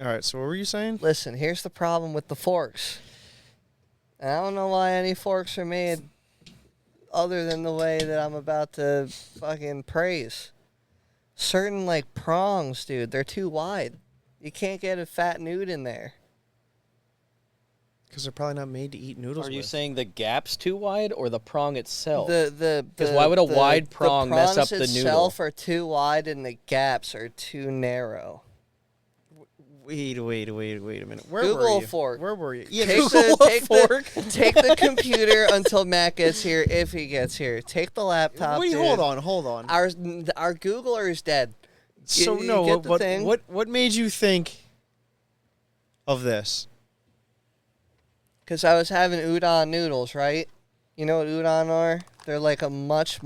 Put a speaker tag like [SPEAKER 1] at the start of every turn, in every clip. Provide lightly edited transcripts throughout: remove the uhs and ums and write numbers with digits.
[SPEAKER 1] All right, so what were you saying?
[SPEAKER 2] Listen, here's the problem with the forks. And I don't know why any forks are made other than the way that I'm about to fucking praise. Certain, like, prongs, dude, they're too wide. You can't get a fat nude in there.
[SPEAKER 1] Because they're probably not made to eat noodles
[SPEAKER 3] Are you
[SPEAKER 1] with.
[SPEAKER 3] saying the gap's too wide or the prong itself?
[SPEAKER 2] Because
[SPEAKER 3] why would a wide prong mess up the
[SPEAKER 2] prongs
[SPEAKER 3] noodle?
[SPEAKER 2] itself are too wide and the gaps are too narrow.
[SPEAKER 1] Wait a minute. Where
[SPEAKER 2] Google
[SPEAKER 1] were
[SPEAKER 2] a
[SPEAKER 1] you?
[SPEAKER 2] fork.
[SPEAKER 1] Where were you? Yeah,
[SPEAKER 2] Take the computer until Matt gets here, if he gets here. Take the laptop.
[SPEAKER 1] Wait,
[SPEAKER 2] dude.
[SPEAKER 1] hold on.
[SPEAKER 2] Our Googler is dead.
[SPEAKER 1] So
[SPEAKER 2] you
[SPEAKER 1] no,
[SPEAKER 2] get the thing?
[SPEAKER 1] what made you think of this?
[SPEAKER 2] Because I was having udon noodles, right? You know what udon are? They're like a much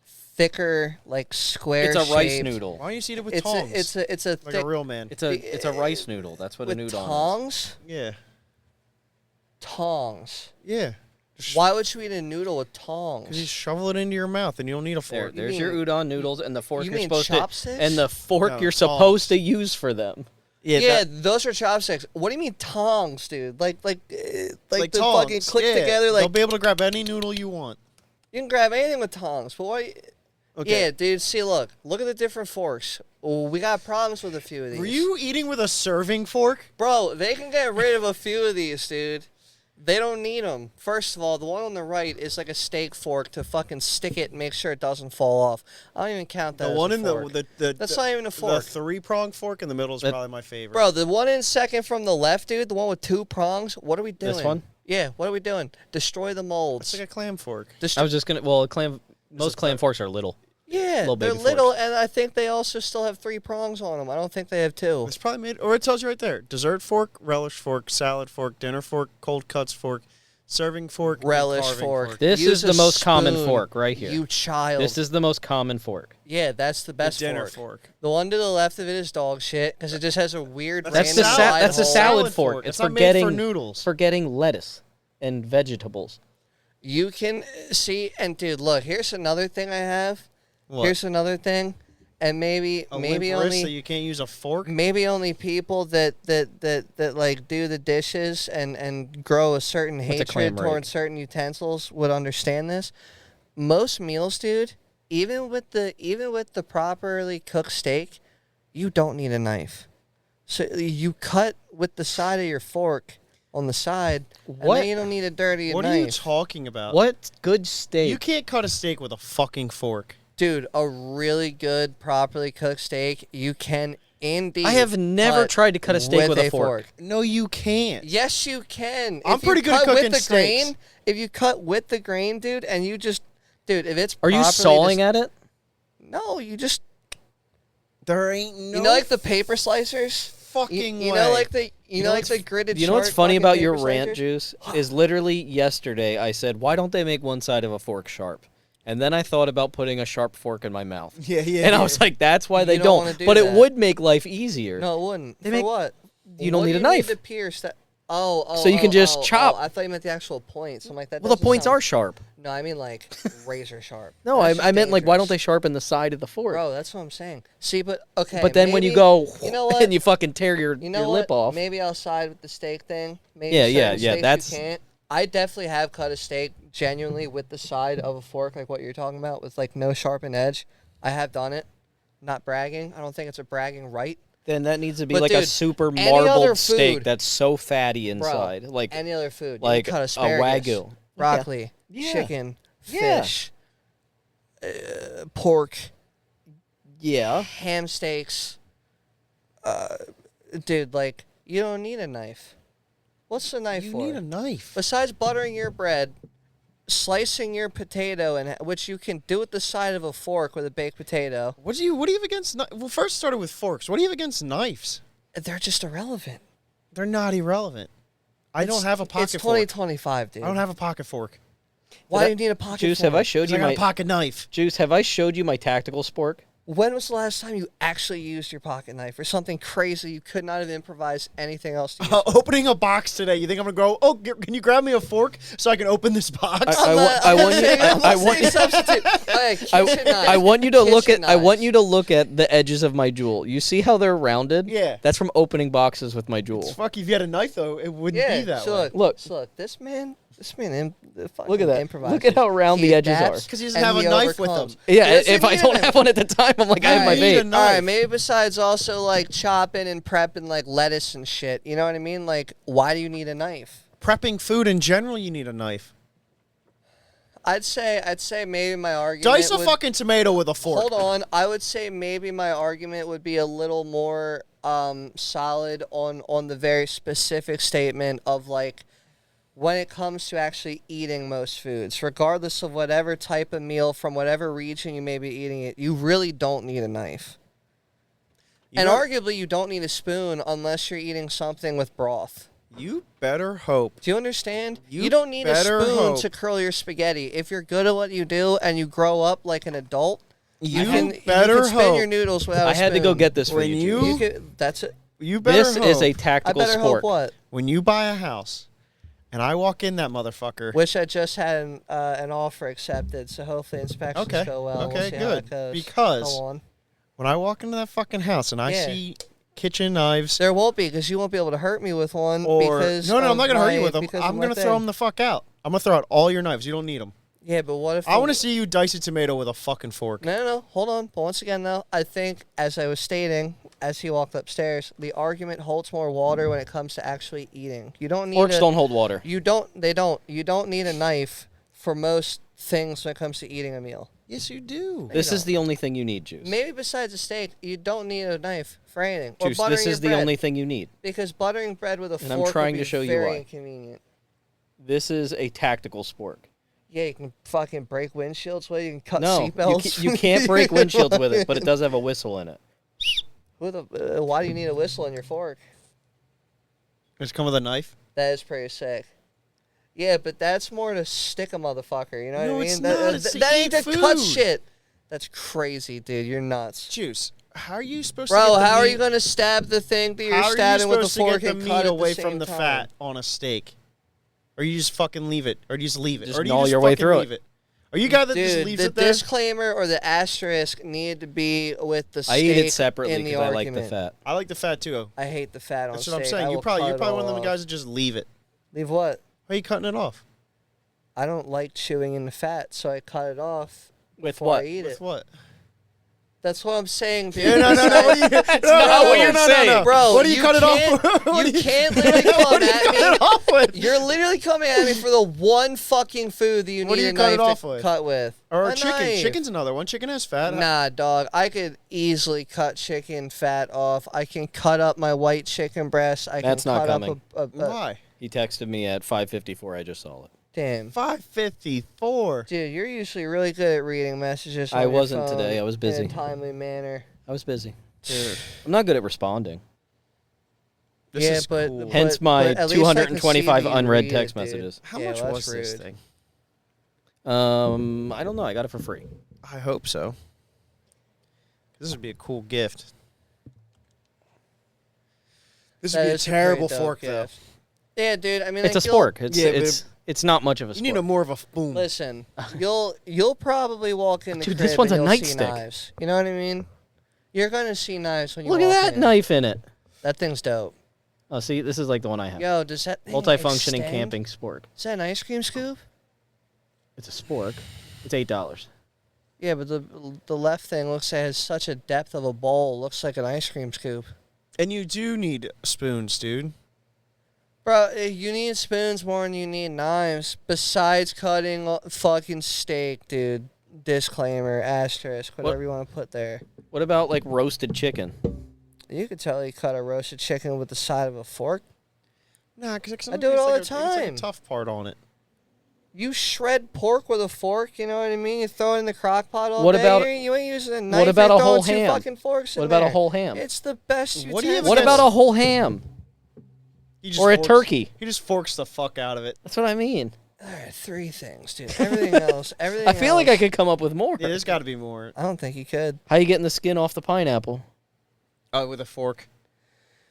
[SPEAKER 2] thicker, like square.
[SPEAKER 3] It's a rice
[SPEAKER 2] shaped.
[SPEAKER 3] noodle.
[SPEAKER 1] Why don't you eat it with tongs?
[SPEAKER 2] It's a
[SPEAKER 1] like
[SPEAKER 2] thick,
[SPEAKER 1] a real man.
[SPEAKER 3] It's a rice noodle. That's what
[SPEAKER 2] with
[SPEAKER 3] a udon
[SPEAKER 2] tongs.
[SPEAKER 1] Yeah.
[SPEAKER 2] Tongs.
[SPEAKER 1] Yeah.
[SPEAKER 2] Why would you eat a noodle with tongs?
[SPEAKER 1] Because you shovel it into your mouth and you don't need a
[SPEAKER 3] is.
[SPEAKER 1] fork.
[SPEAKER 3] There's your udon noodles and the fork
[SPEAKER 2] you
[SPEAKER 3] you're
[SPEAKER 2] mean
[SPEAKER 3] supposed
[SPEAKER 2] chopsticks?
[SPEAKER 3] to, and the fork
[SPEAKER 1] No,
[SPEAKER 3] you're
[SPEAKER 1] tongs.
[SPEAKER 3] supposed to use for them.
[SPEAKER 2] Yeah, those are chopsticks. What do you mean tongs, dude? Like the
[SPEAKER 1] tongs.
[SPEAKER 2] fucking click
[SPEAKER 1] Yeah,
[SPEAKER 2] together.
[SPEAKER 1] They'll
[SPEAKER 2] Like
[SPEAKER 1] be able to grab any noodle you want.
[SPEAKER 2] you can grab anything with tongs, but why?
[SPEAKER 1] Okay.
[SPEAKER 2] Yeah, dude. See, look at the different forks. We got problems with a few of these.
[SPEAKER 1] Were you eating with a serving fork?
[SPEAKER 2] Bro, they can get rid of a few of these, dude. They don't need them. First of all, the one on the right is like a steak fork to fucking stick it and make sure it doesn't fall off. I don't even count that
[SPEAKER 1] The
[SPEAKER 2] as
[SPEAKER 1] one
[SPEAKER 2] a
[SPEAKER 1] in
[SPEAKER 2] fork. That's not even a fork.
[SPEAKER 1] The 3-prong fork in the middle is probably my favorite.
[SPEAKER 2] Bro, the one in second from the left, dude, the one with 2 prongs, what are we doing?
[SPEAKER 3] This one?
[SPEAKER 2] Yeah, what are we doing? Destroy the molds.
[SPEAKER 1] It's like a clam fork.
[SPEAKER 3] I was just gonna. Well, most clam forks are little.
[SPEAKER 2] Yeah,
[SPEAKER 3] little
[SPEAKER 2] they're
[SPEAKER 3] baby
[SPEAKER 2] little,
[SPEAKER 3] forks.
[SPEAKER 2] and I think they also still have 3 prongs on them. I don't think they have 2.
[SPEAKER 1] It's probably made, or it tells you right there: dessert fork, relish fork, salad fork, dinner fork, cold cuts fork, serving fork, and
[SPEAKER 2] Relish
[SPEAKER 1] carving
[SPEAKER 2] fork.
[SPEAKER 3] This
[SPEAKER 2] Use
[SPEAKER 3] is the
[SPEAKER 2] a
[SPEAKER 3] most common
[SPEAKER 2] spoon,
[SPEAKER 3] fork right here.
[SPEAKER 2] You child.
[SPEAKER 3] This is the most common fork.
[SPEAKER 2] Yeah, that's the best
[SPEAKER 1] dinner
[SPEAKER 2] fork.
[SPEAKER 1] fork.
[SPEAKER 2] The one to the left of it is dog shit because it just has a weird.
[SPEAKER 3] That's
[SPEAKER 2] random
[SPEAKER 3] the
[SPEAKER 2] wide
[SPEAKER 3] that's a
[SPEAKER 2] hole.
[SPEAKER 3] salad fork.
[SPEAKER 1] It's
[SPEAKER 3] It's
[SPEAKER 1] not
[SPEAKER 3] for
[SPEAKER 1] made
[SPEAKER 3] getting
[SPEAKER 1] for noodles.
[SPEAKER 3] For getting lettuce and vegetables.
[SPEAKER 2] You can see, and dude, look. Here's another thing I have.
[SPEAKER 1] What?
[SPEAKER 2] Here's another thing, and maybe
[SPEAKER 1] A
[SPEAKER 2] maybe
[SPEAKER 1] limp wrist
[SPEAKER 2] only
[SPEAKER 1] so you can't use a fork.
[SPEAKER 2] maybe only people that like do the dishes and grow a certain
[SPEAKER 3] What's a clam
[SPEAKER 2] hatred
[SPEAKER 3] rake?
[SPEAKER 2] towards certain utensils would understand this. Most meals, dude, even with the properly cooked steak, you don't need a knife. So you cut with the side of your fork on the side, and
[SPEAKER 3] What?
[SPEAKER 2] then you don't need a dirty
[SPEAKER 1] What
[SPEAKER 2] knife.
[SPEAKER 1] are you talking about?
[SPEAKER 3] What good steak?
[SPEAKER 1] You can't cut a steak with a fucking fork.
[SPEAKER 2] Dude, a really good, properly cooked steak, you can indeed.
[SPEAKER 3] I have never
[SPEAKER 2] cut
[SPEAKER 3] tried to cut a steak with a fork.
[SPEAKER 1] No, you can't.
[SPEAKER 2] Yes, you can.
[SPEAKER 1] I'm
[SPEAKER 2] If
[SPEAKER 1] pretty
[SPEAKER 2] you
[SPEAKER 1] good at
[SPEAKER 2] cut with
[SPEAKER 1] cooking
[SPEAKER 2] the
[SPEAKER 1] steaks.
[SPEAKER 2] grain, if you cut with the grain, dude, and you just, dude, if it's
[SPEAKER 3] Are you
[SPEAKER 2] properly
[SPEAKER 3] sawing at it?
[SPEAKER 2] No, you just,
[SPEAKER 1] There ain't no
[SPEAKER 2] you know, like the paper slicers.
[SPEAKER 1] fucking
[SPEAKER 2] You
[SPEAKER 1] way.
[SPEAKER 2] know, like the, you know, like
[SPEAKER 1] what's-
[SPEAKER 2] the gridded.
[SPEAKER 3] You know what's
[SPEAKER 2] short
[SPEAKER 3] funny
[SPEAKER 2] fucking
[SPEAKER 3] about your
[SPEAKER 2] paper
[SPEAKER 3] rant,
[SPEAKER 2] slicers?
[SPEAKER 3] Juice? Is literally yesterday I said, why don't they make one side of a fork sharp? And then I thought about putting a sharp fork in my mouth.
[SPEAKER 1] Yeah.
[SPEAKER 3] And I was like, that's why they
[SPEAKER 2] You don't
[SPEAKER 3] don't.
[SPEAKER 2] wanna do
[SPEAKER 3] But
[SPEAKER 2] that.
[SPEAKER 3] it would make life easier.
[SPEAKER 2] No, it wouldn't.
[SPEAKER 3] They
[SPEAKER 2] For
[SPEAKER 3] make-
[SPEAKER 2] what?
[SPEAKER 3] You don't
[SPEAKER 2] What
[SPEAKER 3] need
[SPEAKER 2] do
[SPEAKER 3] a
[SPEAKER 2] you
[SPEAKER 3] knife.
[SPEAKER 2] to pierce that. Oh,
[SPEAKER 3] So you can just chop.
[SPEAKER 2] I thought you meant the actual points. I'm like that.
[SPEAKER 3] Well, the
[SPEAKER 2] doesn't
[SPEAKER 3] points
[SPEAKER 2] sound-
[SPEAKER 3] are sharp.
[SPEAKER 2] No, I mean like razor sharp.
[SPEAKER 3] No,
[SPEAKER 2] That's
[SPEAKER 3] I
[SPEAKER 2] just
[SPEAKER 3] meant like, why don't
[SPEAKER 2] dangerous.
[SPEAKER 3] they sharpen the side of the fork?
[SPEAKER 2] Bro, that's what I'm saying. See, but okay.
[SPEAKER 3] but then when you
[SPEAKER 2] maybe-
[SPEAKER 3] go
[SPEAKER 2] you know what?
[SPEAKER 3] and you fucking tear your
[SPEAKER 2] You know
[SPEAKER 3] your
[SPEAKER 2] what?
[SPEAKER 3] lip off.
[SPEAKER 2] Maybe I'll side with the steak thing. Maybe
[SPEAKER 3] Yeah,
[SPEAKER 2] certain
[SPEAKER 3] yeah,
[SPEAKER 2] steaks
[SPEAKER 3] that's-
[SPEAKER 2] You can't. I definitely have cut a steak genuinely with the side of a fork, like what you're talking about, with like no sharpened edge. I have done it. Not bragging. I don't think it's a bragging right.
[SPEAKER 3] Then that needs to be
[SPEAKER 2] But
[SPEAKER 3] like a
[SPEAKER 2] dude,
[SPEAKER 3] super
[SPEAKER 2] any other
[SPEAKER 3] marbled steak
[SPEAKER 2] food-
[SPEAKER 3] that's so fatty
[SPEAKER 2] Bro,
[SPEAKER 3] inside. Like
[SPEAKER 2] any other food.
[SPEAKER 3] like
[SPEAKER 2] you can cut
[SPEAKER 3] a
[SPEAKER 2] asparagus,
[SPEAKER 3] Wagyu.
[SPEAKER 2] broccoli,
[SPEAKER 3] Yeah.
[SPEAKER 2] chicken,
[SPEAKER 3] Yeah.
[SPEAKER 2] fish, pork,
[SPEAKER 3] Yeah.
[SPEAKER 2] ham steaks. Dude, like, you don't need a knife. What's the knife
[SPEAKER 1] You
[SPEAKER 2] for?
[SPEAKER 1] need a knife.
[SPEAKER 2] Besides buttering your bread, slicing your potato, and which you can do with the side of a fork with a baked potato,
[SPEAKER 1] What do you have against? Well, first started with forks. What do you have against knives?
[SPEAKER 2] they're just irrelevant.
[SPEAKER 1] They're not irrelevant. I don't have a pocket
[SPEAKER 2] It's
[SPEAKER 1] fork.
[SPEAKER 2] 2025, dude.
[SPEAKER 1] I don't have a pocket fork.
[SPEAKER 2] Why do you need a pocket
[SPEAKER 3] Juice,
[SPEAKER 2] fork?
[SPEAKER 3] have I showed
[SPEAKER 1] 'Cause
[SPEAKER 3] you
[SPEAKER 1] I got
[SPEAKER 3] my
[SPEAKER 1] a pocket knife.
[SPEAKER 3] Juice, have I showed you my tactical spork?
[SPEAKER 2] When was the last time you actually used your pocket knife or something crazy you could not have improvised anything else to use?
[SPEAKER 1] Opening a box today. You think I'm gonna go? Oh, can you grab me a fork so I can open this box?
[SPEAKER 3] I want you to look at. I want you to look at the edges of my jewel. You see how they're rounded?
[SPEAKER 1] Yeah.
[SPEAKER 3] That's from opening boxes with my jewel.
[SPEAKER 1] Fuck, if you had a knife though, it wouldn't be that way.
[SPEAKER 3] Look.
[SPEAKER 2] This man,
[SPEAKER 3] Look at that. Look at how round the edges are.
[SPEAKER 1] Because he doesn't have a knife with him.
[SPEAKER 3] Yeah, if I don't have one at the time, I'm like, I have my bait.
[SPEAKER 2] All right, maybe besides also like chopping and prepping like lettuce and shit. You know what I mean? Like, why do you need a knife?
[SPEAKER 1] Prepping food in general, you need a knife.
[SPEAKER 2] I'd say maybe my argument.
[SPEAKER 1] Dice a fucking tomato with a fork.
[SPEAKER 2] Hold on, I would say maybe my argument would be a little more solid on the very specific statement of like, when it comes to actually eating most foods, regardless of whatever type of meal from whatever region you may be eating it, you really don't need a knife. Arguably, you don't need a spoon unless you're eating something with broth.
[SPEAKER 1] You better hope.
[SPEAKER 2] Do you understand? You don't need a spoon to curl your spaghetti. If you're good at what you do and you grow up like an adult, you can spin your noodles without a spoon.
[SPEAKER 3] I had to go get this for you.
[SPEAKER 2] That's it.
[SPEAKER 1] You better
[SPEAKER 3] This is a tactical
[SPEAKER 2] I better
[SPEAKER 3] sport.
[SPEAKER 2] hope what?
[SPEAKER 1] When you buy a house and I walk in that motherfucker.
[SPEAKER 2] Wish I just had an offer accepted, so hopefully inspections go well.
[SPEAKER 1] Okay,
[SPEAKER 2] we'll see
[SPEAKER 1] good.
[SPEAKER 2] How it goes.
[SPEAKER 1] Because when I walk into that fucking house and I see kitchen knives.
[SPEAKER 2] There won't be, because you won't be able to hurt me with one.
[SPEAKER 1] No, I'm not going to hurt you with them. I'm going to throw them the fuck out. I'm going to throw out all your knives. You don't need them.
[SPEAKER 2] Yeah, but what if...
[SPEAKER 1] I want to see you dice a tomato with a fucking fork.
[SPEAKER 2] No, hold on. But once again, though, I think, as I was stating, as he walked upstairs, the argument holds more water when it comes to actually eating. You don't need
[SPEAKER 3] Forks don't hold water.
[SPEAKER 2] You don't need a knife for most things when it comes to eating a meal.
[SPEAKER 1] Yes, you do.
[SPEAKER 3] This is the only thing you need, Juice.
[SPEAKER 2] Maybe besides a steak, you don't need a knife for anything.
[SPEAKER 3] Juice, this is the only thing you need.
[SPEAKER 2] Because buttering bread with a fork
[SPEAKER 3] I'm trying
[SPEAKER 2] would be
[SPEAKER 3] to show you
[SPEAKER 2] very
[SPEAKER 3] why.
[SPEAKER 2] inconvenient.
[SPEAKER 3] This is a tactical sport.
[SPEAKER 2] Yeah, you can fucking break windshields with it. You can cut
[SPEAKER 3] No,
[SPEAKER 2] seatbelts.
[SPEAKER 3] you can't break windshields with it, but it does have a whistle in it.
[SPEAKER 2] Why do you need a whistle in your fork?
[SPEAKER 1] Does it come with a knife?
[SPEAKER 2] That is pretty sick. Yeah, but that's more to stick a motherfucker. You know what I mean?
[SPEAKER 1] It's not. It's to
[SPEAKER 2] that
[SPEAKER 1] eat
[SPEAKER 2] ain't to
[SPEAKER 1] food.
[SPEAKER 2] cut shit. That's crazy, dude. You're nuts.
[SPEAKER 1] Juice, how are you supposed
[SPEAKER 2] Bro,
[SPEAKER 1] to get the
[SPEAKER 2] how are
[SPEAKER 1] meat-
[SPEAKER 2] you going to stab the thing that you're
[SPEAKER 1] How
[SPEAKER 2] stabbing
[SPEAKER 1] are you
[SPEAKER 2] with the
[SPEAKER 1] supposed
[SPEAKER 2] fork
[SPEAKER 1] to get
[SPEAKER 2] and
[SPEAKER 1] the
[SPEAKER 2] cut
[SPEAKER 1] meat
[SPEAKER 2] at
[SPEAKER 1] away
[SPEAKER 2] the
[SPEAKER 1] from
[SPEAKER 2] same
[SPEAKER 1] the
[SPEAKER 2] time?
[SPEAKER 1] fat on a steak? Or you just fucking leave it? Or do you just leave it?
[SPEAKER 3] Just
[SPEAKER 1] or do you
[SPEAKER 3] gnaw
[SPEAKER 1] just
[SPEAKER 3] your way
[SPEAKER 1] fucking
[SPEAKER 3] through
[SPEAKER 1] leave
[SPEAKER 3] it.
[SPEAKER 1] it? Are you a guy that
[SPEAKER 2] Dude,
[SPEAKER 1] just leaves
[SPEAKER 2] the
[SPEAKER 1] it there?
[SPEAKER 2] disclaimer or the asterisk needed to be with the steak
[SPEAKER 3] I eat it separately
[SPEAKER 2] in the
[SPEAKER 3] because I like
[SPEAKER 2] argument.
[SPEAKER 3] the fat.
[SPEAKER 1] I like the fat too.
[SPEAKER 2] I hate the fat on
[SPEAKER 1] That's
[SPEAKER 2] steak.
[SPEAKER 1] what I'm saying.
[SPEAKER 2] I
[SPEAKER 1] You're
[SPEAKER 2] will
[SPEAKER 1] probably
[SPEAKER 2] cut it
[SPEAKER 1] one of
[SPEAKER 2] all
[SPEAKER 1] them
[SPEAKER 2] off.
[SPEAKER 1] guys that just leave it.
[SPEAKER 2] Leave what?
[SPEAKER 1] Why are you cutting it off?
[SPEAKER 2] I don't like chewing in the fat, so I cut it off
[SPEAKER 3] With
[SPEAKER 2] before
[SPEAKER 3] what?
[SPEAKER 2] I eat
[SPEAKER 1] With
[SPEAKER 2] it.
[SPEAKER 1] what?
[SPEAKER 2] That's what I'm saying, dude.
[SPEAKER 1] Yeah, no. What are you,
[SPEAKER 3] That's not what you're saying.
[SPEAKER 2] Bro,
[SPEAKER 1] what do you cut it off?
[SPEAKER 2] You can't literally come at me.
[SPEAKER 1] Cut it off with?
[SPEAKER 2] You're literally coming at me for the one fucking food that you
[SPEAKER 1] What do
[SPEAKER 2] need
[SPEAKER 1] you
[SPEAKER 2] a
[SPEAKER 1] cut it
[SPEAKER 2] knife
[SPEAKER 1] off
[SPEAKER 2] to
[SPEAKER 1] with?
[SPEAKER 2] cut with.
[SPEAKER 1] Or
[SPEAKER 2] A
[SPEAKER 1] chicken.
[SPEAKER 2] knife.
[SPEAKER 1] Chicken's another one. Chicken has fat.
[SPEAKER 2] Nah, dog. I could easily cut chicken fat off. I can cut up my white chicken breast.
[SPEAKER 3] That's
[SPEAKER 2] can
[SPEAKER 3] not
[SPEAKER 2] cut
[SPEAKER 3] coming.
[SPEAKER 2] up
[SPEAKER 1] Why?
[SPEAKER 3] He texted me at 5:54. I just saw it.
[SPEAKER 2] Damn.
[SPEAKER 1] 554.
[SPEAKER 2] Dude, you're usually really good at reading messages on
[SPEAKER 3] I
[SPEAKER 2] your
[SPEAKER 3] wasn't
[SPEAKER 2] phone
[SPEAKER 3] today. I was busy.
[SPEAKER 2] in a timely manner.
[SPEAKER 3] I was busy. I'm not good at responding.
[SPEAKER 1] This
[SPEAKER 2] Yeah,
[SPEAKER 1] is
[SPEAKER 2] but-
[SPEAKER 1] cool.
[SPEAKER 2] but-
[SPEAKER 3] Hence my
[SPEAKER 2] at least I can see
[SPEAKER 3] 225
[SPEAKER 2] that you
[SPEAKER 3] unread
[SPEAKER 2] read
[SPEAKER 3] text
[SPEAKER 2] it, dude.
[SPEAKER 3] messages.
[SPEAKER 1] How
[SPEAKER 2] Yeah,
[SPEAKER 1] much
[SPEAKER 2] well,
[SPEAKER 1] was
[SPEAKER 2] that's
[SPEAKER 1] this
[SPEAKER 2] rude.
[SPEAKER 1] thing?
[SPEAKER 3] I don't know. I got it for free.
[SPEAKER 1] I hope so. This would be a cool gift. This would
[SPEAKER 2] That
[SPEAKER 1] be a
[SPEAKER 2] is
[SPEAKER 1] terrible
[SPEAKER 2] pretty dope
[SPEAKER 1] fork, though.
[SPEAKER 2] gift. Yeah, dude. I mean,
[SPEAKER 3] It's a
[SPEAKER 2] like, you'll-
[SPEAKER 3] spork. It's not much of a
[SPEAKER 1] You
[SPEAKER 3] sport.
[SPEAKER 1] need a more of a boom.
[SPEAKER 2] Listen, you'll probably walk in the
[SPEAKER 3] Dude,
[SPEAKER 2] crib
[SPEAKER 3] this one's
[SPEAKER 2] and
[SPEAKER 3] a
[SPEAKER 2] you'll see
[SPEAKER 3] nightstick.
[SPEAKER 2] knives. You know what I mean? You're gonna see knives when you
[SPEAKER 3] Look
[SPEAKER 2] walk
[SPEAKER 3] at that
[SPEAKER 2] in.
[SPEAKER 3] knife in it.
[SPEAKER 2] That thing's dope.
[SPEAKER 3] Oh, see, this is like the one I have.
[SPEAKER 2] Yo, does that thing
[SPEAKER 3] Multifunctioning
[SPEAKER 2] extend?
[SPEAKER 3] camping spork.
[SPEAKER 2] Is that an ice cream scoop?
[SPEAKER 3] It's a spork. It's $8.
[SPEAKER 2] Yeah, but the left thing looks like it has such a depth of a bowl. Looks like an ice cream scoop.
[SPEAKER 1] And you do need spoons, dude.
[SPEAKER 2] Bro, you need spoons more than you need knives. Besides cutting fucking steak, dude. Disclaimer, asterisk, whatever you want to put there.
[SPEAKER 3] What about like roasted chicken?
[SPEAKER 2] You could tell you cut a roasted chicken with the side of a fork.
[SPEAKER 1] Nah, because
[SPEAKER 2] I do it all the
[SPEAKER 1] It's like
[SPEAKER 2] time.
[SPEAKER 1] a tough part on it.
[SPEAKER 2] You shred pork with a fork, you know what I mean? You throw it in the crock pot all
[SPEAKER 3] What
[SPEAKER 2] day.
[SPEAKER 3] about-
[SPEAKER 2] you ain't using a knife.
[SPEAKER 3] What about
[SPEAKER 2] you're
[SPEAKER 3] a whole
[SPEAKER 2] throwing two
[SPEAKER 3] ham?
[SPEAKER 2] fucking forks in
[SPEAKER 3] What about
[SPEAKER 2] there.
[SPEAKER 3] a whole ham?
[SPEAKER 2] It's the best
[SPEAKER 1] What do you have
[SPEAKER 3] What
[SPEAKER 1] against-
[SPEAKER 3] about a whole ham?
[SPEAKER 1] He just
[SPEAKER 3] Or a
[SPEAKER 1] forks-
[SPEAKER 3] turkey?
[SPEAKER 1] He just forks the fuck out of it.
[SPEAKER 3] That's what I mean.
[SPEAKER 2] All right, 3 things, dude. Everything else, everything
[SPEAKER 3] I feel like I
[SPEAKER 2] else-
[SPEAKER 3] could come up with more.
[SPEAKER 1] Yeah, there's got to be more.
[SPEAKER 2] I don't think you could.
[SPEAKER 3] How you getting the skin off the pineapple?
[SPEAKER 1] With a fork.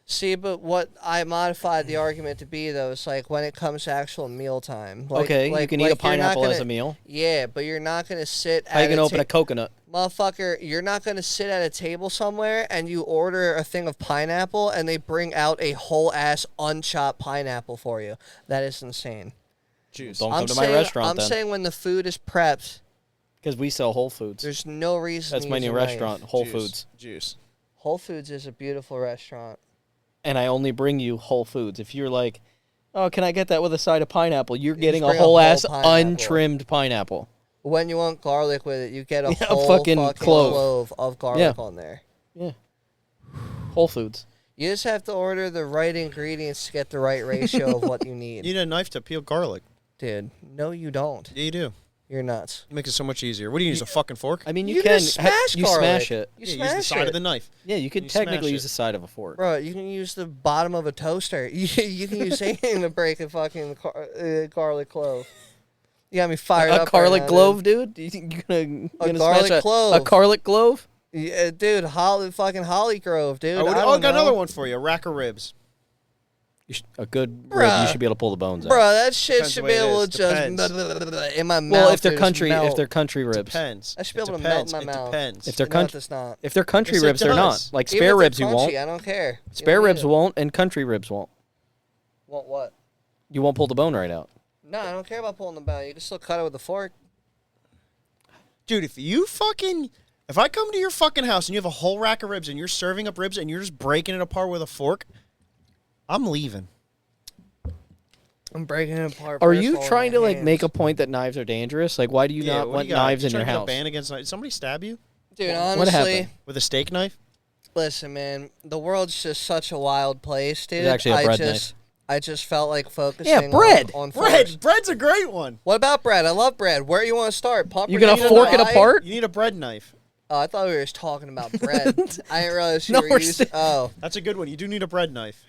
[SPEAKER 2] See, but what I modified the argument to be, though, is like when it comes to actual mealtime. Like,
[SPEAKER 3] Okay, you can eat a
[SPEAKER 2] you're not
[SPEAKER 3] pineapple as
[SPEAKER 2] gonna-
[SPEAKER 3] a meal.
[SPEAKER 2] Yeah, but you're not going to sit
[SPEAKER 3] How you
[SPEAKER 2] at
[SPEAKER 3] gonna
[SPEAKER 2] a
[SPEAKER 3] open a coconut?
[SPEAKER 2] Motherfucker, you're not going to sit at a table somewhere and you order a thing of pineapple and they bring out a whole-ass unchopped pineapple for you. That is insane.
[SPEAKER 1] Juice.
[SPEAKER 3] Don't come to my restaurant
[SPEAKER 2] I'm
[SPEAKER 3] then,
[SPEAKER 2] saying when the food is prepped,
[SPEAKER 3] because we sell Whole Foods.
[SPEAKER 2] there's no reason
[SPEAKER 3] That's
[SPEAKER 2] to
[SPEAKER 3] my
[SPEAKER 2] use
[SPEAKER 3] new
[SPEAKER 2] a knife.
[SPEAKER 3] restaurant, Whole
[SPEAKER 1] Juice.
[SPEAKER 3] Foods.
[SPEAKER 1] Juice.
[SPEAKER 2] Whole Foods is a beautiful restaurant.
[SPEAKER 3] And I only bring you Whole Foods. If you're like, oh, can I get that with a side of pineapple? You're getting a
[SPEAKER 2] bring a
[SPEAKER 3] whole
[SPEAKER 2] whole
[SPEAKER 3] ass
[SPEAKER 2] pineapple.
[SPEAKER 3] untrimmed pineapple.
[SPEAKER 2] When you want garlic with it, you get a
[SPEAKER 3] Yeah,
[SPEAKER 2] whole
[SPEAKER 3] fucking clove.
[SPEAKER 2] clove of garlic on there.
[SPEAKER 3] Yeah. Whole Foods.
[SPEAKER 2] You just have to order the right ingredients to get the right ratio of what you need.
[SPEAKER 1] You need a knife to peel garlic.
[SPEAKER 2] Dude, no you don't.
[SPEAKER 1] Yeah, you do.
[SPEAKER 2] You're nuts.
[SPEAKER 1] It makes it so much easier. What do you use, a fucking fork?
[SPEAKER 3] I mean,
[SPEAKER 2] You
[SPEAKER 3] you
[SPEAKER 2] can
[SPEAKER 3] can
[SPEAKER 2] just smash
[SPEAKER 3] you
[SPEAKER 2] garlic.
[SPEAKER 3] smash it.
[SPEAKER 2] You
[SPEAKER 1] yeah,
[SPEAKER 2] smash
[SPEAKER 1] use the side
[SPEAKER 2] it.
[SPEAKER 1] of the knife.
[SPEAKER 3] Yeah, you could
[SPEAKER 1] You
[SPEAKER 3] technically
[SPEAKER 1] smash
[SPEAKER 3] use
[SPEAKER 1] it.
[SPEAKER 3] the side of a fork.
[SPEAKER 2] Bro, you can use the bottom of a toaster. You can use anything to break a fucking garlic clove. You got me fired up.
[SPEAKER 3] A garlic
[SPEAKER 2] right now,
[SPEAKER 3] clove, dude? You think you're gonna
[SPEAKER 2] garlic
[SPEAKER 3] smash
[SPEAKER 2] clove.
[SPEAKER 3] a garlic clove?
[SPEAKER 2] Yeah, dude, Holly Grove, dude.
[SPEAKER 1] Oh,
[SPEAKER 2] I
[SPEAKER 1] I
[SPEAKER 2] don't
[SPEAKER 1] got
[SPEAKER 2] know.
[SPEAKER 1] another one for you. A rack of ribs.
[SPEAKER 3] A good rib,
[SPEAKER 2] Bruh.
[SPEAKER 3] you should be able to pull the bones out.
[SPEAKER 2] Bro, that shit
[SPEAKER 1] Depends
[SPEAKER 2] should
[SPEAKER 1] the
[SPEAKER 2] be
[SPEAKER 1] way it
[SPEAKER 2] able
[SPEAKER 1] is.
[SPEAKER 2] to just
[SPEAKER 1] Depends.
[SPEAKER 2] in my mouth.
[SPEAKER 3] Well, if they're
[SPEAKER 2] just
[SPEAKER 3] country,
[SPEAKER 2] melt.
[SPEAKER 3] if they're country ribs,
[SPEAKER 1] Depends.
[SPEAKER 2] I should be able to
[SPEAKER 1] Depends.
[SPEAKER 2] melt in my mouth.
[SPEAKER 1] It depends.
[SPEAKER 3] if they're
[SPEAKER 2] No,
[SPEAKER 3] country,
[SPEAKER 2] it's not.
[SPEAKER 3] if they're country
[SPEAKER 1] Yes, it
[SPEAKER 3] ribs, they're not.
[SPEAKER 1] does.
[SPEAKER 3] Like
[SPEAKER 2] Even
[SPEAKER 3] spare
[SPEAKER 2] if they're
[SPEAKER 3] ribs, you
[SPEAKER 2] crunchy,
[SPEAKER 3] won't.
[SPEAKER 2] I don't care. You
[SPEAKER 3] Spare
[SPEAKER 2] don't
[SPEAKER 3] ribs
[SPEAKER 2] need it.
[SPEAKER 3] won't, and country ribs won't.
[SPEAKER 2] Want what?
[SPEAKER 3] You won't pull the bone right out.
[SPEAKER 2] No, I don't care about pulling the bone. You can still cut it with a fork.
[SPEAKER 1] Dude, if I come to your fucking house and you have a whole rack of ribs and you're serving up ribs and you're just breaking it apart with a fork, I'm leaving.
[SPEAKER 2] I'm breaking it apart.
[SPEAKER 3] Are
[SPEAKER 2] first
[SPEAKER 3] you
[SPEAKER 2] all in
[SPEAKER 3] trying
[SPEAKER 2] my
[SPEAKER 3] to like
[SPEAKER 2] hands.
[SPEAKER 3] make a point that knives are dangerous? Like, why do you not
[SPEAKER 1] what
[SPEAKER 3] want
[SPEAKER 1] do you got?
[SPEAKER 3] knives
[SPEAKER 1] You
[SPEAKER 3] in your
[SPEAKER 1] trying to get a
[SPEAKER 3] house?
[SPEAKER 1] ban against knives? Somebody stab you
[SPEAKER 2] Dude,
[SPEAKER 3] What
[SPEAKER 2] honestly,
[SPEAKER 3] happened?
[SPEAKER 1] with a steak knife?
[SPEAKER 2] listen, man, the world's just such a wild place, dude.
[SPEAKER 3] It's actually a bread knife.
[SPEAKER 2] I just felt like focusing
[SPEAKER 3] bread.
[SPEAKER 2] on forks.
[SPEAKER 1] Bread's a great one.
[SPEAKER 2] What about bread? I love bread. Where you want to start?
[SPEAKER 3] You're gonna fork it apart?
[SPEAKER 1] You need a bread knife.
[SPEAKER 2] Oh, I thought we were just talking about bread. I didn't realize you
[SPEAKER 3] No,
[SPEAKER 2] were
[SPEAKER 3] we're
[SPEAKER 2] using. Oh,
[SPEAKER 1] That's a good one. You do need a bread knife.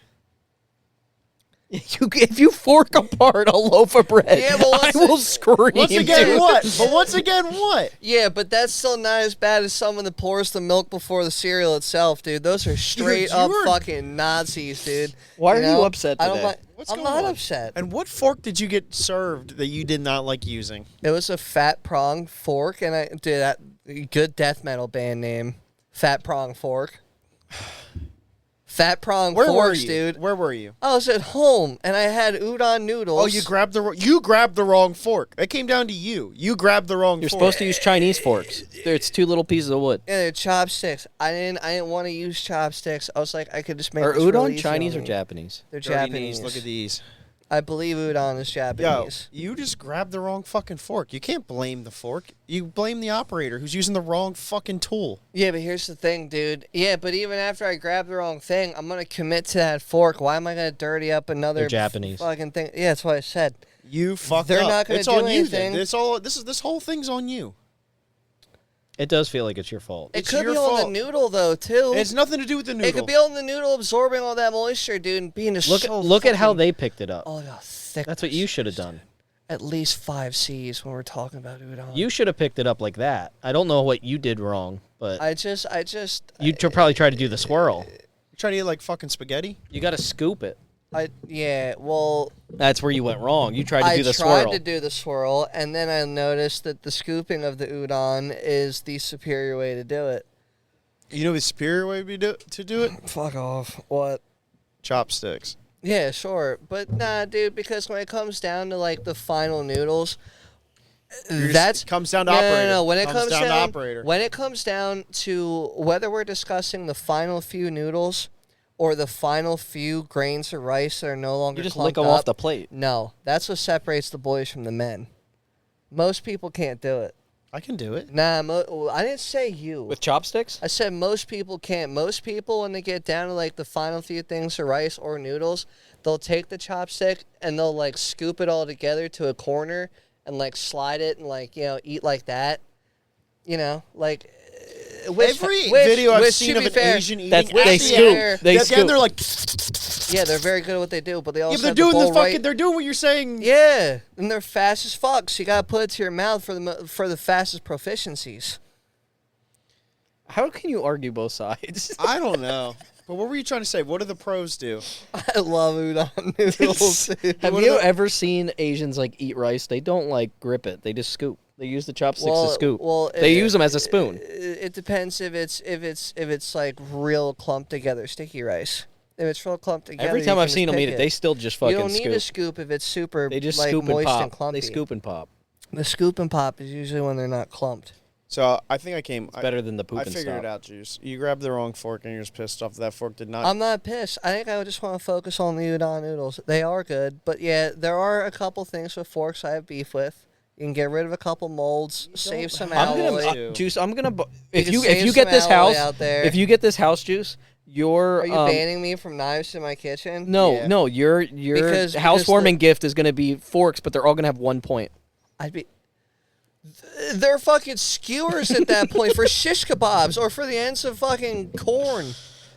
[SPEAKER 3] If you fork apart a loaf of bread,
[SPEAKER 2] Yeah, but
[SPEAKER 3] I
[SPEAKER 2] once
[SPEAKER 3] will
[SPEAKER 2] it-
[SPEAKER 3] scream.
[SPEAKER 1] Once again,
[SPEAKER 3] dude.
[SPEAKER 1] what? But once again, what?
[SPEAKER 2] yeah, but that's still not as bad as someone that pours the milk before the cereal itself, dude. Those are straight up
[SPEAKER 1] you are-
[SPEAKER 2] fucking Nazis, dude.
[SPEAKER 3] Why are you
[SPEAKER 2] know?
[SPEAKER 3] upset
[SPEAKER 2] I don't
[SPEAKER 3] today?
[SPEAKER 2] like.
[SPEAKER 1] What's
[SPEAKER 2] I'm
[SPEAKER 1] going
[SPEAKER 2] not
[SPEAKER 1] on?
[SPEAKER 2] upset.
[SPEAKER 1] And what fork did you get served that you did not like using?
[SPEAKER 2] It was a fat prong fork, and I did that good death metal band name, Fat Prong Fork. Fat Prong
[SPEAKER 1] Where were
[SPEAKER 2] Forks,
[SPEAKER 1] you,
[SPEAKER 2] dude.
[SPEAKER 1] Where were you?
[SPEAKER 2] I was at home, and I had udon noodles.
[SPEAKER 1] Oh, you grabbed the wrong fork. It came down to you. You grabbed the wrong
[SPEAKER 3] You're
[SPEAKER 1] fork.
[SPEAKER 3] supposed to use Chinese forks. It's 2 little pieces of wood.
[SPEAKER 2] Yeah, they're chopsticks. I didn't want to use chopsticks. I was like, I could just make
[SPEAKER 3] Are
[SPEAKER 2] this
[SPEAKER 3] udon
[SPEAKER 2] really easy
[SPEAKER 3] Chinese
[SPEAKER 2] on
[SPEAKER 3] or
[SPEAKER 2] me.
[SPEAKER 3] Japanese?
[SPEAKER 2] They're
[SPEAKER 1] Dirty
[SPEAKER 2] Japanese.
[SPEAKER 1] knees, look at these.
[SPEAKER 2] I believe udon is
[SPEAKER 1] Yo,
[SPEAKER 2] Japanese.
[SPEAKER 1] you just grabbed the wrong fucking fork. You can't blame the fork. You blame the operator who's using the wrong fucking tool.
[SPEAKER 2] Yeah, but here's the thing, dude. Yeah, but even after I grab the wrong thing, I'm gonna commit to that fork. Why am I gonna dirty up another
[SPEAKER 3] They're Japanese.
[SPEAKER 2] fucking thing? Yeah, that's what I said.
[SPEAKER 1] You fucked
[SPEAKER 2] They're
[SPEAKER 1] up.
[SPEAKER 2] not gonna
[SPEAKER 1] it's
[SPEAKER 2] do
[SPEAKER 1] on you
[SPEAKER 2] anything.
[SPEAKER 1] then. This whole thing's on you.
[SPEAKER 3] It does feel like it's your fault.
[SPEAKER 2] It
[SPEAKER 1] It's
[SPEAKER 2] could
[SPEAKER 1] your
[SPEAKER 2] be on
[SPEAKER 1] fault.
[SPEAKER 2] the noodle though, too.
[SPEAKER 1] It's nothing to do with the noodle.
[SPEAKER 2] It could be on the noodle absorbing all that moisture, dude, and being just
[SPEAKER 3] Look
[SPEAKER 2] so
[SPEAKER 3] look at how
[SPEAKER 2] fucking-
[SPEAKER 3] they picked it up.
[SPEAKER 2] Oh, the thick.
[SPEAKER 3] That's what you should have done.
[SPEAKER 2] At least 5 C's when we're talking about udon.
[SPEAKER 3] You should have picked it up like that. I don't know what you did wrong, but
[SPEAKER 2] I just.
[SPEAKER 3] you probably tried to do the swirl.
[SPEAKER 1] You trying to eat like fucking spaghetti?
[SPEAKER 3] You got to scoop it.
[SPEAKER 2] Yeah. Well,
[SPEAKER 3] That's where you went wrong. You tried to do the
[SPEAKER 2] I tried
[SPEAKER 3] swirl.
[SPEAKER 2] to do the swirl, and then I noticed that the scooping of the udon is the superior way to do it.
[SPEAKER 1] You know the superior way to do it?
[SPEAKER 2] Fuck off. What?
[SPEAKER 1] Chopsticks.
[SPEAKER 2] Yeah, sure, but nah, dude. Because when it comes down to like the final noodles, that's
[SPEAKER 1] comes down to
[SPEAKER 2] no,
[SPEAKER 1] operator.
[SPEAKER 2] no. When it
[SPEAKER 1] comes
[SPEAKER 2] comes
[SPEAKER 1] down
[SPEAKER 2] down,
[SPEAKER 1] to operator.
[SPEAKER 2] when it comes down to whether we're discussing the final few noodles or the final few grains of rice that are no longer
[SPEAKER 3] You just lick
[SPEAKER 2] clumped
[SPEAKER 3] them off
[SPEAKER 2] up,
[SPEAKER 3] the plate.
[SPEAKER 2] No, that's what separates the boys from the men. Most people can't do it.
[SPEAKER 1] I can do it.
[SPEAKER 2] Nah, I didn't say you.
[SPEAKER 3] With chopsticks?
[SPEAKER 2] I said most people can't. Most people, when they get down to like the final few things of rice or noodles, they'll take the chopstick and they'll like scoop it all together to a corner and like slide it and like, you know, eat like that. You know, like
[SPEAKER 1] Every video I've seen of an
[SPEAKER 2] fair,
[SPEAKER 1] Asian eating,
[SPEAKER 3] That's-
[SPEAKER 1] at
[SPEAKER 3] they
[SPEAKER 1] the
[SPEAKER 3] scoop.
[SPEAKER 1] end,
[SPEAKER 3] They
[SPEAKER 1] at the end, they're like,
[SPEAKER 2] yeah, they're very good at what they do, but they also
[SPEAKER 1] yeah, but they're
[SPEAKER 2] have
[SPEAKER 1] doing
[SPEAKER 2] the
[SPEAKER 1] the
[SPEAKER 2] bowl
[SPEAKER 1] fucking,
[SPEAKER 2] right.
[SPEAKER 1] they're doing what you're saying.
[SPEAKER 2] Yeah, and they're fast as fuck. So you gotta put it to your mouth for the fastest proficiencies.
[SPEAKER 3] How can you argue both sides?
[SPEAKER 1] I don't know. But what were you trying to say? What do the pros do?
[SPEAKER 2] I love udon noodles. Dude.
[SPEAKER 3] Have you ever seen Asians like eat rice? They don't like grip it. They just scoop. They use the chopsticks to scoop.
[SPEAKER 2] Well,
[SPEAKER 3] they use them as a spoon.
[SPEAKER 2] It depends if it's like real clumped together sticky rice. If it's real clumped together,
[SPEAKER 3] Every
[SPEAKER 2] you
[SPEAKER 3] time
[SPEAKER 2] can
[SPEAKER 3] I've
[SPEAKER 2] just
[SPEAKER 3] seen them
[SPEAKER 2] pick
[SPEAKER 3] eat it, they still just fucking
[SPEAKER 2] You don't need
[SPEAKER 3] scoop.
[SPEAKER 2] a scoop if it's super.
[SPEAKER 3] They just
[SPEAKER 2] like,
[SPEAKER 3] scoop and
[SPEAKER 2] moist
[SPEAKER 3] pop.
[SPEAKER 2] and clumpy.
[SPEAKER 3] They scoop and pop.
[SPEAKER 2] The scoop and pop is usually when they're not clumped.
[SPEAKER 1] So I think I came.
[SPEAKER 3] It's better than the poop
[SPEAKER 1] I
[SPEAKER 3] and
[SPEAKER 1] figured
[SPEAKER 3] stop.
[SPEAKER 1] it out, Juice. You grabbed the wrong fork and you're just pissed off that fork did not.
[SPEAKER 2] I'm not pissed. I think I just want to focus on the udon noodles. They are good, but yeah, there are a couple things with forks I have beef with. You can get rid of a couple molds, save some
[SPEAKER 3] I'm
[SPEAKER 2] alloy.
[SPEAKER 3] gonna Juice. I'm gonna
[SPEAKER 2] You
[SPEAKER 3] if
[SPEAKER 2] can
[SPEAKER 3] you
[SPEAKER 2] save
[SPEAKER 3] get
[SPEAKER 2] some
[SPEAKER 3] this
[SPEAKER 2] alloy
[SPEAKER 3] house
[SPEAKER 2] out there.
[SPEAKER 3] if you get this house, Juice, your
[SPEAKER 2] Are you banning me from knives in my kitchen?
[SPEAKER 3] no
[SPEAKER 1] Yeah.
[SPEAKER 3] no your
[SPEAKER 2] Because
[SPEAKER 3] housewarming gift is gonna be forks, but they're all gonna have 1 point.
[SPEAKER 2] I'd be. They're fucking skewers at that point for shish kebabs or for the ends of fucking corn.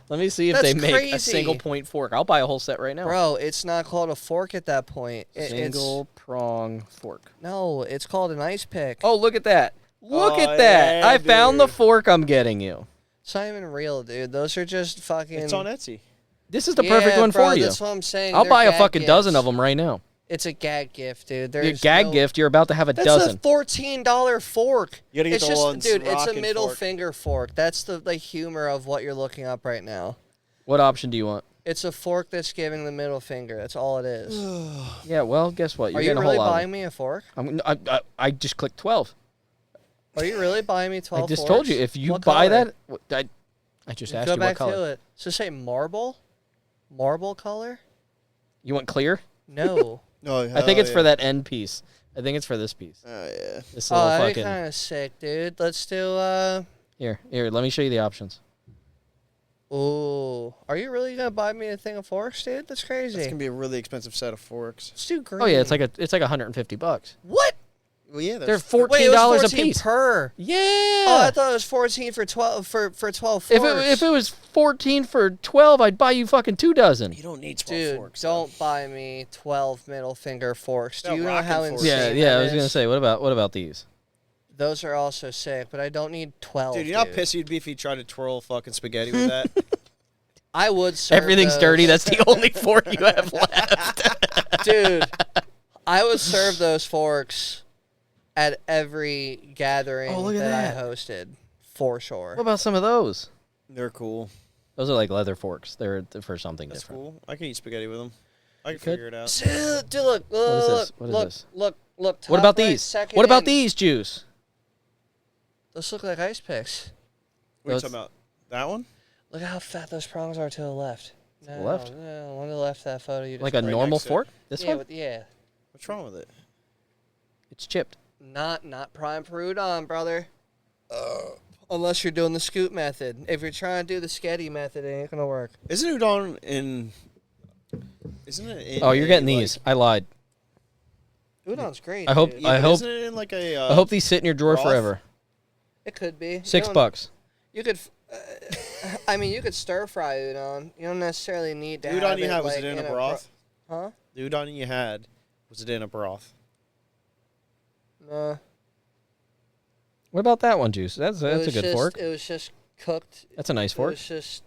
[SPEAKER 3] Let me see if
[SPEAKER 2] That's
[SPEAKER 3] they make
[SPEAKER 2] crazy.
[SPEAKER 3] a single point fork. I'll buy a whole set right now.
[SPEAKER 2] Bro, it's not called a fork at that point.
[SPEAKER 3] Single prong fork.
[SPEAKER 2] No, it's called an ice pick.
[SPEAKER 3] Oh, look at that! Look
[SPEAKER 1] Oh,
[SPEAKER 3] at that!
[SPEAKER 1] yeah,
[SPEAKER 3] I found the
[SPEAKER 1] dude.
[SPEAKER 3] fork I'm getting you.
[SPEAKER 2] It's not even real, dude. Those are just fucking.
[SPEAKER 1] It's on Etsy.
[SPEAKER 3] This is the perfect one
[SPEAKER 2] bro,
[SPEAKER 3] for you.
[SPEAKER 2] That's what I'm saying.
[SPEAKER 3] I'll
[SPEAKER 2] They're
[SPEAKER 3] buy a
[SPEAKER 2] gag
[SPEAKER 3] fucking dozen
[SPEAKER 2] gifts.
[SPEAKER 3] of them right now.
[SPEAKER 2] It's a gag gift, dude.
[SPEAKER 3] Your
[SPEAKER 2] There's
[SPEAKER 3] gag
[SPEAKER 2] no-
[SPEAKER 3] gift, you're about to have a
[SPEAKER 2] That's
[SPEAKER 3] dozen.
[SPEAKER 2] a $14 fork.
[SPEAKER 1] You gotta get
[SPEAKER 2] it's
[SPEAKER 1] the
[SPEAKER 2] just,
[SPEAKER 1] ones
[SPEAKER 2] dude. It's a
[SPEAKER 1] rockin'
[SPEAKER 2] middle
[SPEAKER 1] fork.
[SPEAKER 2] finger fork. That's the humor of what you're looking up right now.
[SPEAKER 3] What option do you want?
[SPEAKER 2] It's a fork that's giving the middle finger. That's all it is.
[SPEAKER 3] Yeah, well, guess what? You're
[SPEAKER 2] Are you
[SPEAKER 3] getting
[SPEAKER 2] really
[SPEAKER 3] a whole lot.
[SPEAKER 2] buying me a fork?
[SPEAKER 3] I just clicked 12.
[SPEAKER 2] Are you really buying me 12
[SPEAKER 3] I just
[SPEAKER 2] forks?
[SPEAKER 3] told you if you
[SPEAKER 2] What
[SPEAKER 3] buy
[SPEAKER 2] color?
[SPEAKER 3] that, I just asked
[SPEAKER 2] Go
[SPEAKER 3] you
[SPEAKER 2] back
[SPEAKER 3] what color.
[SPEAKER 2] to it. So say marble? Marble color?
[SPEAKER 3] You want clear?
[SPEAKER 2] No.
[SPEAKER 1] No,
[SPEAKER 3] I think it's for that end piece. I think it's for this piece.
[SPEAKER 1] Oh yeah.
[SPEAKER 3] This
[SPEAKER 2] Oh,
[SPEAKER 3] little
[SPEAKER 2] that'd be
[SPEAKER 3] fucking.
[SPEAKER 2] kind of sick, dude. Let's do,
[SPEAKER 3] Here. Let me show you the options.
[SPEAKER 2] Ooh. Are you really going to buy me a thing of forks, dude? That's crazy.
[SPEAKER 1] It's gonna be a really expensive set of forks.
[SPEAKER 2] Let's do green.
[SPEAKER 3] Oh yeah, it's like $150.
[SPEAKER 2] What?
[SPEAKER 1] Well, yeah,
[SPEAKER 3] They're
[SPEAKER 1] that's
[SPEAKER 3] $14
[SPEAKER 2] Wait, it was
[SPEAKER 3] a
[SPEAKER 2] 14
[SPEAKER 3] piece.
[SPEAKER 2] per.
[SPEAKER 3] Yeah.
[SPEAKER 2] Oh, I thought it was 14 for 12 for 12 forks.
[SPEAKER 3] if it was 14 for 12, I'd buy you fucking 2 dozen.
[SPEAKER 1] you don't need 12
[SPEAKER 2] Dude,
[SPEAKER 1] forks.
[SPEAKER 2] don't buy me 12 middle finger forks. Do
[SPEAKER 1] No,
[SPEAKER 2] you know
[SPEAKER 1] rockin'
[SPEAKER 2] how
[SPEAKER 1] forks.
[SPEAKER 2] insane
[SPEAKER 3] Yeah.
[SPEAKER 2] that
[SPEAKER 3] I was gonna
[SPEAKER 2] is?
[SPEAKER 3] say, what about these?
[SPEAKER 2] Those are also sick, but I don't need 12.
[SPEAKER 1] Dude, you know how pissed you'd be if you tried to twirl fucking spaghetti with that?
[SPEAKER 2] I would serve
[SPEAKER 3] Everything's
[SPEAKER 2] those.
[SPEAKER 3] dirty. That's the only fork you have left.
[SPEAKER 2] Dude, I would serve those forks at every gathering
[SPEAKER 3] Oh, look at
[SPEAKER 2] that
[SPEAKER 3] that.
[SPEAKER 2] I hosted, for sure.
[SPEAKER 3] What about some of those?
[SPEAKER 1] They're cool.
[SPEAKER 3] Those are like leather forks. They're for something
[SPEAKER 1] That's
[SPEAKER 3] different.
[SPEAKER 1] cool. I can eat spaghetti with them. I can
[SPEAKER 3] could?
[SPEAKER 1] figure it out.
[SPEAKER 2] Dude, look,
[SPEAKER 3] What is this? What is
[SPEAKER 2] look,
[SPEAKER 3] this?
[SPEAKER 2] look.
[SPEAKER 3] What
[SPEAKER 2] top
[SPEAKER 3] about
[SPEAKER 2] right,
[SPEAKER 3] these?
[SPEAKER 2] second
[SPEAKER 3] What about
[SPEAKER 2] in.
[SPEAKER 3] these, Juice?
[SPEAKER 2] Those look like ice picks.
[SPEAKER 1] What are you
[SPEAKER 3] Those-
[SPEAKER 1] talking about? That one?
[SPEAKER 2] Look how fat those prongs are to the left.
[SPEAKER 3] the left?
[SPEAKER 2] No, one to the left of that photo. You just
[SPEAKER 3] Like a
[SPEAKER 1] right
[SPEAKER 3] normal
[SPEAKER 1] next to it.
[SPEAKER 3] fork? This
[SPEAKER 2] yeah,
[SPEAKER 3] one?
[SPEAKER 2] yeah.
[SPEAKER 1] What's wrong with it?
[SPEAKER 3] It's chipped.
[SPEAKER 2] Not prime for udon, brother. Unless you're doing the scoop method. If you're trying to do the sketty method, it ain't gonna work.
[SPEAKER 1] Isn't udon in? Isn't it? In
[SPEAKER 3] Oh, you're getting
[SPEAKER 1] like-
[SPEAKER 3] these. I lied.
[SPEAKER 2] Udon's great.
[SPEAKER 3] I hope-
[SPEAKER 2] dude.
[SPEAKER 1] Yeah,
[SPEAKER 3] I
[SPEAKER 1] but
[SPEAKER 3] hope-
[SPEAKER 1] Isn't it in like a?
[SPEAKER 3] I hope these sit in your drawer
[SPEAKER 1] broth?
[SPEAKER 3] forever.
[SPEAKER 2] it could be.
[SPEAKER 3] $6.
[SPEAKER 2] You could. I mean, you could stir fry udon. You don't necessarily need to
[SPEAKER 1] The
[SPEAKER 2] have
[SPEAKER 1] udon you
[SPEAKER 2] it
[SPEAKER 1] had, was
[SPEAKER 2] like,
[SPEAKER 1] it in a
[SPEAKER 2] bro-
[SPEAKER 1] broth?
[SPEAKER 2] Huh?
[SPEAKER 1] The udon you had, was it in a broth?
[SPEAKER 2] No.
[SPEAKER 3] What about that one, Juice? That's a good fork.
[SPEAKER 2] It was just cooked.
[SPEAKER 3] That's a nice
[SPEAKER 2] It
[SPEAKER 3] fork.
[SPEAKER 2] was just.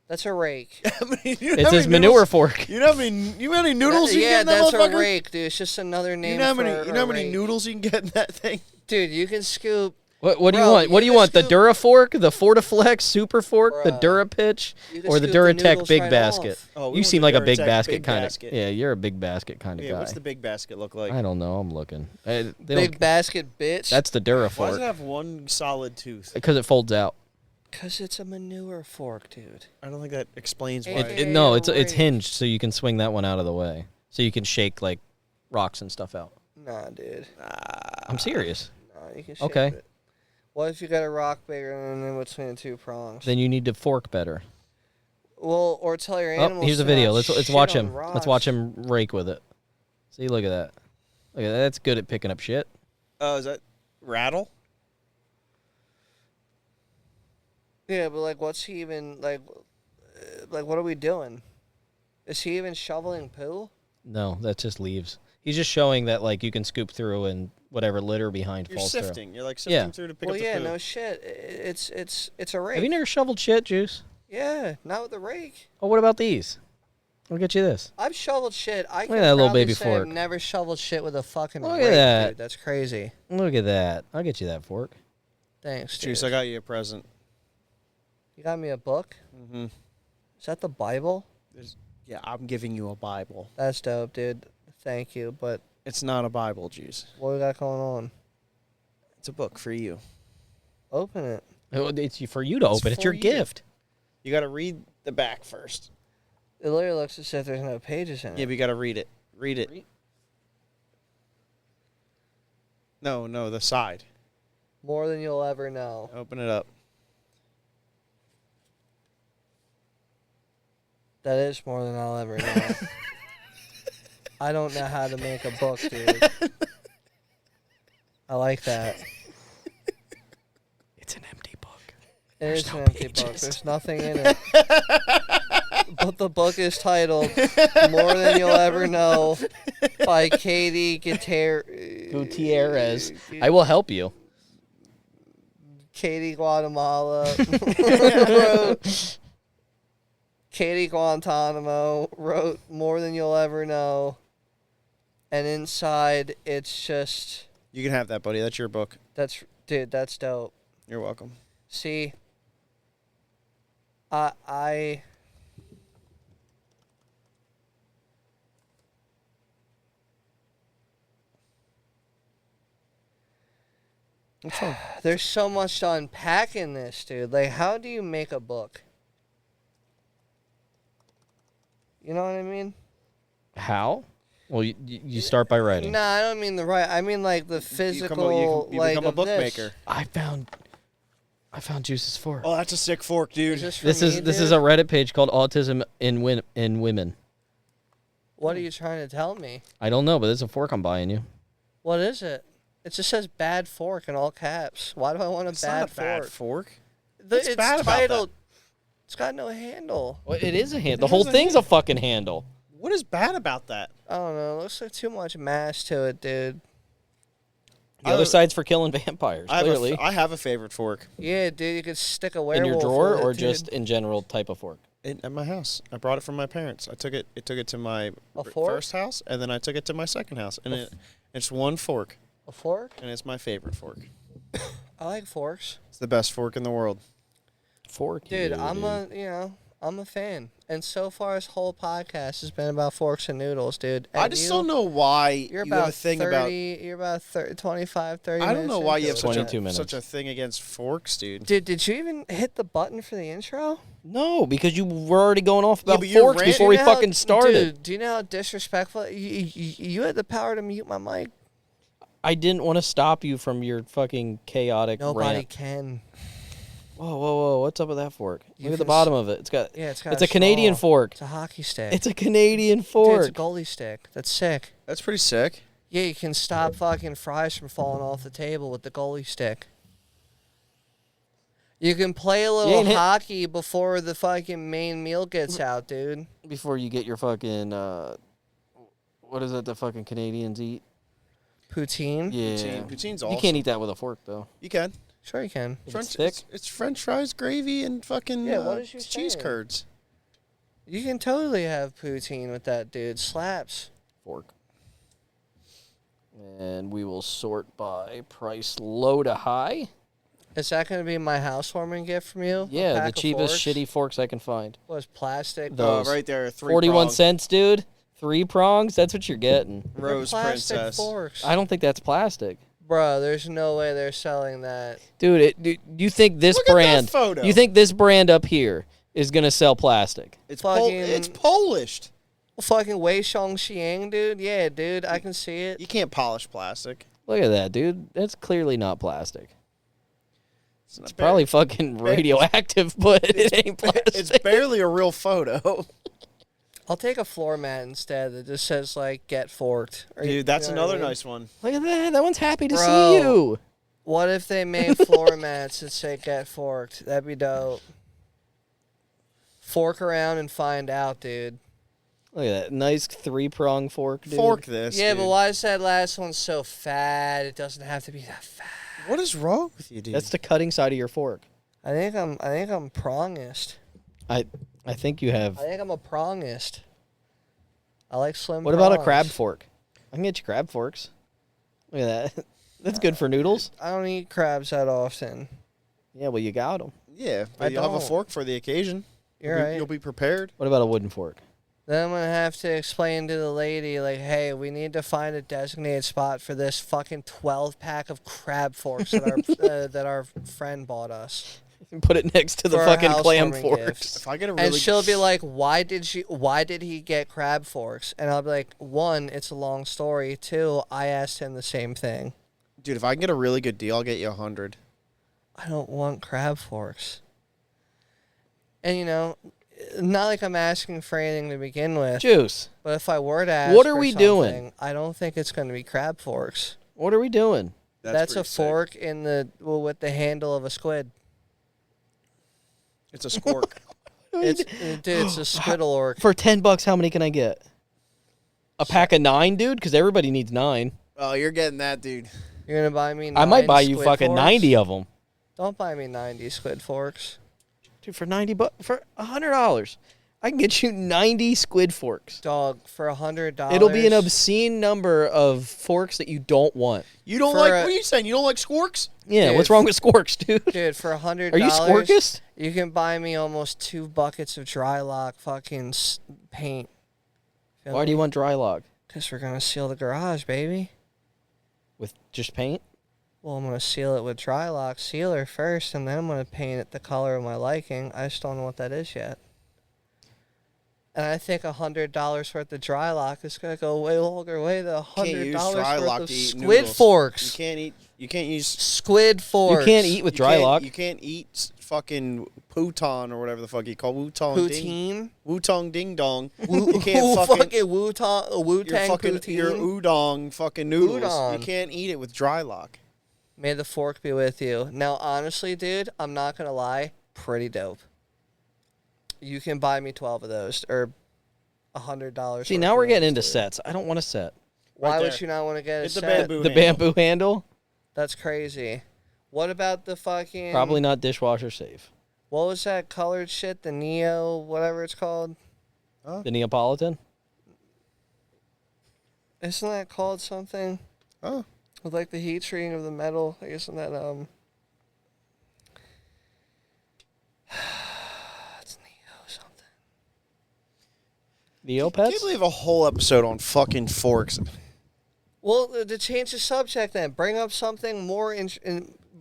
[SPEAKER 2] That's a rake.
[SPEAKER 1] I mean, you know
[SPEAKER 3] It's
[SPEAKER 1] how
[SPEAKER 3] his
[SPEAKER 1] many
[SPEAKER 3] manure
[SPEAKER 1] noodles-
[SPEAKER 3] fork.
[SPEAKER 1] You know how many noodles you
[SPEAKER 2] yeah,
[SPEAKER 1] can get in that
[SPEAKER 2] that's
[SPEAKER 1] motherfucker?
[SPEAKER 2] a rake, dude. It's just another name
[SPEAKER 1] You know how
[SPEAKER 2] for
[SPEAKER 1] many? You know how
[SPEAKER 2] a
[SPEAKER 1] many
[SPEAKER 2] rake.
[SPEAKER 1] noodles you can get in that thing?
[SPEAKER 2] Dude, you can scoop.
[SPEAKER 3] What do you
[SPEAKER 2] Bro,
[SPEAKER 3] want? What do
[SPEAKER 2] you
[SPEAKER 3] you want? The
[SPEAKER 2] scoop-
[SPEAKER 3] Dura fork, the Fortiflex Super Fork, the
[SPEAKER 2] Bruh.
[SPEAKER 3] Dura Pitch,
[SPEAKER 2] You can
[SPEAKER 3] or the
[SPEAKER 2] scoop the
[SPEAKER 3] Duratech
[SPEAKER 2] noodles
[SPEAKER 3] Big
[SPEAKER 2] right
[SPEAKER 3] Basket?
[SPEAKER 2] off.
[SPEAKER 1] Oh, we
[SPEAKER 3] You
[SPEAKER 1] want
[SPEAKER 3] seem
[SPEAKER 1] the
[SPEAKER 3] like a big
[SPEAKER 1] Duratech
[SPEAKER 3] basket
[SPEAKER 1] Big
[SPEAKER 3] kind
[SPEAKER 1] Basket.
[SPEAKER 3] of. Yeah, you're a big basket kind of
[SPEAKER 1] Yeah,
[SPEAKER 3] guy.
[SPEAKER 1] what's the big basket look like?
[SPEAKER 3] I don't know. I'm looking. They
[SPEAKER 2] Big
[SPEAKER 3] don't,
[SPEAKER 2] basket, bitch.
[SPEAKER 3] that's the Dura
[SPEAKER 1] Why does
[SPEAKER 3] fork
[SPEAKER 1] it have one solid tooth?
[SPEAKER 3] because it folds out.
[SPEAKER 2] Because it's a manure fork, dude.
[SPEAKER 1] I don't think that explains
[SPEAKER 2] It-
[SPEAKER 1] why.
[SPEAKER 3] No, it's
[SPEAKER 2] rake.
[SPEAKER 3] hinged so you can swing that one out of the way, so you can shake like rocks and stuff out.
[SPEAKER 2] Nah, dude.
[SPEAKER 3] I'm serious.
[SPEAKER 2] Nah, you can shape
[SPEAKER 3] Okay.
[SPEAKER 2] it. What if you got a rock bigger than in between the two prongs?
[SPEAKER 3] Then you need to fork better.
[SPEAKER 2] Well, or tell your
[SPEAKER 3] Oh,
[SPEAKER 2] animals.
[SPEAKER 3] here's a
[SPEAKER 2] to
[SPEAKER 3] video.
[SPEAKER 2] not
[SPEAKER 3] Let's
[SPEAKER 2] shit
[SPEAKER 3] watch
[SPEAKER 2] on
[SPEAKER 3] him. Let's
[SPEAKER 2] rocks.
[SPEAKER 3] watch him rake with it. See, look at that. Look at that. That's good at picking up shit.
[SPEAKER 1] Oh, is that rattle?
[SPEAKER 2] Yeah, but like, what's he even like? Like, what are we doing? Is he even shoveling poo?
[SPEAKER 3] No, that's just leaves. He's just showing that like you can scoop through and whatever litter behind
[SPEAKER 1] You're
[SPEAKER 3] falls
[SPEAKER 1] sifting.
[SPEAKER 3] through.
[SPEAKER 1] You're like sifting
[SPEAKER 3] Yeah.
[SPEAKER 1] through to pick
[SPEAKER 2] Well,
[SPEAKER 1] up the
[SPEAKER 2] yeah,
[SPEAKER 1] poo.
[SPEAKER 2] no shit. It's a rake.
[SPEAKER 3] Have you never shoveled shit, Juice?
[SPEAKER 2] Yeah, not with a rake.
[SPEAKER 3] Oh, what about these? I'll get you this.
[SPEAKER 2] I've shoveled shit. I can
[SPEAKER 3] at that little
[SPEAKER 2] proudly
[SPEAKER 3] baby
[SPEAKER 2] say
[SPEAKER 3] fork.
[SPEAKER 2] I've never shoveled shit with a fucking
[SPEAKER 3] Look
[SPEAKER 2] rake,
[SPEAKER 3] at that.
[SPEAKER 2] dude. That's crazy.
[SPEAKER 3] Look at that. I'll get you that fork.
[SPEAKER 2] Thanks, dude.
[SPEAKER 1] Juice, I got you a present.
[SPEAKER 2] You got me a book?
[SPEAKER 1] Mm-hmm.
[SPEAKER 2] Is that the Bible?
[SPEAKER 1] Yeah, I'm giving you a Bible.
[SPEAKER 2] That's dope, dude. Thank you. But
[SPEAKER 1] It's not a Bible, Juice.
[SPEAKER 2] what we got going on?
[SPEAKER 1] It's a book for you.
[SPEAKER 2] Open it.
[SPEAKER 3] Oh, it's for you to
[SPEAKER 1] It's
[SPEAKER 3] open. It's
[SPEAKER 1] for
[SPEAKER 3] your
[SPEAKER 1] you.
[SPEAKER 3] gift.
[SPEAKER 1] You got to read the back first.
[SPEAKER 2] It literally looks as if there's no pages in it.
[SPEAKER 1] Yeah, but you got to read it. Read it. No, the side.
[SPEAKER 2] More than you'll ever know.
[SPEAKER 1] Open it up.
[SPEAKER 2] That is more than I'll ever know. I don't know how to make a book, dude. I like that.
[SPEAKER 3] It's an empty book.
[SPEAKER 2] It is
[SPEAKER 3] no
[SPEAKER 2] an empty book.
[SPEAKER 3] pages.
[SPEAKER 2] There's nothing in it. But the book is titled More Than You'll Ever Know by Katie
[SPEAKER 3] Gutierrez. I will help you.
[SPEAKER 2] Katie Guatemala wrote, Katie Guantanamo wrote More Than You'll Ever Know. And inside, it's just,
[SPEAKER 1] You can have that, buddy. That's your book.
[SPEAKER 2] dude, that's dope.
[SPEAKER 1] You're welcome.
[SPEAKER 2] See, I
[SPEAKER 1] What's wrong?
[SPEAKER 2] there's so much to unpack in this, dude. Like, how do you make a book? You know what I mean?
[SPEAKER 3] How? Well, you start by writing.
[SPEAKER 2] Nah, I don't mean the right. I mean like the physical.
[SPEAKER 1] You
[SPEAKER 2] like
[SPEAKER 1] become a
[SPEAKER 2] of this.
[SPEAKER 1] bookmaker.
[SPEAKER 3] I found Juice's fork.
[SPEAKER 1] Oh, that's a sick fork, dude.
[SPEAKER 2] Is
[SPEAKER 3] This is
[SPEAKER 2] dude?
[SPEAKER 3] a Reddit page called Autism in Women.
[SPEAKER 2] What are you trying to tell me?
[SPEAKER 3] I don't know, but there's a fork I'm buying you.
[SPEAKER 2] What is it? It just says bad fork in all caps. Why do I want a
[SPEAKER 1] It's
[SPEAKER 2] bad
[SPEAKER 1] not a
[SPEAKER 2] fork?
[SPEAKER 1] bad fork.
[SPEAKER 2] It's
[SPEAKER 1] bad about that?
[SPEAKER 2] titled. It's got no handle.
[SPEAKER 3] Well, it is a handle.
[SPEAKER 1] It
[SPEAKER 3] The whole
[SPEAKER 1] has a
[SPEAKER 3] thing's a fucking handle.
[SPEAKER 1] What is bad about that?
[SPEAKER 2] I don't know. It looks like too much mass to it, dude.
[SPEAKER 3] The other side's for killing vampires, clearly.
[SPEAKER 1] I have a favorite fork
[SPEAKER 2] Yeah, dude. You could stick a
[SPEAKER 3] In
[SPEAKER 2] werewolf
[SPEAKER 3] your drawer
[SPEAKER 2] with it,
[SPEAKER 3] or
[SPEAKER 2] dude.
[SPEAKER 3] just in general type of fork?
[SPEAKER 1] at my house. I brought it from my parents. I took it. It took it to my
[SPEAKER 2] fork?
[SPEAKER 1] first house, and then I took it to my second house. And it's one fork,
[SPEAKER 2] a fork?
[SPEAKER 1] and it's my favorite fork.
[SPEAKER 2] I like forks.
[SPEAKER 1] It's the best fork in the world.
[SPEAKER 3] Fork.
[SPEAKER 2] Dude, I'm a fan. And so far, this whole podcast has been about forks and noodles, dude.
[SPEAKER 1] I
[SPEAKER 2] And
[SPEAKER 1] just
[SPEAKER 2] you-
[SPEAKER 1] don't know why
[SPEAKER 2] You're
[SPEAKER 1] you have
[SPEAKER 2] about
[SPEAKER 1] a thing
[SPEAKER 2] 30, You're about 25, 30
[SPEAKER 1] I don't know
[SPEAKER 2] minutes
[SPEAKER 1] why you
[SPEAKER 2] into
[SPEAKER 1] have
[SPEAKER 2] it.
[SPEAKER 1] such
[SPEAKER 3] 22 minutes.
[SPEAKER 1] such a thing against forks, dude.
[SPEAKER 2] Did you even hit the button for the intro?
[SPEAKER 3] No, because you were already going off about
[SPEAKER 1] but you're
[SPEAKER 3] forks
[SPEAKER 1] ranting.
[SPEAKER 3] before we
[SPEAKER 2] Do you know how-
[SPEAKER 3] fucking started.
[SPEAKER 2] Dude, do you know how disrespectful? You had the power to mute my mic.
[SPEAKER 3] I didn't want to stop you from your fucking chaotic
[SPEAKER 2] Nobody
[SPEAKER 3] rant.
[SPEAKER 2] can.
[SPEAKER 3] Whoa. What's up with that fork?
[SPEAKER 2] You
[SPEAKER 3] Look at the
[SPEAKER 2] can
[SPEAKER 3] bottom of it. It's got
[SPEAKER 2] Yeah,
[SPEAKER 3] it's a Canadian
[SPEAKER 2] straw.
[SPEAKER 3] fork.
[SPEAKER 2] It's a hockey stick.
[SPEAKER 3] It's a Canadian
[SPEAKER 2] Dude,
[SPEAKER 3] fork.
[SPEAKER 2] it's a goalie stick. That's sick.
[SPEAKER 1] That's pretty sick.
[SPEAKER 2] Yeah, you can stop fucking fries from falling off the table with the goalie stick. You can play a little
[SPEAKER 3] ain't hit-
[SPEAKER 2] hockey before the fucking main meal gets out, dude.
[SPEAKER 3] Before you get your fucking what is it the fucking Canadians eat?
[SPEAKER 2] Poutine?
[SPEAKER 3] Yeah.
[SPEAKER 1] Poutine's awesome.
[SPEAKER 3] You can't eat that with a fork though.
[SPEAKER 1] You can.
[SPEAKER 2] Sure you can.
[SPEAKER 3] If
[SPEAKER 1] French,
[SPEAKER 3] it's thick.
[SPEAKER 1] It's French fries, gravy, and fucking
[SPEAKER 2] Yeah, what is you
[SPEAKER 1] cheese
[SPEAKER 2] saying?
[SPEAKER 1] curds.
[SPEAKER 2] You can totally have poutine with that, dude. Slaps.
[SPEAKER 3] Fork. And we will sort by price low to high.
[SPEAKER 2] Is that going to be my housewarming gift from you? A
[SPEAKER 3] Yeah, the
[SPEAKER 2] pack of
[SPEAKER 3] cheapest
[SPEAKER 2] forks?
[SPEAKER 3] shitty forks I can find.
[SPEAKER 2] Was plastic?
[SPEAKER 3] Those.
[SPEAKER 1] Oh, right there,
[SPEAKER 3] 41
[SPEAKER 1] prong.
[SPEAKER 3] cents, dude. 3 prongs. That's what you're getting.
[SPEAKER 2] They're
[SPEAKER 1] Rose
[SPEAKER 2] plastic
[SPEAKER 1] Princess.
[SPEAKER 2] forks.
[SPEAKER 3] I don't think that's plastic.
[SPEAKER 2] Bro, there's no way they're selling that.
[SPEAKER 3] Dude, you think this
[SPEAKER 1] Look at that
[SPEAKER 3] brand
[SPEAKER 1] photo.
[SPEAKER 3] You think this brand up here is going to sell plastic?
[SPEAKER 1] It's
[SPEAKER 2] Fucking-
[SPEAKER 1] it's polished.
[SPEAKER 2] Fucking Wei Shong Xiang, dude. Yeah, dude, I can see it.
[SPEAKER 1] You can't polish plastic.
[SPEAKER 3] Look at that, dude. That's clearly not plastic.
[SPEAKER 1] It's
[SPEAKER 3] Probably fucking radioactive, but it ain't plastic.
[SPEAKER 1] It's barely a real photo.
[SPEAKER 2] I'll take a floor mat instead that just says, like, get forked. Or,
[SPEAKER 1] Dude, that's
[SPEAKER 2] you know what I
[SPEAKER 1] another
[SPEAKER 2] mean?
[SPEAKER 1] nice one.
[SPEAKER 3] Look at that. That one's happy to
[SPEAKER 2] Bro.
[SPEAKER 3] see you.
[SPEAKER 2] What if they made floor mats that say "Get forked"? That'd be dope. Fork around and find out, dude.
[SPEAKER 3] Look at that nice 3-prong fork, dude.
[SPEAKER 1] Fork this.
[SPEAKER 2] Yeah,
[SPEAKER 1] dude.
[SPEAKER 2] but why is that last one so fat? It doesn't have to be that fat.
[SPEAKER 1] What is wrong with you, dude?
[SPEAKER 3] That's the cutting side of your fork.
[SPEAKER 2] I think I'm prongist.
[SPEAKER 3] I think you have.
[SPEAKER 2] I think I'm a prongist. I like slim.
[SPEAKER 3] What about a
[SPEAKER 2] prongs.
[SPEAKER 3] crab fork? I can get you crab forks. Look at that. That's good for noodles.
[SPEAKER 2] I don't eat crabs that often.
[SPEAKER 3] Yeah, well, you got them.
[SPEAKER 1] yeah,
[SPEAKER 2] I
[SPEAKER 1] but you'll have a
[SPEAKER 2] don't.
[SPEAKER 1] fork for the occasion.
[SPEAKER 2] You're right.
[SPEAKER 1] You'll be prepared.
[SPEAKER 3] What about a wooden fork?
[SPEAKER 2] Then I'm gonna have to explain to the lady, like, hey, we need to find a designated spot for this fucking 12-pack of crab forks that our that our friend bought us.
[SPEAKER 3] Put it next to the
[SPEAKER 2] For our
[SPEAKER 3] fucking clam
[SPEAKER 2] housewarming
[SPEAKER 3] forks.
[SPEAKER 2] gifts.
[SPEAKER 1] If I get a really
[SPEAKER 2] And she'll be like, why did he get crab forks? And I'll be like, 1, it's a long story. 2, I asked him the same thing.
[SPEAKER 1] dude, if I can get a really good deal, I'll get you 100.
[SPEAKER 2] I don't want crab forks. And you know, not like I'm asking for anything to begin with,
[SPEAKER 3] Juice.
[SPEAKER 2] but if I were to ask
[SPEAKER 3] What are
[SPEAKER 2] for
[SPEAKER 3] we doing?
[SPEAKER 2] something, I don't think it's going to be crab forks.
[SPEAKER 3] What are we doing?
[SPEAKER 2] That's a
[SPEAKER 1] pretty sick.
[SPEAKER 2] fork in the with the handle of a squid.
[SPEAKER 1] It's a squirk.
[SPEAKER 2] It's a squid orc.
[SPEAKER 3] For $10, how many can I get? A pack of 9, dude? Because everybody needs 9.
[SPEAKER 1] Oh, you're getting that, dude.
[SPEAKER 2] You're gonna buy me.
[SPEAKER 3] I might
[SPEAKER 2] 9
[SPEAKER 3] buy you
[SPEAKER 2] squid
[SPEAKER 3] fucking
[SPEAKER 2] forks?
[SPEAKER 3] 90 of them.
[SPEAKER 2] Don't buy me 90 squid forks.
[SPEAKER 3] Dude, for $90, for $100, I can get you 90 squid forks.
[SPEAKER 2] Dog, for $100.
[SPEAKER 3] It'll be an obscene number of forks that you don't want.
[SPEAKER 1] You don't
[SPEAKER 2] For
[SPEAKER 1] like,
[SPEAKER 2] a-
[SPEAKER 1] what are you saying? You don't like squirks?
[SPEAKER 3] Yeah,
[SPEAKER 2] Dude.
[SPEAKER 3] what's wrong with squirks, dude?
[SPEAKER 2] Dude, for $100.
[SPEAKER 3] Are you squirkist?
[SPEAKER 2] You can buy me almost 2 buckets of dry lock fucking paint.
[SPEAKER 3] Why do you want dry log?
[SPEAKER 2] Because we're gonna seal the garage, baby.
[SPEAKER 3] With just paint?
[SPEAKER 2] Well, I'm gonna seal it with dry lock sealer first, and then I'm gonna paint it the color of my liking. I just don't know what that is yet. And I think $100 worth of dry lock is gonna go way longer way than
[SPEAKER 1] Can't use
[SPEAKER 2] $100
[SPEAKER 1] dry
[SPEAKER 2] worth
[SPEAKER 1] lock
[SPEAKER 2] of
[SPEAKER 1] to eat
[SPEAKER 2] squid
[SPEAKER 1] noodles.
[SPEAKER 2] forks.
[SPEAKER 1] You can't use
[SPEAKER 2] Squid forks.
[SPEAKER 3] You can't eat with dry log.
[SPEAKER 1] You can't eat fucking pouton or whatever the fuck you call Wutong
[SPEAKER 2] poutine.
[SPEAKER 1] Wutong ding dong.
[SPEAKER 2] Wu,
[SPEAKER 1] You can't fucking
[SPEAKER 2] Wu
[SPEAKER 1] your
[SPEAKER 2] Tang
[SPEAKER 1] fucking
[SPEAKER 2] poutine.
[SPEAKER 1] your udon fucking noodles.
[SPEAKER 2] Udon.
[SPEAKER 1] You can't eat it with dry lock.
[SPEAKER 2] May the fork be with you. Now, honestly, dude, I'm not gonna lie, pretty dope. You can buy me 12 of those, or $100.
[SPEAKER 3] See,
[SPEAKER 2] worth
[SPEAKER 3] now
[SPEAKER 2] of
[SPEAKER 3] we're getting
[SPEAKER 2] those,
[SPEAKER 3] into
[SPEAKER 2] dude.
[SPEAKER 3] sets. I don't want a set.
[SPEAKER 2] Why
[SPEAKER 1] Right
[SPEAKER 2] would
[SPEAKER 1] there.
[SPEAKER 2] you not want to get a
[SPEAKER 1] It's the
[SPEAKER 2] set?
[SPEAKER 1] bamboo.
[SPEAKER 3] The bamboo handle?
[SPEAKER 2] That's crazy. What about the fucking...
[SPEAKER 3] Probably not dishwasher safe.
[SPEAKER 2] What was that colored shit? The Neo, whatever it's called?
[SPEAKER 3] The Neapolitan?
[SPEAKER 2] Isn't that called something?
[SPEAKER 1] Oh,
[SPEAKER 2] With like the heat treating of the metal. Like, isn't that it's Neo something.
[SPEAKER 1] I can't
[SPEAKER 3] Neopets?
[SPEAKER 1] believe a whole episode on fucking forks.
[SPEAKER 2] Well, to change the subject, then bring up something more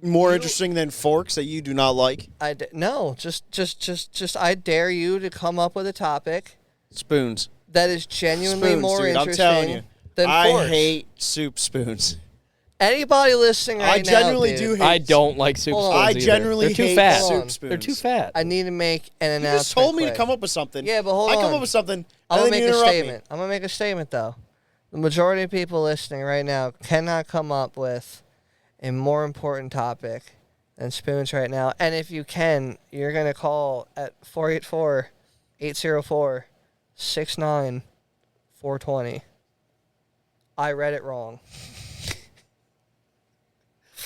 [SPEAKER 1] More
[SPEAKER 2] You-
[SPEAKER 1] interesting than forks that you do not like.
[SPEAKER 2] No, just I dare you to come up with a topic
[SPEAKER 1] Spoons.
[SPEAKER 2] that is genuinely
[SPEAKER 1] Spoons,
[SPEAKER 2] more
[SPEAKER 1] dude. I'm
[SPEAKER 2] interesting
[SPEAKER 1] telling you.
[SPEAKER 2] than
[SPEAKER 1] I
[SPEAKER 2] forks.
[SPEAKER 1] hate soup spoons.
[SPEAKER 2] Anybody listening right
[SPEAKER 1] I
[SPEAKER 2] now,
[SPEAKER 1] genuinely
[SPEAKER 2] dude,
[SPEAKER 1] do hate.
[SPEAKER 3] I don't like soup
[SPEAKER 2] Hold
[SPEAKER 3] spoons
[SPEAKER 2] on.
[SPEAKER 1] I
[SPEAKER 3] either.
[SPEAKER 1] genuinely
[SPEAKER 3] They're too
[SPEAKER 1] hate
[SPEAKER 3] fat.
[SPEAKER 2] Hold on.
[SPEAKER 1] soup spoons.
[SPEAKER 3] They're too fat.
[SPEAKER 2] I need to make an
[SPEAKER 1] You
[SPEAKER 2] announcement.
[SPEAKER 1] just told me to
[SPEAKER 2] quick.
[SPEAKER 1] come up with something.
[SPEAKER 2] Yeah, but hold
[SPEAKER 1] I come
[SPEAKER 2] on.
[SPEAKER 1] up with something.
[SPEAKER 2] I'm
[SPEAKER 1] and
[SPEAKER 2] gonna
[SPEAKER 1] then
[SPEAKER 2] make
[SPEAKER 1] you
[SPEAKER 2] a
[SPEAKER 1] interrupt me.
[SPEAKER 2] statement. I'm gonna make a statement though. The majority of people listening right now cannot come up with a more important topic than spoons right now. And if you can, you're gonna call at 484-804-69-420. I read it wrong.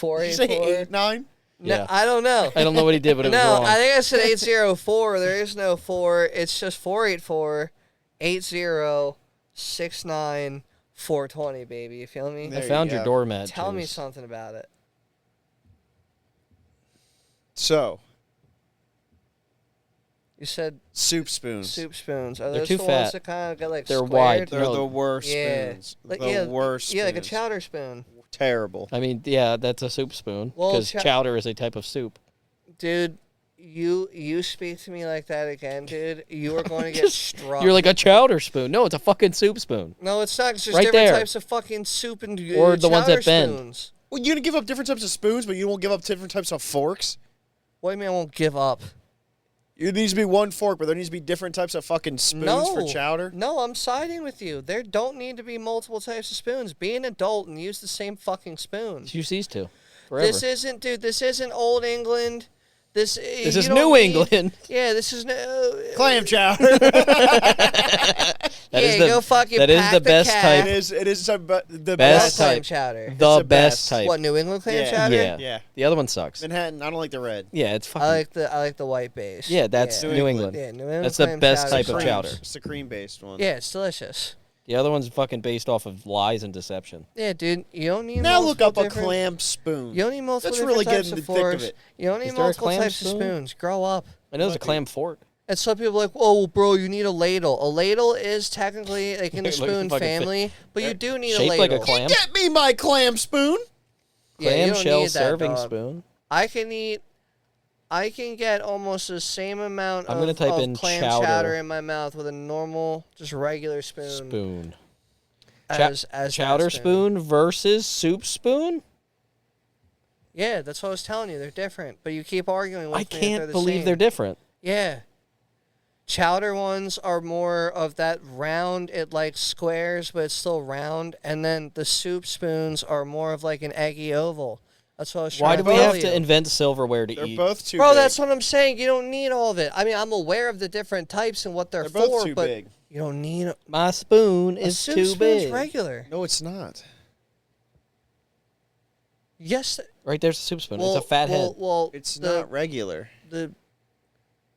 [SPEAKER 1] Did you say
[SPEAKER 2] 484.
[SPEAKER 1] 8-9?
[SPEAKER 2] No,
[SPEAKER 3] Yeah.
[SPEAKER 2] I don't know.
[SPEAKER 3] I don't know what he did, but it was
[SPEAKER 2] No,
[SPEAKER 3] wrong.
[SPEAKER 2] I think I said 804. There is no 4. It's just 484-80-69-420, baby. You feel me?
[SPEAKER 1] There
[SPEAKER 3] I
[SPEAKER 1] you
[SPEAKER 3] found your
[SPEAKER 1] go.
[SPEAKER 3] doormat.
[SPEAKER 2] Tell me
[SPEAKER 3] Juice.
[SPEAKER 2] something about it.
[SPEAKER 1] So,
[SPEAKER 2] You said
[SPEAKER 1] soup spoons.
[SPEAKER 2] soup spoons. Are
[SPEAKER 3] They're
[SPEAKER 2] those
[SPEAKER 3] too
[SPEAKER 2] the
[SPEAKER 3] fat.
[SPEAKER 2] ones that kind of get like
[SPEAKER 3] They're
[SPEAKER 2] squared?
[SPEAKER 3] wide.
[SPEAKER 1] They're
[SPEAKER 3] No.
[SPEAKER 1] the worst
[SPEAKER 2] Yeah.
[SPEAKER 1] spoons.
[SPEAKER 2] Like,
[SPEAKER 1] the
[SPEAKER 2] yeah,
[SPEAKER 1] worst spoons.
[SPEAKER 2] Yeah, like a chowder spoon.
[SPEAKER 1] Terrible.
[SPEAKER 3] I mean, yeah, that's a soup spoon.
[SPEAKER 2] Well,
[SPEAKER 3] Because chowder is a type of soup.
[SPEAKER 2] Dude, you speak to me like that again, dude. You are going to get struck.
[SPEAKER 3] You're like a chowder spoon. No, it's a fucking soup spoon.
[SPEAKER 2] No, it's not. 'Cause there's
[SPEAKER 3] Right
[SPEAKER 2] different
[SPEAKER 3] there.
[SPEAKER 2] types of fucking soup and
[SPEAKER 3] Or the ones
[SPEAKER 2] chowder
[SPEAKER 3] that bend.
[SPEAKER 2] spoons.
[SPEAKER 1] Well, you're going to give up different types of spoons, but you won't give up different types of forks?
[SPEAKER 2] What do you mean I won't give up?
[SPEAKER 1] There needs to be one fork, but there needs to be different types of fucking spoons for chowder.
[SPEAKER 2] No, I'm siding with you. There don't need to be multiple types of spoons. Be an adult and use the same fucking spoon.
[SPEAKER 3] Use these two. forever.
[SPEAKER 2] This isn't, dude. This isn't old England. This
[SPEAKER 3] is New England.
[SPEAKER 2] Yeah, this is no
[SPEAKER 1] Clam chowder.
[SPEAKER 2] Go fucking
[SPEAKER 3] that is
[SPEAKER 2] pack
[SPEAKER 3] the best
[SPEAKER 2] cat.
[SPEAKER 3] type.
[SPEAKER 1] It is the
[SPEAKER 3] Best
[SPEAKER 1] best
[SPEAKER 2] clam
[SPEAKER 3] type.
[SPEAKER 2] chowder.
[SPEAKER 3] The
[SPEAKER 1] the
[SPEAKER 3] best
[SPEAKER 1] best.
[SPEAKER 3] type.
[SPEAKER 2] What, New England clam
[SPEAKER 1] Yeah.
[SPEAKER 2] chowder?
[SPEAKER 3] Yeah.
[SPEAKER 1] Yeah.
[SPEAKER 3] The other one sucks.
[SPEAKER 1] Manhattan. I don't like the red.
[SPEAKER 3] Yeah, it's fucking.
[SPEAKER 2] I like the white base.
[SPEAKER 3] yeah, that's
[SPEAKER 2] yeah.
[SPEAKER 3] New England.
[SPEAKER 2] Yeah, New England
[SPEAKER 3] That's the
[SPEAKER 2] clam
[SPEAKER 3] best
[SPEAKER 2] chowder's
[SPEAKER 3] type of
[SPEAKER 2] cream.
[SPEAKER 3] chowder.
[SPEAKER 1] It's the cream based one.
[SPEAKER 2] Yeah, it's delicious.
[SPEAKER 3] The other one's fucking based off of lies and deception.
[SPEAKER 2] Yeah, dude. You don't need
[SPEAKER 1] Now look
[SPEAKER 2] multiple
[SPEAKER 1] up a
[SPEAKER 2] different-
[SPEAKER 1] clam spoon.
[SPEAKER 2] You don't need multiple
[SPEAKER 1] That's
[SPEAKER 2] different
[SPEAKER 1] really
[SPEAKER 2] types
[SPEAKER 1] getting
[SPEAKER 2] of
[SPEAKER 1] the thick of
[SPEAKER 2] forks.
[SPEAKER 1] it.
[SPEAKER 2] You don't need
[SPEAKER 3] Is there a
[SPEAKER 2] multiple
[SPEAKER 3] clam
[SPEAKER 2] types
[SPEAKER 3] spoon?
[SPEAKER 2] of spoons. Grow up.
[SPEAKER 3] I know there's a
[SPEAKER 1] Might be.
[SPEAKER 3] clam fork.
[SPEAKER 2] And some people are like, oh, well, bro, you need a ladle. A ladle is technically like in the
[SPEAKER 3] Look at the
[SPEAKER 2] spoon
[SPEAKER 3] fucking
[SPEAKER 2] family, but you do need a
[SPEAKER 3] Shaped
[SPEAKER 2] ladle.
[SPEAKER 3] like a clam.
[SPEAKER 1] Get me my clam spoon.
[SPEAKER 2] Yeah, you
[SPEAKER 3] Clam
[SPEAKER 2] don't
[SPEAKER 3] shell
[SPEAKER 2] need that,
[SPEAKER 3] serving
[SPEAKER 2] dog.
[SPEAKER 3] spoon.
[SPEAKER 2] I can get almost the same amount
[SPEAKER 3] I'm gonna
[SPEAKER 2] of,
[SPEAKER 3] type
[SPEAKER 2] of
[SPEAKER 3] in
[SPEAKER 2] clam
[SPEAKER 3] chowder.
[SPEAKER 2] chowder in my mouth with a normal, just regular spoon.
[SPEAKER 3] Spoon.
[SPEAKER 2] As that
[SPEAKER 3] Chowder spoon versus soup spoon?
[SPEAKER 2] Yeah, that's what I was telling you. They're different, but you keep arguing with
[SPEAKER 3] I
[SPEAKER 2] me that they're
[SPEAKER 3] can't
[SPEAKER 2] the
[SPEAKER 3] believe
[SPEAKER 2] same.
[SPEAKER 3] they're different.
[SPEAKER 2] Yeah. Chowder ones are more of that round, it like squares, but it's still round. And then the soup spoons are more of like an eggy oval. That's what I was trying
[SPEAKER 3] Why
[SPEAKER 2] to
[SPEAKER 3] do we
[SPEAKER 2] tell
[SPEAKER 3] have to
[SPEAKER 2] you.
[SPEAKER 3] invent silverware to
[SPEAKER 1] They're
[SPEAKER 3] eat?
[SPEAKER 1] both too
[SPEAKER 2] Bro,
[SPEAKER 1] big.
[SPEAKER 2] that's what I'm saying. You don't need all of it. I mean, I'm aware of the different types and what they're,
[SPEAKER 1] They're both
[SPEAKER 2] for,
[SPEAKER 1] too
[SPEAKER 2] but
[SPEAKER 1] big.
[SPEAKER 2] you don't need
[SPEAKER 3] My spoon
[SPEAKER 2] a
[SPEAKER 3] is
[SPEAKER 2] soup
[SPEAKER 3] too
[SPEAKER 2] spoon's
[SPEAKER 3] big.
[SPEAKER 2] regular.
[SPEAKER 1] No, it's not.
[SPEAKER 2] Yes.
[SPEAKER 3] Right there's a soup spoon.
[SPEAKER 2] Well,
[SPEAKER 3] it's a fat head.
[SPEAKER 2] Well,
[SPEAKER 1] It's
[SPEAKER 2] the,
[SPEAKER 1] not regular.
[SPEAKER 2] the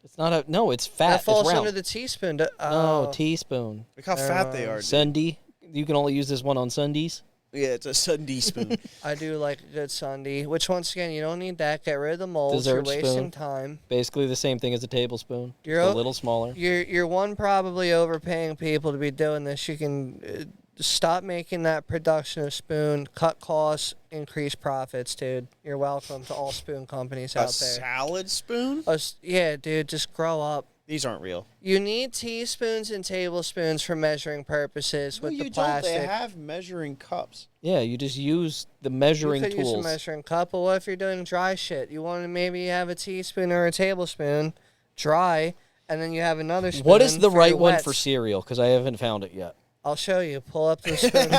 [SPEAKER 3] It's not a no. It's fat.
[SPEAKER 2] that falls
[SPEAKER 3] it's round.
[SPEAKER 2] under the teaspoon.
[SPEAKER 3] No, teaspoon.
[SPEAKER 1] Look how
[SPEAKER 2] Never
[SPEAKER 1] fat they
[SPEAKER 2] mind.
[SPEAKER 1] are. dude.
[SPEAKER 3] Sunday. You can only use this one on Sundays.
[SPEAKER 1] Yeah, it's a Sunday spoon.
[SPEAKER 2] I do like a good Sunday, which once again, you don't need that. Get rid of the molds.
[SPEAKER 3] Dessert
[SPEAKER 2] You're wasting
[SPEAKER 3] spoon.
[SPEAKER 2] time.
[SPEAKER 3] Basically the same thing as a tablespoon.
[SPEAKER 2] You're
[SPEAKER 3] Just a
[SPEAKER 2] o-
[SPEAKER 3] little smaller.
[SPEAKER 2] You're one probably overpaying people to be doing this. You can stop making that production of spoon, cut costs, increase profits, dude. You're welcome to all spoon companies
[SPEAKER 1] A
[SPEAKER 2] out there.
[SPEAKER 1] salad spoon?
[SPEAKER 2] Yeah, dude, just grow up.
[SPEAKER 1] These aren't real.
[SPEAKER 2] You need teaspoons and tablespoons for measuring purposes
[SPEAKER 1] No,
[SPEAKER 2] with
[SPEAKER 1] you
[SPEAKER 2] the
[SPEAKER 1] don't.
[SPEAKER 2] plastic.
[SPEAKER 1] They have measuring cups.
[SPEAKER 3] Yeah, you just use the measuring
[SPEAKER 2] you could use a
[SPEAKER 3] tools.
[SPEAKER 2] measuring cup, but what if you're doing dry shit? You want to maybe have a teaspoon or a tablespoon dry, and then you have another spoon.
[SPEAKER 3] What is the
[SPEAKER 2] for
[SPEAKER 3] right
[SPEAKER 2] your
[SPEAKER 3] one
[SPEAKER 2] wets.
[SPEAKER 3] for cereal? Because I haven't found it yet.
[SPEAKER 2] I'll show you. Pull up the spoon.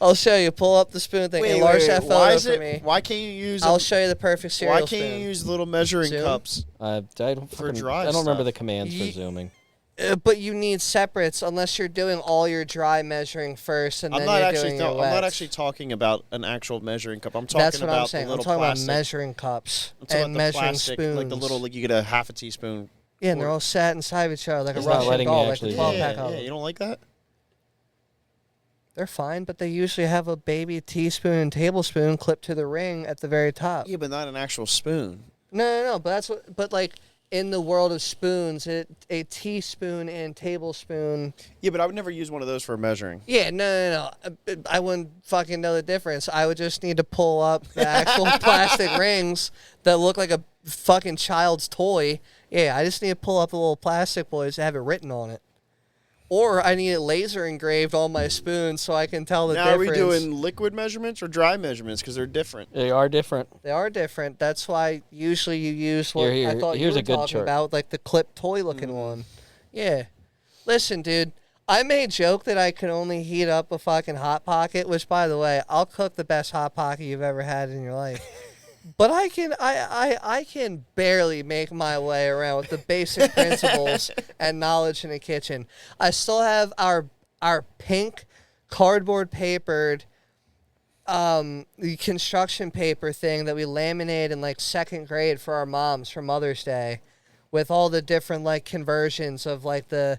[SPEAKER 2] I'll show you. Pull up the spoon thing. Enlarge that photo
[SPEAKER 1] Why is
[SPEAKER 2] for
[SPEAKER 1] it?
[SPEAKER 2] me.
[SPEAKER 1] Why can't you use?
[SPEAKER 2] I'll show you the perfect cereal
[SPEAKER 1] Why can't
[SPEAKER 2] spoon.
[SPEAKER 1] you use little measuring
[SPEAKER 2] Zoom?
[SPEAKER 1] cups?
[SPEAKER 3] I don't.
[SPEAKER 1] For
[SPEAKER 3] fucking-
[SPEAKER 1] dry
[SPEAKER 3] I don't remember
[SPEAKER 1] stuff.
[SPEAKER 3] the commands
[SPEAKER 2] Ye-
[SPEAKER 3] for zooming.
[SPEAKER 2] But you need separates unless you're doing all your dry measuring first, and
[SPEAKER 1] I'm
[SPEAKER 2] then
[SPEAKER 1] not
[SPEAKER 2] you're
[SPEAKER 1] actually.
[SPEAKER 2] doing your
[SPEAKER 1] I'm not
[SPEAKER 2] wets.
[SPEAKER 1] actually talking about an actual measuring cup. I'm talking
[SPEAKER 2] That's what
[SPEAKER 1] about
[SPEAKER 2] I'm saying.
[SPEAKER 1] the
[SPEAKER 2] I'm
[SPEAKER 1] little
[SPEAKER 2] talking
[SPEAKER 1] plastic.
[SPEAKER 2] about measuring cups
[SPEAKER 1] I'm talking
[SPEAKER 2] and
[SPEAKER 1] about the
[SPEAKER 2] measuring
[SPEAKER 1] plastic,
[SPEAKER 2] spoons.
[SPEAKER 1] like the little, like you get a half a teaspoon.
[SPEAKER 2] Yeah, and they're all sat inside of each other like
[SPEAKER 3] It's
[SPEAKER 2] a
[SPEAKER 3] not
[SPEAKER 2] Russian
[SPEAKER 3] letting me
[SPEAKER 2] doll, like
[SPEAKER 3] actually
[SPEAKER 2] a
[SPEAKER 3] do
[SPEAKER 2] 12
[SPEAKER 3] it.
[SPEAKER 2] pack
[SPEAKER 1] Yeah,
[SPEAKER 2] of
[SPEAKER 1] yeah,
[SPEAKER 2] them.
[SPEAKER 1] you don't like that?
[SPEAKER 2] They're fine, but they usually have a baby teaspoon and tablespoon clipped to the ring at the very top.
[SPEAKER 1] Yeah, but not an actual spoon.
[SPEAKER 2] No. But that's what. But like in the world of spoons, a teaspoon and tablespoon.
[SPEAKER 1] Yeah, but I would never use one of those for measuring.
[SPEAKER 2] Yeah, no. I wouldn't fucking know the difference. I would just need to pull up the actual plastic rings that look like a fucking child's toy. Yeah, I just need to pull up the little plastic boys that have it written on it. Or I need it laser engraved on my spoon so I can tell the
[SPEAKER 1] Now,
[SPEAKER 2] difference.
[SPEAKER 1] are we doing liquid measurements or dry measurements? Because they're different.
[SPEAKER 3] They are different.
[SPEAKER 2] They are different. That's why usually you use what
[SPEAKER 3] Here,
[SPEAKER 2] I thought you
[SPEAKER 3] here's
[SPEAKER 2] were
[SPEAKER 3] a good
[SPEAKER 2] talking
[SPEAKER 3] chart.
[SPEAKER 2] about, like the clip toy looking one. Yeah. Listen, dude, I may joke that I can only heat up a fucking Hot Pocket, which, by the way, I'll cook the best Hot Pocket you've ever had in your life. But I can barely make my way around with the basic principles and knowledge in the kitchen. I still have our pink cardboard papered the construction paper thing that we laminated in like second grade for our moms for Mother's Day, with all the different like conversions of like the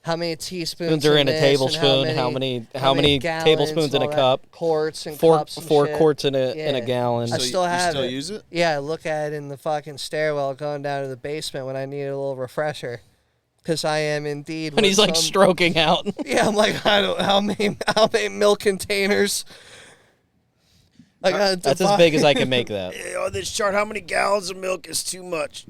[SPEAKER 2] how many teaspoons
[SPEAKER 3] Spoons are in a
[SPEAKER 2] this and
[SPEAKER 3] tablespoon. How many
[SPEAKER 2] gallons,
[SPEAKER 3] tablespoons in a
[SPEAKER 2] all that,
[SPEAKER 3] cup?
[SPEAKER 2] quarts and
[SPEAKER 3] Four
[SPEAKER 2] cups and shit.
[SPEAKER 3] quarts in a
[SPEAKER 2] Yeah.
[SPEAKER 3] gallon.
[SPEAKER 2] I
[SPEAKER 1] So
[SPEAKER 2] still have
[SPEAKER 1] you still
[SPEAKER 2] it.
[SPEAKER 1] use it?
[SPEAKER 2] Yeah, I look at it in the fucking stairwell going down to the basement when I need a little refresher. Because I am indeed.
[SPEAKER 3] And he's
[SPEAKER 2] with
[SPEAKER 3] like
[SPEAKER 2] some-
[SPEAKER 3] stroking out.
[SPEAKER 2] Yeah, I'm like, I don't how many milk containers. I gotta
[SPEAKER 3] That's as
[SPEAKER 2] divide-
[SPEAKER 3] big as I can make that.
[SPEAKER 1] On this chart, how many gallons of milk is too much?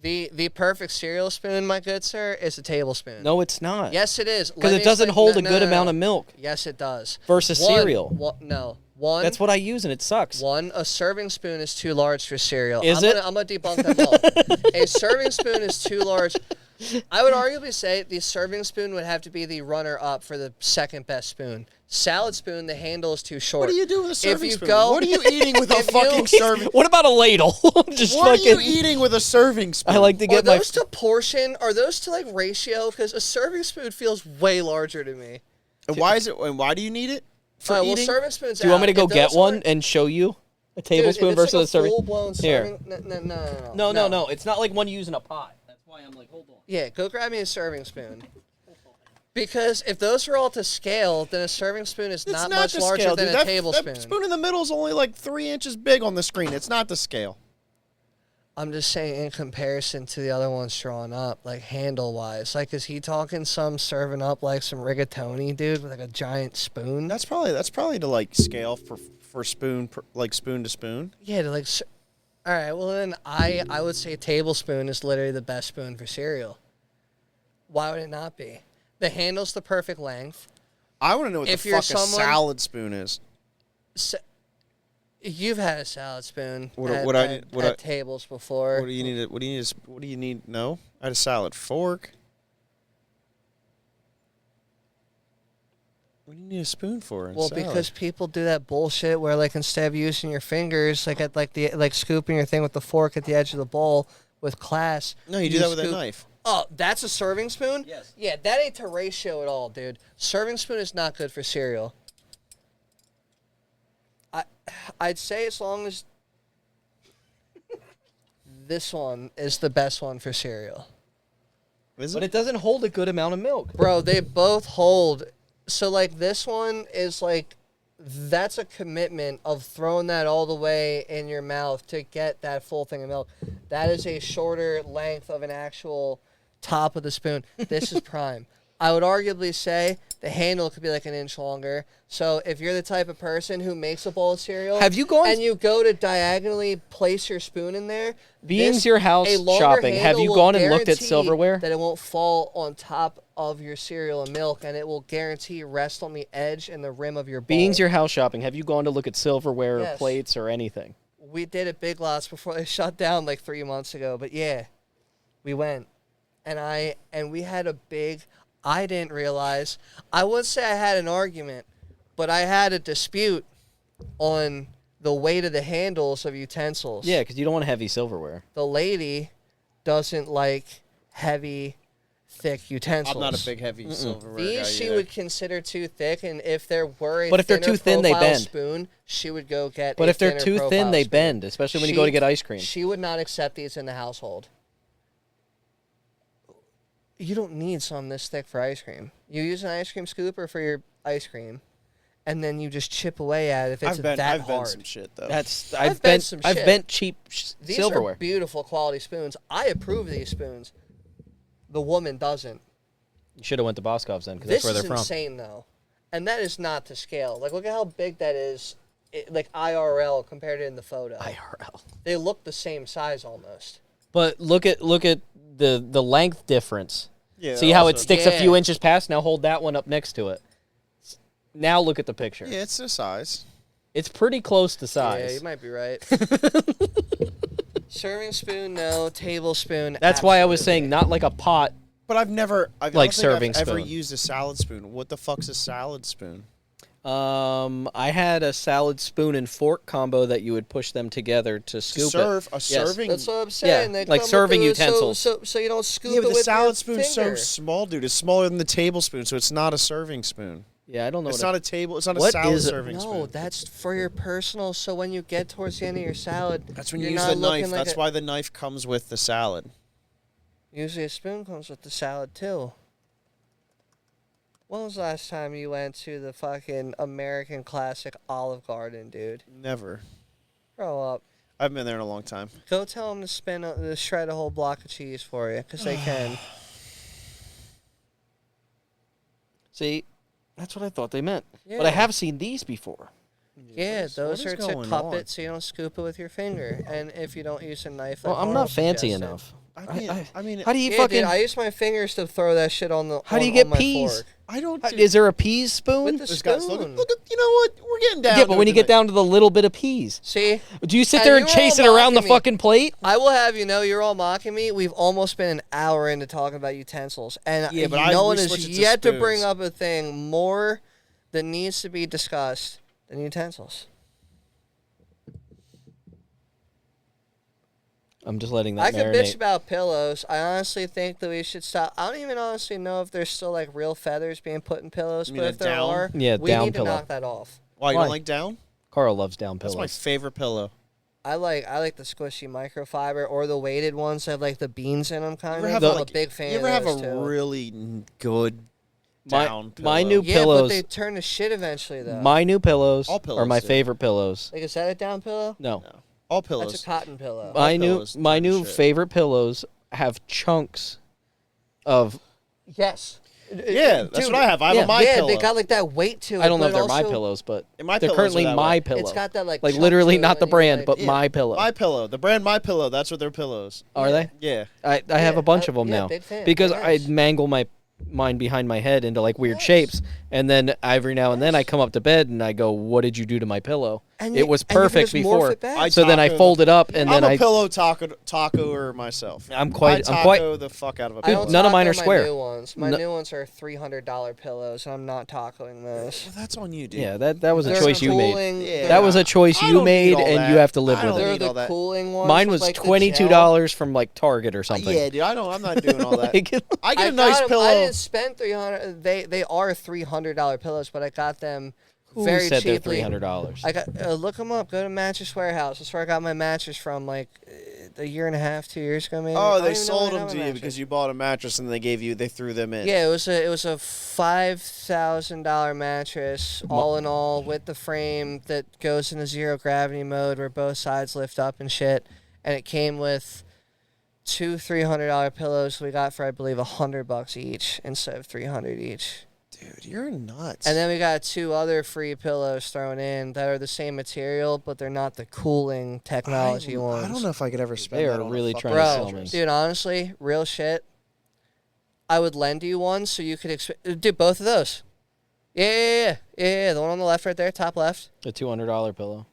[SPEAKER 2] The perfect cereal spoon, my good sir, is a tablespoon.
[SPEAKER 3] No, it's not.
[SPEAKER 2] Yes, it is.
[SPEAKER 3] Because
[SPEAKER 2] Let
[SPEAKER 3] it
[SPEAKER 2] me
[SPEAKER 3] doesn't
[SPEAKER 2] explain-
[SPEAKER 3] hold
[SPEAKER 2] no,
[SPEAKER 3] a
[SPEAKER 2] no,
[SPEAKER 3] good
[SPEAKER 2] no,
[SPEAKER 3] amount
[SPEAKER 2] no.
[SPEAKER 3] of milk
[SPEAKER 2] Yes, it does.
[SPEAKER 3] versus cereal.
[SPEAKER 2] One.
[SPEAKER 3] That's what I use, and it sucks.
[SPEAKER 2] One, a serving spoon is too large for cereal.
[SPEAKER 3] Is
[SPEAKER 2] I'm
[SPEAKER 3] it?
[SPEAKER 2] Gonna, I'm gonna debunk that myth. A serving spoon is too large. I would arguably say the serving spoon would have to be the runner-up for the second best spoon. Salad spoon, the handle is too short.
[SPEAKER 1] What do you do with a serving
[SPEAKER 2] you
[SPEAKER 1] spoon?
[SPEAKER 2] go-
[SPEAKER 1] What are you eating with a
[SPEAKER 2] if you-
[SPEAKER 1] fucking serving?
[SPEAKER 3] What about a ladle? Just
[SPEAKER 1] What are you
[SPEAKER 3] fucking-
[SPEAKER 1] eating with a serving spoon?
[SPEAKER 3] I like to
[SPEAKER 2] Are
[SPEAKER 3] get my.
[SPEAKER 2] those to portion? Are those to like ratio? Because a serving spoon feels way larger to me.
[SPEAKER 1] And why is it? And why do you need it for
[SPEAKER 2] Well,
[SPEAKER 1] eating?
[SPEAKER 2] serving spoons.
[SPEAKER 3] Do you want me to
[SPEAKER 2] out.
[SPEAKER 3] go
[SPEAKER 2] If
[SPEAKER 3] get
[SPEAKER 2] those
[SPEAKER 3] one
[SPEAKER 2] aren't-
[SPEAKER 3] and show you a
[SPEAKER 2] Dude,
[SPEAKER 3] tablespoon
[SPEAKER 2] if it's
[SPEAKER 3] versus
[SPEAKER 2] like
[SPEAKER 3] a serving?
[SPEAKER 2] full-blown
[SPEAKER 3] Here.
[SPEAKER 2] serving.
[SPEAKER 3] No. It's not like one using a pot. That's why I'm like, hold on.
[SPEAKER 2] Yeah, go grab me a serving spoon. Because if those are all to scale, then a serving spoon is
[SPEAKER 1] It's
[SPEAKER 2] not
[SPEAKER 1] not
[SPEAKER 2] much
[SPEAKER 1] to
[SPEAKER 2] larger
[SPEAKER 1] scale,
[SPEAKER 2] than
[SPEAKER 1] dude.
[SPEAKER 2] a
[SPEAKER 1] That
[SPEAKER 2] tablespoon.
[SPEAKER 1] spoon in the middle is only like 3 inches big on the screen. It's not to scale.
[SPEAKER 2] I'm just saying in comparison to the other ones drawn up, like handle-wise. Like, is he talking some serving up like some rigatoni, dude, with like a giant spoon?
[SPEAKER 1] That's probably to like scale for spoon, like spoon to spoon.
[SPEAKER 2] Yeah, to like... All right, well then I would say a tablespoon is literally the best spoon for cereal. Why would it not be? The handle's the perfect length.
[SPEAKER 1] I want to know what
[SPEAKER 2] If
[SPEAKER 1] the
[SPEAKER 2] you're
[SPEAKER 1] fuck a
[SPEAKER 2] someone-
[SPEAKER 1] salad spoon is.
[SPEAKER 2] You've had a salad spoon
[SPEAKER 1] What
[SPEAKER 2] at tables before.
[SPEAKER 1] What do you need? What do you need? No, I had a salad fork. What do you need a spoon for?
[SPEAKER 2] Well, because people do that bullshit where, like, instead of using your fingers, like at like scooping your thing with the fork at the edge of the bowl with class.
[SPEAKER 1] no, you do that with a
[SPEAKER 2] scoop-
[SPEAKER 1] knife.
[SPEAKER 2] Oh, that's a serving spoon?
[SPEAKER 3] Yes.
[SPEAKER 2] Yeah, that ain't to ratio at all, dude. Serving spoon is not good for cereal. I'd say as long as this one is the best one for cereal.
[SPEAKER 1] Is
[SPEAKER 3] But
[SPEAKER 1] it?
[SPEAKER 3] it doesn't hold a good amount of milk.
[SPEAKER 2] Bro, they both hold. So, like, this one is, like, that's a commitment of throwing that all the way in your mouth to get that full thing of milk. That is a shorter length of an actual top of the spoon. This is prime. I would arguably say the handle could be like an inch longer. So if you're the type of person who makes a bowl of cereal,
[SPEAKER 3] Have you gone-
[SPEAKER 2] and you go to diagonally place your spoon in there,
[SPEAKER 3] Being's
[SPEAKER 2] this-
[SPEAKER 3] your house
[SPEAKER 2] a longer
[SPEAKER 3] shopping. Have
[SPEAKER 2] handle
[SPEAKER 3] you
[SPEAKER 2] will
[SPEAKER 3] gone and looked at
[SPEAKER 2] guarantee
[SPEAKER 3] silverware?
[SPEAKER 2] that it won't fall on top of your cereal and milk, and it will guarantee rest on the edge and the rim of your bowl.
[SPEAKER 3] Being's your house shopping. Have you gone to look at silverware or
[SPEAKER 2] Yes.
[SPEAKER 3] plates or anything?
[SPEAKER 2] We did at Big Lots before they shut down like 3 months ago, but yeah, we went, and we had a big. I didn't realize. I would say I had an argument, but I had a dispute on the weight of the handles of utensils.
[SPEAKER 3] Yeah, because you don't want heavy silverware.
[SPEAKER 2] The lady doesn't like heavy, thick utensils.
[SPEAKER 1] I'm not a big heavy silverware guy.
[SPEAKER 2] These she
[SPEAKER 1] either.
[SPEAKER 2] would consider too thick, and if there were a
[SPEAKER 3] But if they're
[SPEAKER 2] thinner
[SPEAKER 3] too thin, they
[SPEAKER 2] profile
[SPEAKER 3] bend.
[SPEAKER 2] spoon, she would go get.
[SPEAKER 3] But
[SPEAKER 2] a
[SPEAKER 3] if they're
[SPEAKER 2] thinner
[SPEAKER 3] too thin,
[SPEAKER 2] profile
[SPEAKER 3] they
[SPEAKER 2] spoon.
[SPEAKER 3] bend, especially when you go to get ice cream.
[SPEAKER 2] She would not accept these in the household. You don't need some this thick for ice cream. You use an ice cream scooper for your ice cream, and then you just chip away at it if it's
[SPEAKER 1] I've
[SPEAKER 2] that
[SPEAKER 1] bent
[SPEAKER 2] hard.
[SPEAKER 1] some shit though.
[SPEAKER 3] I've
[SPEAKER 2] bent
[SPEAKER 3] bent
[SPEAKER 2] some
[SPEAKER 3] I've
[SPEAKER 2] shit.
[SPEAKER 3] bent cheap
[SPEAKER 2] These
[SPEAKER 3] silverware.
[SPEAKER 2] are beautiful quality spoons. I approve of these spoons. The woman doesn't.
[SPEAKER 3] You should have went to Boscov's then, because
[SPEAKER 2] This
[SPEAKER 3] that's where
[SPEAKER 2] is
[SPEAKER 3] they're from.
[SPEAKER 2] insane, though. And that is not to scale. Like, look at how big that is, like IRL compared to in the photo.
[SPEAKER 3] IRL.
[SPEAKER 2] They look the same size almost.
[SPEAKER 3] But look at the length difference.
[SPEAKER 1] Yeah,
[SPEAKER 3] See how it
[SPEAKER 1] also-
[SPEAKER 3] sticks a few
[SPEAKER 2] Yeah.
[SPEAKER 3] inches past? Now hold that one up next to it. Now look at the picture.
[SPEAKER 1] Yeah, it's the size.
[SPEAKER 3] It's pretty close to
[SPEAKER 2] Yeah,
[SPEAKER 3] size.
[SPEAKER 2] you might be right. Serving spoon, no. Tablespoon,
[SPEAKER 3] That's why I was
[SPEAKER 2] absolutely.
[SPEAKER 3] saying not like a pot.
[SPEAKER 1] But I've never, I
[SPEAKER 3] Like
[SPEAKER 1] don't think
[SPEAKER 3] serving
[SPEAKER 1] I've ever
[SPEAKER 3] spoon.
[SPEAKER 1] used a salad spoon. What the fuck's a salad spoon?
[SPEAKER 3] I had a salad spoon and fork combo that you would push them together to
[SPEAKER 1] To
[SPEAKER 3] scoop
[SPEAKER 1] serve a
[SPEAKER 3] Yes.
[SPEAKER 1] serving.
[SPEAKER 2] That's what I'm saying.
[SPEAKER 3] Yeah,
[SPEAKER 2] They
[SPEAKER 3] like
[SPEAKER 2] come with
[SPEAKER 3] serving
[SPEAKER 2] the-
[SPEAKER 3] utensils.
[SPEAKER 2] So you don't scoop
[SPEAKER 1] Yeah,
[SPEAKER 2] it
[SPEAKER 1] but the
[SPEAKER 2] with
[SPEAKER 1] salad
[SPEAKER 2] your
[SPEAKER 1] spoon's so
[SPEAKER 2] finger.
[SPEAKER 1] small, dude. It's smaller than the tablespoon, so it's not a serving spoon.
[SPEAKER 3] Yeah, I don't know.
[SPEAKER 1] It's
[SPEAKER 3] what
[SPEAKER 1] not a table. It's not a
[SPEAKER 3] What
[SPEAKER 1] salad
[SPEAKER 3] is it?
[SPEAKER 1] serving
[SPEAKER 2] No,
[SPEAKER 1] spoon.
[SPEAKER 2] that's for your personal. So when you get towards the end of your salad,
[SPEAKER 1] That's when
[SPEAKER 2] you're
[SPEAKER 1] you use
[SPEAKER 2] not
[SPEAKER 1] the
[SPEAKER 2] looking
[SPEAKER 1] knife.
[SPEAKER 2] like
[SPEAKER 1] That's
[SPEAKER 2] a-
[SPEAKER 1] why the knife comes with the salad.
[SPEAKER 2] Usually a spoon comes with the salad too. When was the last time you went to the fucking American classic Olive Garden, dude?
[SPEAKER 1] Never.
[SPEAKER 2] Grow up.
[SPEAKER 1] I haven't been there in a long time.
[SPEAKER 2] Go tell them to shred a whole block of cheese for you, because they can.
[SPEAKER 3] See, that's what I thought they meant.
[SPEAKER 2] Yeah.
[SPEAKER 3] But I have seen these before.
[SPEAKER 2] Yeah,
[SPEAKER 1] what
[SPEAKER 2] those
[SPEAKER 1] is
[SPEAKER 2] are to
[SPEAKER 1] going
[SPEAKER 2] cup
[SPEAKER 1] on?
[SPEAKER 2] it so you don't scoop it with your finger. And if you don't use a knife,
[SPEAKER 3] Well,
[SPEAKER 2] like
[SPEAKER 3] I'm
[SPEAKER 2] Carl
[SPEAKER 3] not fancy
[SPEAKER 2] suggested.
[SPEAKER 3] enough.
[SPEAKER 1] I mean,
[SPEAKER 3] how do you
[SPEAKER 2] Yeah,
[SPEAKER 3] fucking?
[SPEAKER 2] dude, I use my fingers to throw that shit on the.
[SPEAKER 3] How do you
[SPEAKER 2] on
[SPEAKER 3] get
[SPEAKER 2] my
[SPEAKER 3] peas?
[SPEAKER 2] fork.
[SPEAKER 1] I don't.
[SPEAKER 3] Is there a peas spoon?
[SPEAKER 2] With the
[SPEAKER 1] This guy's
[SPEAKER 2] spoon.
[SPEAKER 1] look at. You know what? We're getting down.
[SPEAKER 3] Yeah,
[SPEAKER 1] to
[SPEAKER 3] but
[SPEAKER 1] it
[SPEAKER 3] when you get
[SPEAKER 1] tonight.
[SPEAKER 3] down to the little bit of peas,
[SPEAKER 2] See,
[SPEAKER 3] do you sit
[SPEAKER 2] And
[SPEAKER 3] there
[SPEAKER 2] you
[SPEAKER 3] and
[SPEAKER 2] were
[SPEAKER 3] chase
[SPEAKER 2] all
[SPEAKER 3] it around the
[SPEAKER 2] mocking me.
[SPEAKER 3] fucking plate?
[SPEAKER 2] I will have you know, you're all mocking me. We've almost been an hour into talking about utensils, and
[SPEAKER 1] Yeah, but
[SPEAKER 2] no
[SPEAKER 1] we
[SPEAKER 2] one
[SPEAKER 1] switched
[SPEAKER 2] has
[SPEAKER 1] it to
[SPEAKER 2] yet to bring
[SPEAKER 1] spoons.
[SPEAKER 2] up a thing more that needs to be discussed than utensils.
[SPEAKER 3] I'm just letting
[SPEAKER 2] I
[SPEAKER 3] that
[SPEAKER 2] could
[SPEAKER 3] marinate.
[SPEAKER 2] bitch about pillows. I honestly think that we should stop. I don't even honestly know if there's still like real feathers being put in pillows,
[SPEAKER 1] You
[SPEAKER 2] but
[SPEAKER 1] mean
[SPEAKER 2] if
[SPEAKER 1] a
[SPEAKER 2] there
[SPEAKER 1] down?
[SPEAKER 2] are,
[SPEAKER 3] Yeah,
[SPEAKER 2] we
[SPEAKER 3] down
[SPEAKER 2] need
[SPEAKER 3] pillow.
[SPEAKER 2] to knock that off.
[SPEAKER 1] Why you
[SPEAKER 3] Why?
[SPEAKER 1] don't like down?
[SPEAKER 3] Carl loves down
[SPEAKER 1] That's
[SPEAKER 3] pillows.
[SPEAKER 1] my favorite pillow.
[SPEAKER 2] I like the squishy microfiber or the weighted ones that have like the beans in them kind
[SPEAKER 1] You ever
[SPEAKER 2] of.
[SPEAKER 1] have
[SPEAKER 2] I'm
[SPEAKER 1] like
[SPEAKER 2] a big fan
[SPEAKER 1] You ever
[SPEAKER 2] of
[SPEAKER 1] have
[SPEAKER 2] those
[SPEAKER 1] a
[SPEAKER 2] too.
[SPEAKER 1] really good down pillow?
[SPEAKER 3] my new
[SPEAKER 2] Yeah,
[SPEAKER 3] pillows.
[SPEAKER 2] but they turn to shit eventually though.
[SPEAKER 3] My new pillows,
[SPEAKER 1] All
[SPEAKER 3] are
[SPEAKER 1] pillows
[SPEAKER 3] my
[SPEAKER 1] do.
[SPEAKER 3] favorite pillows.
[SPEAKER 2] Like, is that a down pillow?
[SPEAKER 3] No,
[SPEAKER 1] No. All pillows.
[SPEAKER 2] That's a cotton pillow.
[SPEAKER 3] my
[SPEAKER 1] pillows
[SPEAKER 3] my
[SPEAKER 1] turn to
[SPEAKER 3] new
[SPEAKER 1] shit.
[SPEAKER 3] favorite pillows have chunks of.
[SPEAKER 2] Yes.
[SPEAKER 1] Yeah, that's
[SPEAKER 2] Dude,
[SPEAKER 1] what I have. I have
[SPEAKER 3] yeah.
[SPEAKER 1] a my
[SPEAKER 2] yeah,
[SPEAKER 1] pillow.
[SPEAKER 2] they got like that weight to it.
[SPEAKER 3] I don't know
[SPEAKER 2] but
[SPEAKER 3] if they're my
[SPEAKER 2] also
[SPEAKER 3] pillows, but
[SPEAKER 1] And my
[SPEAKER 3] they're
[SPEAKER 1] pillows
[SPEAKER 3] currently
[SPEAKER 1] are that
[SPEAKER 3] my
[SPEAKER 1] way.
[SPEAKER 3] pillow.
[SPEAKER 2] It's got that like chunk
[SPEAKER 3] literally
[SPEAKER 2] to
[SPEAKER 3] not
[SPEAKER 2] it
[SPEAKER 3] the
[SPEAKER 2] when you,
[SPEAKER 3] brand,
[SPEAKER 2] like-
[SPEAKER 3] but
[SPEAKER 1] Yeah.
[SPEAKER 3] my pillow.
[SPEAKER 1] My pillow. The brand My Pillow. That's what their pillows.
[SPEAKER 3] Are they?
[SPEAKER 1] Yeah.
[SPEAKER 3] I have
[SPEAKER 2] Yeah,
[SPEAKER 3] a bunch of them
[SPEAKER 2] yeah,
[SPEAKER 3] now
[SPEAKER 2] big fan,
[SPEAKER 3] because
[SPEAKER 2] they're
[SPEAKER 3] I
[SPEAKER 2] nice.
[SPEAKER 3] mangle mine behind my head into like weird
[SPEAKER 2] Yes.
[SPEAKER 3] shapes, and then every now and then I come up to bed and I go, "What did you do to my pillow?"
[SPEAKER 2] And
[SPEAKER 3] It
[SPEAKER 2] you-
[SPEAKER 3] was
[SPEAKER 2] and you can
[SPEAKER 3] perfect
[SPEAKER 2] just morph
[SPEAKER 3] before.
[SPEAKER 2] it back.
[SPEAKER 3] So then I
[SPEAKER 1] taco
[SPEAKER 3] fold it up and
[SPEAKER 1] I'm
[SPEAKER 3] then
[SPEAKER 1] a pillow tacoer myself.
[SPEAKER 3] I'm quite-
[SPEAKER 1] I
[SPEAKER 3] I'm quite-
[SPEAKER 1] taco the fuck out of a
[SPEAKER 2] I
[SPEAKER 1] pillow.
[SPEAKER 2] don't
[SPEAKER 3] none of mine
[SPEAKER 2] taco
[SPEAKER 3] are square.
[SPEAKER 2] My new ones, my
[SPEAKER 3] No-
[SPEAKER 2] new ones are $300 pillows, and I'm not tacoing those.
[SPEAKER 1] Well, that's on you, dude.
[SPEAKER 3] Yeah, that was a
[SPEAKER 2] They're
[SPEAKER 3] choice you made.
[SPEAKER 2] cooling-
[SPEAKER 1] Yeah.
[SPEAKER 3] That was a choice
[SPEAKER 1] I
[SPEAKER 3] you
[SPEAKER 1] don't need
[SPEAKER 3] made,
[SPEAKER 1] all
[SPEAKER 3] and
[SPEAKER 1] that.
[SPEAKER 3] you have to live
[SPEAKER 1] I
[SPEAKER 3] with
[SPEAKER 1] don't
[SPEAKER 3] it.
[SPEAKER 2] They're
[SPEAKER 1] need
[SPEAKER 2] the
[SPEAKER 1] all that.
[SPEAKER 2] cooling ones.
[SPEAKER 3] Mine
[SPEAKER 2] with,
[SPEAKER 3] was
[SPEAKER 2] like, the
[SPEAKER 3] $22 from like Target or something.
[SPEAKER 1] Yeah, dude. I'm not doing all that.
[SPEAKER 3] Like,
[SPEAKER 1] I get
[SPEAKER 2] I
[SPEAKER 1] a nice
[SPEAKER 2] got 'em-
[SPEAKER 1] pillow.
[SPEAKER 2] I didn't spend 300. They are $300 pillows, but I got them
[SPEAKER 3] who
[SPEAKER 2] very
[SPEAKER 3] said they're
[SPEAKER 2] cheaply.
[SPEAKER 3] $300?
[SPEAKER 2] I got look them up. Go to Mattress Warehouse. That's where I got my mattress from, like a year and a half, 2 years ago, maybe. I
[SPEAKER 1] Oh,
[SPEAKER 2] don't
[SPEAKER 1] they
[SPEAKER 2] even know
[SPEAKER 1] sold
[SPEAKER 2] when I
[SPEAKER 1] them
[SPEAKER 2] got
[SPEAKER 1] to
[SPEAKER 2] my
[SPEAKER 1] you
[SPEAKER 2] mattress.
[SPEAKER 1] because you bought a mattress and they threw them in.
[SPEAKER 2] Yeah, it was a $5,000 mattress, all in all, with the frame that goes into zero gravity mode where both sides lift up and shit. And it came with two $300 pillows we got for I believe $100 each instead of $300 each.
[SPEAKER 1] Dude, you're nuts.
[SPEAKER 2] And then we got two other free pillows thrown in that are the same material, but they're not the cooling technology ones.
[SPEAKER 1] I don't know if I could ever spend
[SPEAKER 3] They
[SPEAKER 1] that
[SPEAKER 3] are
[SPEAKER 1] on a
[SPEAKER 3] really
[SPEAKER 1] fucking
[SPEAKER 3] trying to
[SPEAKER 2] Bro,
[SPEAKER 3] sell me.
[SPEAKER 2] dude, honestly, real shit. I would lend you one so you could dude, both of those. Yeah. The one on the left, right there, top left.
[SPEAKER 3] A $200 pillow.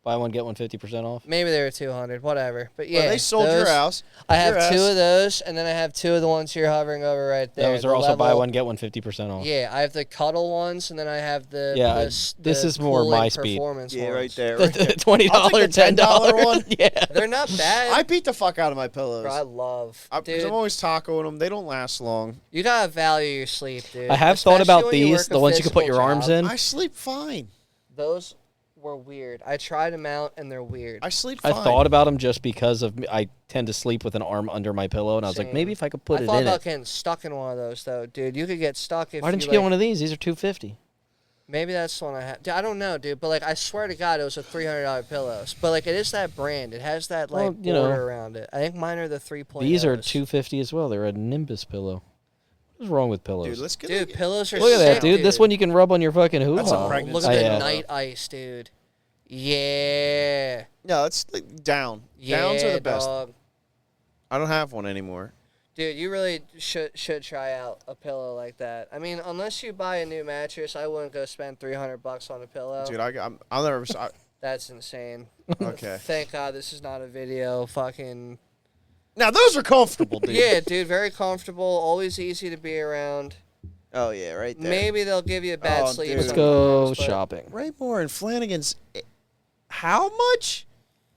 [SPEAKER 3] Buy one get one 50% off.
[SPEAKER 2] Maybe they were 200, whatever. But yeah,
[SPEAKER 1] Well, they sold
[SPEAKER 2] those,
[SPEAKER 1] your house.
[SPEAKER 2] I have
[SPEAKER 1] Your
[SPEAKER 2] two
[SPEAKER 1] ass.
[SPEAKER 2] of those, and then I have two of the ones you're hovering over right there.
[SPEAKER 3] Those
[SPEAKER 2] the
[SPEAKER 3] are also buy
[SPEAKER 2] level-
[SPEAKER 3] one get one 50% off.
[SPEAKER 2] Yeah, I have the cuddle ones, and then I have the
[SPEAKER 3] Yeah,
[SPEAKER 2] the
[SPEAKER 3] this is more
[SPEAKER 2] cooling
[SPEAKER 3] my speed.
[SPEAKER 2] performance
[SPEAKER 1] Yeah,
[SPEAKER 2] ones.
[SPEAKER 1] right there.
[SPEAKER 3] The
[SPEAKER 1] Right there.
[SPEAKER 3] $20,
[SPEAKER 1] I'll take the
[SPEAKER 3] $10
[SPEAKER 1] $10
[SPEAKER 3] one. Yeah.
[SPEAKER 2] They're not bad.
[SPEAKER 1] I beat the fuck out of my pillows.
[SPEAKER 2] Bro, I love.
[SPEAKER 1] Because
[SPEAKER 2] Dude,
[SPEAKER 1] I'm always tacoing them. They don't last long.
[SPEAKER 2] you gotta value your sleep, dude.
[SPEAKER 3] I have thought
[SPEAKER 2] Especially
[SPEAKER 3] about
[SPEAKER 2] when you
[SPEAKER 3] these,
[SPEAKER 2] work a
[SPEAKER 3] the ones you can put
[SPEAKER 2] physical
[SPEAKER 3] your arms
[SPEAKER 2] job.
[SPEAKER 3] in.
[SPEAKER 1] I sleep fine.
[SPEAKER 2] Those were weird. I tried them out, and they're weird.
[SPEAKER 1] I sleep
[SPEAKER 3] I
[SPEAKER 1] fine.
[SPEAKER 3] thought about them just because of I tend to sleep with an arm under my pillow, and I was like,
[SPEAKER 2] Same.
[SPEAKER 3] maybe if I could put
[SPEAKER 2] I
[SPEAKER 3] it
[SPEAKER 2] thought
[SPEAKER 3] in
[SPEAKER 2] about
[SPEAKER 3] it.
[SPEAKER 2] getting stuck in one of those, though, dude. You could get stuck if
[SPEAKER 3] Why didn't you
[SPEAKER 2] like,
[SPEAKER 3] get one of these? These are $250.
[SPEAKER 2] Maybe that's the one I have. I don't know, dude. But like, I swear to God, it was a $300 pillows. But like, it is that brand. It has that like
[SPEAKER 3] Well, you
[SPEAKER 2] border
[SPEAKER 3] know,
[SPEAKER 2] around it. I think mine are the 3.0.
[SPEAKER 3] These are $250 as well. They're a Nimbus pillow. What's wrong with pillows?
[SPEAKER 1] Dude, let's get
[SPEAKER 2] Dude,
[SPEAKER 1] it.
[SPEAKER 2] pillows are
[SPEAKER 3] Look at
[SPEAKER 2] sick,
[SPEAKER 3] that, dude. This one you can rub on your fucking hoo.
[SPEAKER 1] That's a
[SPEAKER 2] Oh,
[SPEAKER 1] pregnancy
[SPEAKER 2] look at the
[SPEAKER 3] pillow.
[SPEAKER 2] night ice, dude. Yeah.
[SPEAKER 1] No, it's like down.
[SPEAKER 2] Yeah,
[SPEAKER 1] Downs are the best.
[SPEAKER 2] dog.
[SPEAKER 1] I don't have one anymore.
[SPEAKER 2] Dude, you really should try out a pillow like that. I mean, unless you buy a new mattress, I wouldn't go spend $300 on a pillow.
[SPEAKER 1] Dude, I'll never.
[SPEAKER 2] That's insane.
[SPEAKER 1] Okay.
[SPEAKER 2] Thank God this is not a video. Fucking
[SPEAKER 1] Now those are comfortable, dude.
[SPEAKER 2] yeah, dude. Very comfortable. Always easy to be around.
[SPEAKER 1] Oh yeah, right there.
[SPEAKER 2] Maybe they'll give you a bad
[SPEAKER 1] Oh,
[SPEAKER 2] sleep.
[SPEAKER 1] dude.
[SPEAKER 3] Let's go
[SPEAKER 2] sometimes, but-
[SPEAKER 3] shopping.
[SPEAKER 1] Raymore and Flanagan's. How much?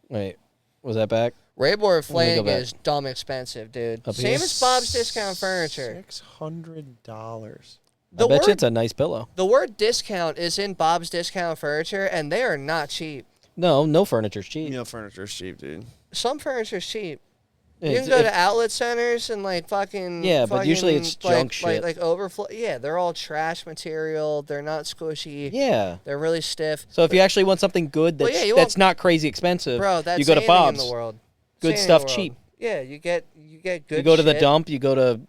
[SPEAKER 3] Wait, was that back?
[SPEAKER 2] Rayboard
[SPEAKER 3] Let me go
[SPEAKER 2] Flanagan
[SPEAKER 3] back.
[SPEAKER 2] is dumb expensive, dude.
[SPEAKER 3] Up
[SPEAKER 2] Same
[SPEAKER 3] here?
[SPEAKER 2] as Bob's Discount Furniture.
[SPEAKER 1] $600.
[SPEAKER 2] The
[SPEAKER 3] I bet
[SPEAKER 2] word
[SPEAKER 3] you it's a nice pillow.
[SPEAKER 2] the word discount is in Bob's Discount Furniture, and they are not cheap.
[SPEAKER 3] No furniture's cheap.
[SPEAKER 1] You know, furniture's cheap, dude.
[SPEAKER 2] Some furniture's cheap. You
[SPEAKER 3] It's-
[SPEAKER 2] can go
[SPEAKER 3] if-
[SPEAKER 2] to outlet centers and like fucking
[SPEAKER 3] Yeah, but usually it's
[SPEAKER 2] like,
[SPEAKER 3] junk shit.
[SPEAKER 2] like overflow. Yeah, they're all trash material. They're not squishy.
[SPEAKER 3] Yeah.
[SPEAKER 2] They're really stiff.
[SPEAKER 3] So if you actually want something good
[SPEAKER 2] Well,
[SPEAKER 3] that's,
[SPEAKER 2] yeah, you
[SPEAKER 3] that's
[SPEAKER 2] want-
[SPEAKER 3] not crazy expensive,
[SPEAKER 2] Bro, that's
[SPEAKER 3] you go to
[SPEAKER 2] anything
[SPEAKER 3] Bob's.
[SPEAKER 2] in the world.
[SPEAKER 3] Good
[SPEAKER 2] It's
[SPEAKER 3] stuff
[SPEAKER 2] anything in the world.
[SPEAKER 3] cheap.
[SPEAKER 2] Yeah, you get good.
[SPEAKER 3] You go to the
[SPEAKER 2] shit.
[SPEAKER 3] dump. You go to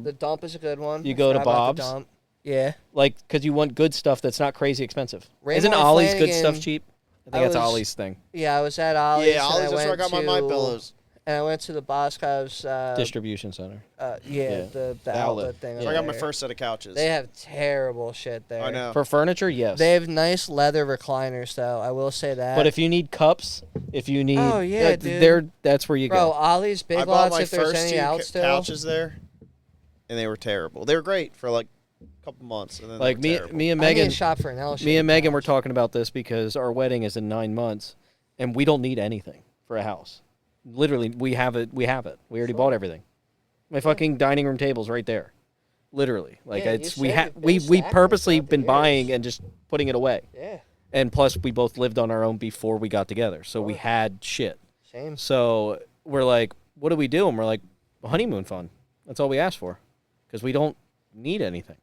[SPEAKER 2] The dump is a good one.
[SPEAKER 3] You
[SPEAKER 2] I
[SPEAKER 3] go to
[SPEAKER 2] forgot about the
[SPEAKER 3] Bob's?
[SPEAKER 2] dump. Yeah.
[SPEAKER 3] like because you want good stuff that's not crazy expensive.
[SPEAKER 2] Raymore
[SPEAKER 3] Isn't
[SPEAKER 2] and
[SPEAKER 3] Ollie's good stuff
[SPEAKER 2] Flanagan-
[SPEAKER 3] cheap? I
[SPEAKER 2] I
[SPEAKER 3] think that's
[SPEAKER 2] was-
[SPEAKER 3] Ollie's thing.
[SPEAKER 2] Yeah, I was at Ollie's.
[SPEAKER 1] Yeah,
[SPEAKER 2] and
[SPEAKER 1] Ollie's. That's where I
[SPEAKER 2] went
[SPEAKER 1] got my
[SPEAKER 2] to-
[SPEAKER 1] pillows.
[SPEAKER 2] and I went to the Boscov's
[SPEAKER 3] Distribution center.
[SPEAKER 2] yeah, the outlet thing.
[SPEAKER 1] So I
[SPEAKER 2] over
[SPEAKER 1] got my
[SPEAKER 2] there.
[SPEAKER 1] first set of couches.
[SPEAKER 2] They have terrible shit there.
[SPEAKER 1] I know.
[SPEAKER 3] For furniture, yes.
[SPEAKER 2] They have nice leather recliners, though. I will say that.
[SPEAKER 3] But if you need cups, if you need,
[SPEAKER 2] Oh, yeah, dude.
[SPEAKER 3] that's where you
[SPEAKER 2] Bro,
[SPEAKER 3] go.
[SPEAKER 2] Ollie's Big
[SPEAKER 1] I bought
[SPEAKER 2] Lots,
[SPEAKER 1] my
[SPEAKER 2] if there's
[SPEAKER 1] first
[SPEAKER 2] any
[SPEAKER 1] two
[SPEAKER 2] out still.
[SPEAKER 1] couches there, and they were terrible. They were great for like a couple months, and then
[SPEAKER 3] Like
[SPEAKER 1] they
[SPEAKER 3] me,
[SPEAKER 1] were terrible.
[SPEAKER 3] me and
[SPEAKER 2] I need
[SPEAKER 3] Megan,
[SPEAKER 2] to shop for an L shape
[SPEAKER 3] me and Megan were
[SPEAKER 2] couch.
[SPEAKER 3] talking about this because our wedding is in 9 months, and we don't need anything for a house. Literally, we have it. We already bought everything. My fucking dining room table's right there. Literally, like
[SPEAKER 2] Yeah,
[SPEAKER 3] it's
[SPEAKER 2] you
[SPEAKER 3] we
[SPEAKER 2] said you've been
[SPEAKER 3] we
[SPEAKER 2] stacking
[SPEAKER 3] purposely
[SPEAKER 2] throughout the
[SPEAKER 3] been buying
[SPEAKER 2] years.
[SPEAKER 3] and just putting it away.
[SPEAKER 2] Yeah,
[SPEAKER 3] And plus, we both lived on our own before we got together, so we
[SPEAKER 2] Sure.
[SPEAKER 3] had shit.
[SPEAKER 2] same.
[SPEAKER 3] So we're like, what do we do? And we're like, honeymoon fund. That's all we asked for, because we don't need anything.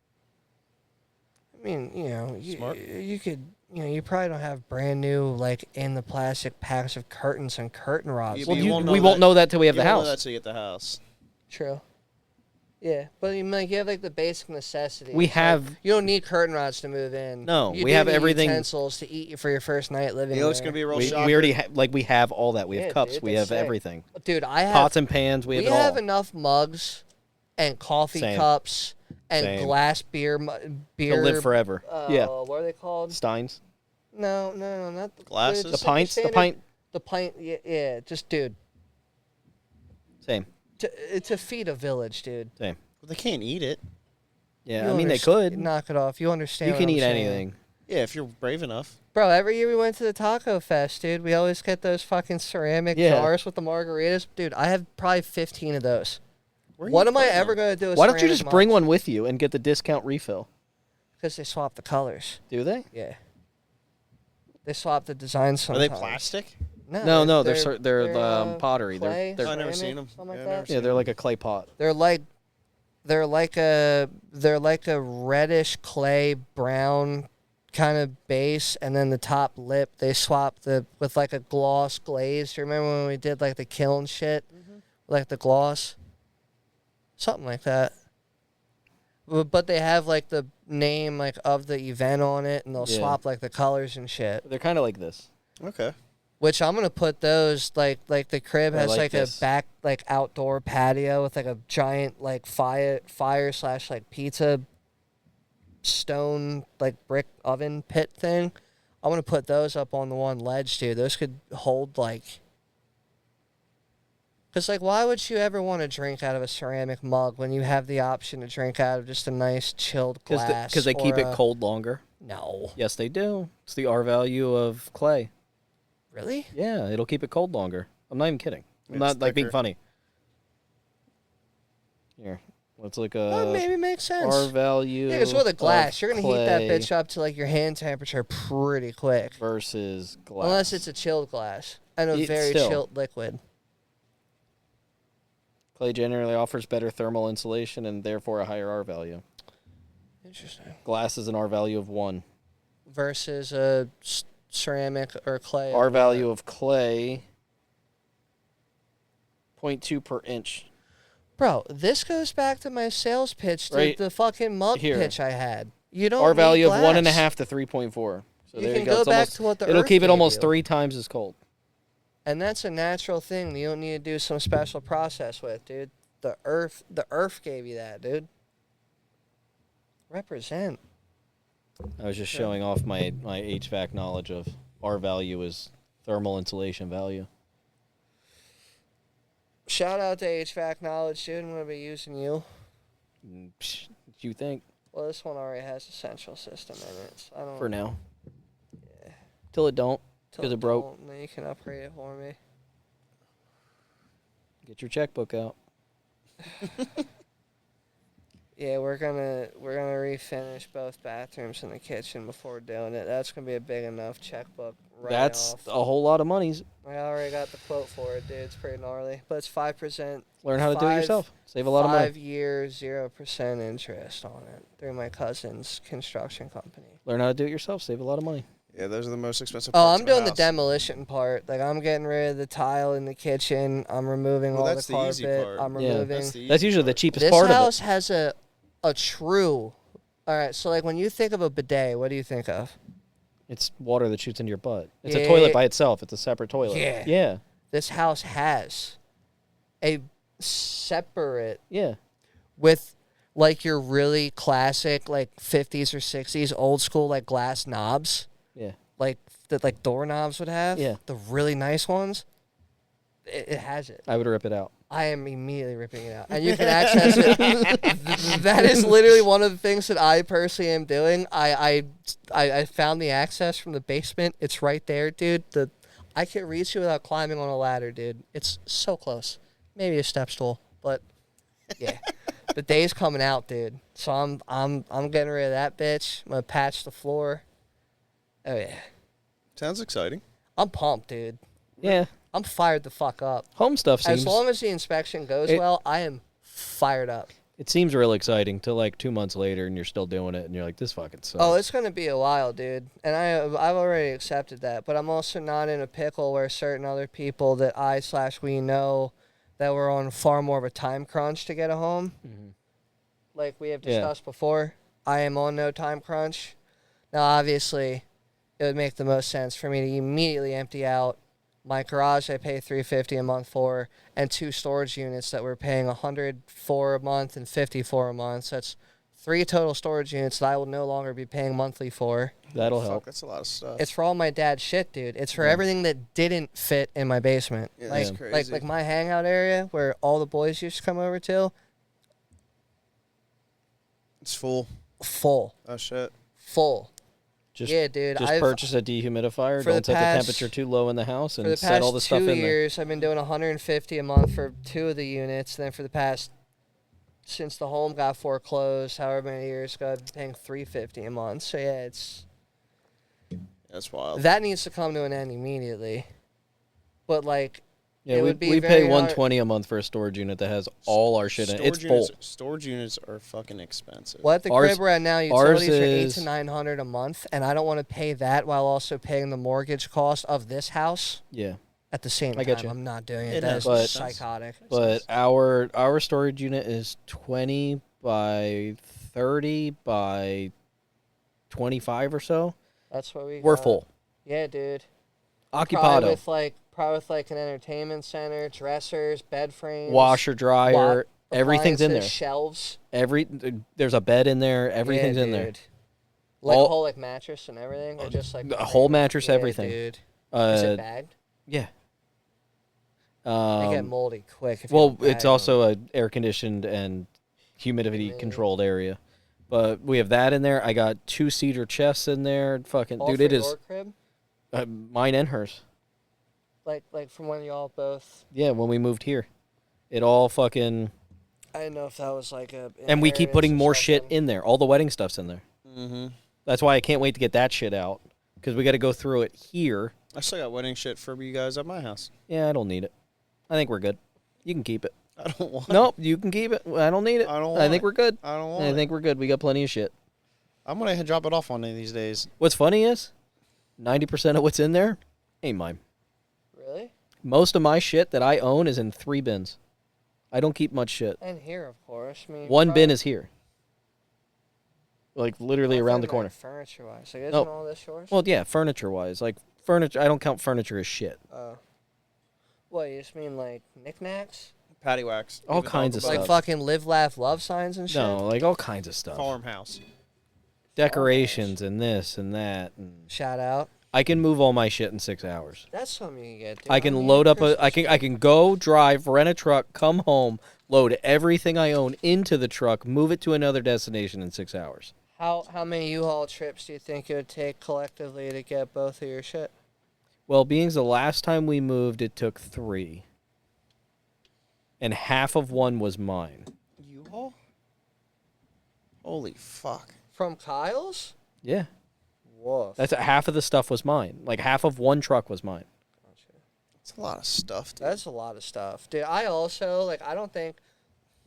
[SPEAKER 2] I mean, you know,
[SPEAKER 1] Smart.
[SPEAKER 2] you could, you know, you probably don't have brand new, like, in the plastic packs of curtains and curtain rods.
[SPEAKER 1] You-
[SPEAKER 3] Well,
[SPEAKER 1] won't know
[SPEAKER 3] we won't
[SPEAKER 1] that-
[SPEAKER 3] know that till we have
[SPEAKER 1] You
[SPEAKER 3] the
[SPEAKER 1] won't
[SPEAKER 3] house.
[SPEAKER 1] know that till you get the house.
[SPEAKER 2] True. Yeah, but you like you have like the basic necessities.
[SPEAKER 3] We
[SPEAKER 2] Like,
[SPEAKER 3] have-
[SPEAKER 2] you don't need curtain rods to move in.
[SPEAKER 3] No,
[SPEAKER 2] you
[SPEAKER 3] we
[SPEAKER 2] do
[SPEAKER 3] have
[SPEAKER 2] need
[SPEAKER 3] everything-
[SPEAKER 2] Utensils to eat for your first night living.
[SPEAKER 1] You know what's
[SPEAKER 2] there.
[SPEAKER 1] gonna be a real
[SPEAKER 3] We
[SPEAKER 1] shocker?
[SPEAKER 3] already we have all that. We have
[SPEAKER 2] Yeah,
[SPEAKER 3] cups.
[SPEAKER 2] dude,
[SPEAKER 3] we
[SPEAKER 2] that's
[SPEAKER 3] have
[SPEAKER 2] sick.
[SPEAKER 3] everything.
[SPEAKER 2] Dude, I have
[SPEAKER 3] Pots and pans. We have it
[SPEAKER 2] have
[SPEAKER 3] all.
[SPEAKER 2] enough mugs and coffee
[SPEAKER 3] Same.
[SPEAKER 2] cups and
[SPEAKER 3] Same.
[SPEAKER 2] glass beer.
[SPEAKER 3] To live forever. Yeah.
[SPEAKER 2] What are they called?
[SPEAKER 3] Steins.
[SPEAKER 2] No, not the
[SPEAKER 1] Glasses?
[SPEAKER 2] the
[SPEAKER 3] The pints. The
[SPEAKER 2] standard-
[SPEAKER 3] pint.
[SPEAKER 2] The pint. Yeah. Just dude,
[SPEAKER 3] Same.
[SPEAKER 2] to feed a village, dude.
[SPEAKER 3] Same.
[SPEAKER 1] Well, they can't eat it.
[SPEAKER 3] Yeah.
[SPEAKER 2] You
[SPEAKER 3] I mean, they
[SPEAKER 2] underst-
[SPEAKER 3] could.
[SPEAKER 2] knock it off. You understand?
[SPEAKER 3] You
[SPEAKER 2] what
[SPEAKER 3] can
[SPEAKER 2] I'm
[SPEAKER 3] eat
[SPEAKER 2] saying.
[SPEAKER 3] anything.
[SPEAKER 1] Yeah, if you're brave enough.
[SPEAKER 2] Bro, every year we went to the Taco Fest, dude. We always get those fucking ceramic
[SPEAKER 3] Yeah.
[SPEAKER 2] jars with the margaritas. Dude, I have probably 15 of those.
[SPEAKER 1] Where are
[SPEAKER 2] What
[SPEAKER 1] you
[SPEAKER 2] am I
[SPEAKER 1] putting
[SPEAKER 2] ever
[SPEAKER 1] them?
[SPEAKER 2] going to do?
[SPEAKER 3] Why don't you just bring one with you and get the discount refill?
[SPEAKER 2] Because they swap the colors.
[SPEAKER 3] Do they?
[SPEAKER 2] Yeah. They swap the designs
[SPEAKER 1] Are they
[SPEAKER 2] sometimes.
[SPEAKER 1] plastic?
[SPEAKER 3] No, they're pottery.
[SPEAKER 2] Clay,
[SPEAKER 3] They're
[SPEAKER 1] I've never
[SPEAKER 2] ceramic,
[SPEAKER 1] seen 'em.
[SPEAKER 2] something like
[SPEAKER 1] Yeah, I've never
[SPEAKER 2] that.
[SPEAKER 3] yeah, they're like a clay pot.
[SPEAKER 2] They're like a reddish clay brown kind of base, and then the top lip they swap with like a gloss glaze. Do you remember when we did like the kiln shit, like the gloss, something like that. But they have like the name like of the event on it, and they'll
[SPEAKER 3] Yeah.
[SPEAKER 2] swap like the colors and shit.
[SPEAKER 3] They're kind of like this.
[SPEAKER 1] Okay.
[SPEAKER 2] Which I'm gonna put those like the crib
[SPEAKER 3] I
[SPEAKER 2] has
[SPEAKER 3] like
[SPEAKER 2] like
[SPEAKER 3] this.
[SPEAKER 2] a back like outdoor patio with like a giant like fire slash like pizza stone like brick oven pit thing. I'm gonna put those up on the one ledge, dude. Those could hold like. Cause like, why would you ever want to drink out of a ceramic mug when you have the option to drink out of just a nice chilled glass?
[SPEAKER 3] Because they keep
[SPEAKER 2] or
[SPEAKER 3] it
[SPEAKER 2] a-
[SPEAKER 3] cold longer.
[SPEAKER 2] No,
[SPEAKER 3] Yes, they do. It's the R value of clay.
[SPEAKER 2] really?
[SPEAKER 3] Yeah, it'll keep it cold longer. I'm not even kidding. I'm
[SPEAKER 1] It's
[SPEAKER 3] not like being
[SPEAKER 1] thicker.
[SPEAKER 3] funny. Here, let's look
[SPEAKER 2] That maybe makes sense.
[SPEAKER 3] R value.
[SPEAKER 2] Yeah, because with a
[SPEAKER 3] of
[SPEAKER 2] glass, you're gonna heat that
[SPEAKER 3] clay
[SPEAKER 2] bitch up to like your hand temperature pretty quick.
[SPEAKER 3] versus glass.
[SPEAKER 2] Unless it's a chilled glass and a
[SPEAKER 3] It's
[SPEAKER 2] very
[SPEAKER 3] still-
[SPEAKER 2] chilled liquid.
[SPEAKER 3] Clay generally offers better thermal insulation and therefore a higher R value.
[SPEAKER 2] Interesting.
[SPEAKER 3] Glass is an R value of 1.
[SPEAKER 2] Versus a ceramic or clay.
[SPEAKER 3] R value of clay 0.2 per inch.
[SPEAKER 2] Bro, this goes back to my sales pitch,
[SPEAKER 3] Right
[SPEAKER 2] the fucking mug
[SPEAKER 3] here.
[SPEAKER 2] pitch I had. You don't
[SPEAKER 3] R value
[SPEAKER 2] need
[SPEAKER 3] of
[SPEAKER 2] glass.
[SPEAKER 3] 1.5 to 3.4. So
[SPEAKER 2] You
[SPEAKER 3] there
[SPEAKER 2] can
[SPEAKER 3] you go.
[SPEAKER 2] go
[SPEAKER 3] It's
[SPEAKER 2] back
[SPEAKER 3] almost,
[SPEAKER 2] to what the
[SPEAKER 3] it'll
[SPEAKER 2] Earth
[SPEAKER 3] keep it
[SPEAKER 2] gave
[SPEAKER 3] almost
[SPEAKER 2] you.
[SPEAKER 3] 3 times as cold.
[SPEAKER 2] And that's a natural thing. You don't need to do some special process with, dude. The earth gave you that, dude. Represent.
[SPEAKER 3] I was just showing off my HVAC knowledge of R value is thermal insulation value.
[SPEAKER 2] Shout out to HVAC knowledge, dude. I'm gonna be using you.
[SPEAKER 3] Psh, what you think
[SPEAKER 2] Well, this one already has a central system in it. So I don't.
[SPEAKER 3] for now? Till it don't.
[SPEAKER 2] till
[SPEAKER 3] 'cause it broke.
[SPEAKER 2] don't, then you can upgrade it for me.
[SPEAKER 3] Get your checkbook out.
[SPEAKER 2] Yeah, we're gonna refinish both bathrooms and the kitchen before doing it. That's gonna be a big enough checkbook. Right
[SPEAKER 3] That's
[SPEAKER 2] off.
[SPEAKER 3] a whole lot of monies.
[SPEAKER 2] I already got the quote for it, dude. It's pretty gnarly, but it's 5%.
[SPEAKER 3] Learn how to do it yourself. Save a lot of
[SPEAKER 2] 5
[SPEAKER 3] money.
[SPEAKER 2] years, 0% interest on it through my cousin's construction company.
[SPEAKER 3] Learn how to do it yourself. Save a lot of money.
[SPEAKER 1] Yeah, those are the most expensive
[SPEAKER 2] Oh,
[SPEAKER 1] parts
[SPEAKER 2] I'm
[SPEAKER 1] of a
[SPEAKER 2] doing the
[SPEAKER 1] house.
[SPEAKER 2] demolition part. Like I'm getting rid of the tile in the kitchen. I'm removing
[SPEAKER 1] Well,
[SPEAKER 2] all
[SPEAKER 1] that's
[SPEAKER 2] the
[SPEAKER 1] the
[SPEAKER 2] carpet.
[SPEAKER 1] easy part.
[SPEAKER 2] I'm
[SPEAKER 3] Yeah.
[SPEAKER 2] removing.
[SPEAKER 3] That's
[SPEAKER 1] easy
[SPEAKER 3] usually the
[SPEAKER 1] part.
[SPEAKER 3] cheapest
[SPEAKER 2] This
[SPEAKER 3] part
[SPEAKER 2] house
[SPEAKER 3] of
[SPEAKER 2] has a true. All right, so like when you think of a bidet, what do you think of?
[SPEAKER 3] it. It's water that shoots into your butt. It's a
[SPEAKER 2] Yeah.
[SPEAKER 3] toilet by itself. It's a separate toilet.
[SPEAKER 2] Yeah.
[SPEAKER 3] Yeah.
[SPEAKER 2] This house has a separate
[SPEAKER 3] Yeah.
[SPEAKER 2] with like your really classic like 50s or 60s old school like glass knobs,
[SPEAKER 3] Yeah.
[SPEAKER 2] like that like doorknobs would have.
[SPEAKER 3] Yeah.
[SPEAKER 2] The really nice ones. It has it.
[SPEAKER 3] I would rip it out.
[SPEAKER 2] I am immediately ripping it out, and you can access it. That is literally one of the things that I personally am doing. I found the access from the basement. It's right there, dude. I can reach you without climbing on a ladder, dude. It's so close. Maybe a step stool, but yeah, the day's coming out, dude. So I'm getting rid of that bitch. I'm gonna patch the floor. Oh yeah,
[SPEAKER 1] Sounds exciting.
[SPEAKER 2] I'm pumped, dude.
[SPEAKER 3] Yeah.
[SPEAKER 2] I'm fired the fuck up.
[SPEAKER 3] Home stuff seems.
[SPEAKER 2] As long as the inspection goes well, I am fired up.
[SPEAKER 3] It seems real exciting till like 2 months later, and you're still doing it, and you're like, this fucking sucks.
[SPEAKER 2] Oh, it's gonna be a while, dude, and I've already accepted that. But I'm also not in a pickle where certain other people that we know that were on far more of a time crunch to get a home, like we have discussed before. I am on no time crunch. Now, obviously, it would make the most sense for me to immediately empty out my garage. I pay $350 a month for, and 2 storage units that we're paying $100 for a month and $50 for a month. So that's 3 total storage units that I will no longer be paying monthly for.
[SPEAKER 3] That'll
[SPEAKER 1] Fuck,
[SPEAKER 3] help.
[SPEAKER 1] that's a lot of stuff.
[SPEAKER 2] It's for all my dad's shit, dude. It's for everything that didn't fit in my basement.
[SPEAKER 1] Yeah,
[SPEAKER 2] like,
[SPEAKER 1] that's crazy.
[SPEAKER 2] like my hangout area where all the boys used to come over to.
[SPEAKER 1] It's full.
[SPEAKER 2] Full.
[SPEAKER 1] Oh shit.
[SPEAKER 2] Full.
[SPEAKER 3] Just,
[SPEAKER 2] Yeah, dude.
[SPEAKER 3] Just purchase a dehumidifier.
[SPEAKER 2] for the
[SPEAKER 3] Don't set
[SPEAKER 2] past-
[SPEAKER 3] the temperature too low in the house,
[SPEAKER 2] For
[SPEAKER 3] and
[SPEAKER 2] the
[SPEAKER 3] set all
[SPEAKER 2] past
[SPEAKER 3] the stuff
[SPEAKER 2] 2
[SPEAKER 3] in there.
[SPEAKER 2] years, I've been doing $150 a month for 2 of the units. And then for the past, since the home got foreclosed, however many years ago, I've been paying $350 a month. So yeah,
[SPEAKER 1] That's wild.
[SPEAKER 2] that needs to come to an end immediately. But like,
[SPEAKER 3] Yeah,
[SPEAKER 2] it
[SPEAKER 3] we,
[SPEAKER 2] would be
[SPEAKER 3] we
[SPEAKER 2] very
[SPEAKER 3] pay
[SPEAKER 2] hard-
[SPEAKER 3] $120 a month for a storage unit that has all our shit in it. It's
[SPEAKER 1] Storage
[SPEAKER 3] full.
[SPEAKER 1] units- Storage units are fucking expensive.
[SPEAKER 2] well, at the
[SPEAKER 3] Ours-
[SPEAKER 2] crib we're at now,
[SPEAKER 3] ours
[SPEAKER 2] utilities are $800
[SPEAKER 3] is-
[SPEAKER 2] to $900 a month, and I don't want to pay that while also paying the mortgage cost of this house
[SPEAKER 3] Yeah,
[SPEAKER 2] at the same
[SPEAKER 3] I
[SPEAKER 2] time.
[SPEAKER 3] get you.
[SPEAKER 2] I'm not doing it.
[SPEAKER 1] It
[SPEAKER 2] That
[SPEAKER 1] has
[SPEAKER 2] is
[SPEAKER 3] But-
[SPEAKER 2] psychotic.
[SPEAKER 3] but our storage unit is 20 by 30 by 25 or so.
[SPEAKER 2] That's what
[SPEAKER 3] We're
[SPEAKER 2] got.
[SPEAKER 3] full.
[SPEAKER 2] Yeah, dude.
[SPEAKER 3] Occupado.
[SPEAKER 2] Probably with like an entertainment center, dressers, bed frames,
[SPEAKER 3] Washer, dryer, everything's in there.
[SPEAKER 2] appliances, shelves.
[SPEAKER 3] There's a bed in there. Everything's
[SPEAKER 2] Yeah,
[SPEAKER 3] in there.
[SPEAKER 2] dude. Like
[SPEAKER 3] All-
[SPEAKER 2] a whole like mattress and everything, or just like
[SPEAKER 3] a whole mattress,
[SPEAKER 2] Yeah,
[SPEAKER 3] everything.
[SPEAKER 2] dude. Is
[SPEAKER 3] Uh,
[SPEAKER 2] it bagged?
[SPEAKER 3] yeah.
[SPEAKER 2] They get moldy quick. If you
[SPEAKER 3] Well,
[SPEAKER 2] don't bag
[SPEAKER 3] it's
[SPEAKER 2] them.
[SPEAKER 3] also a air conditioned and humidity controlled area. But we have that in there. I got 2 cedar chests in there. Fucking
[SPEAKER 2] All
[SPEAKER 3] dude,
[SPEAKER 2] for
[SPEAKER 3] it is
[SPEAKER 2] your crib?
[SPEAKER 3] mine and hers.
[SPEAKER 2] Like from when y'all both.
[SPEAKER 3] Yeah, when we moved here, it all fucking.
[SPEAKER 2] I didn't know if that was like a.
[SPEAKER 3] And we keep
[SPEAKER 2] inheritance
[SPEAKER 3] putting
[SPEAKER 2] or
[SPEAKER 3] more shit
[SPEAKER 2] something.
[SPEAKER 3] in there. All the wedding stuff's in there.
[SPEAKER 1] Mm-hmm.
[SPEAKER 3] That's why I can't wait to get that shit out because we got to go through it here.
[SPEAKER 1] I still got wedding shit for you guys at my house.
[SPEAKER 3] Yeah, I don't need it. I think we're good. You can keep it.
[SPEAKER 1] I don't want.
[SPEAKER 3] Nope, you can keep it. I don't need it.
[SPEAKER 1] I don't
[SPEAKER 3] I
[SPEAKER 1] want
[SPEAKER 3] think
[SPEAKER 1] it.
[SPEAKER 3] we're good.
[SPEAKER 1] I don't want.
[SPEAKER 3] I think we're good. We got plenty of shit.
[SPEAKER 1] I'm gonna drop it off one of these days.
[SPEAKER 3] What's funny is 90% of what's in there ain't mine.
[SPEAKER 2] Really?
[SPEAKER 3] Most of my shit that I own is in 3 bins. I don't keep much shit.
[SPEAKER 2] And here, of course. I mean,
[SPEAKER 3] One bin is here. Like literally around the corner.
[SPEAKER 2] Furniture wise, like isn't
[SPEAKER 3] Nope.
[SPEAKER 2] all this yours?
[SPEAKER 3] Well, yeah, furniture wise. Like furniture, I don't count furniture as shit.
[SPEAKER 2] What, you just mean like knickknacks?
[SPEAKER 1] Patty wax.
[SPEAKER 3] All
[SPEAKER 1] Give a
[SPEAKER 3] kinds
[SPEAKER 1] dog
[SPEAKER 3] of
[SPEAKER 1] a
[SPEAKER 2] Like
[SPEAKER 1] bone.
[SPEAKER 3] stuff.
[SPEAKER 2] fucking live, laugh, love signs and shit?
[SPEAKER 3] No, like all kinds of stuff.
[SPEAKER 1] Farmhouse.
[SPEAKER 3] Decorations and this and that. And
[SPEAKER 2] Shout out.
[SPEAKER 3] I can move all my shit in 6 hours.
[SPEAKER 2] That's something you get, dude.
[SPEAKER 3] I can load up a. I can go drive, rent a truck, come home, load everything I own into the truck, move it to another destination in 6 hours.
[SPEAKER 2] How many U-Haul trips do you think it would take collectively to get both of your shit?
[SPEAKER 3] Well, being the last time we moved, it took 3, and half of one was mine.
[SPEAKER 1] U-Haul? Holy fuck.
[SPEAKER 2] From Kyle's?
[SPEAKER 3] Yeah,
[SPEAKER 2] Woof.
[SPEAKER 3] that's half of the stuff was mine. Like half of one truck was mine.
[SPEAKER 1] That's a lot of stuff, dude.
[SPEAKER 2] That's a lot of stuff, dude. I also I don't think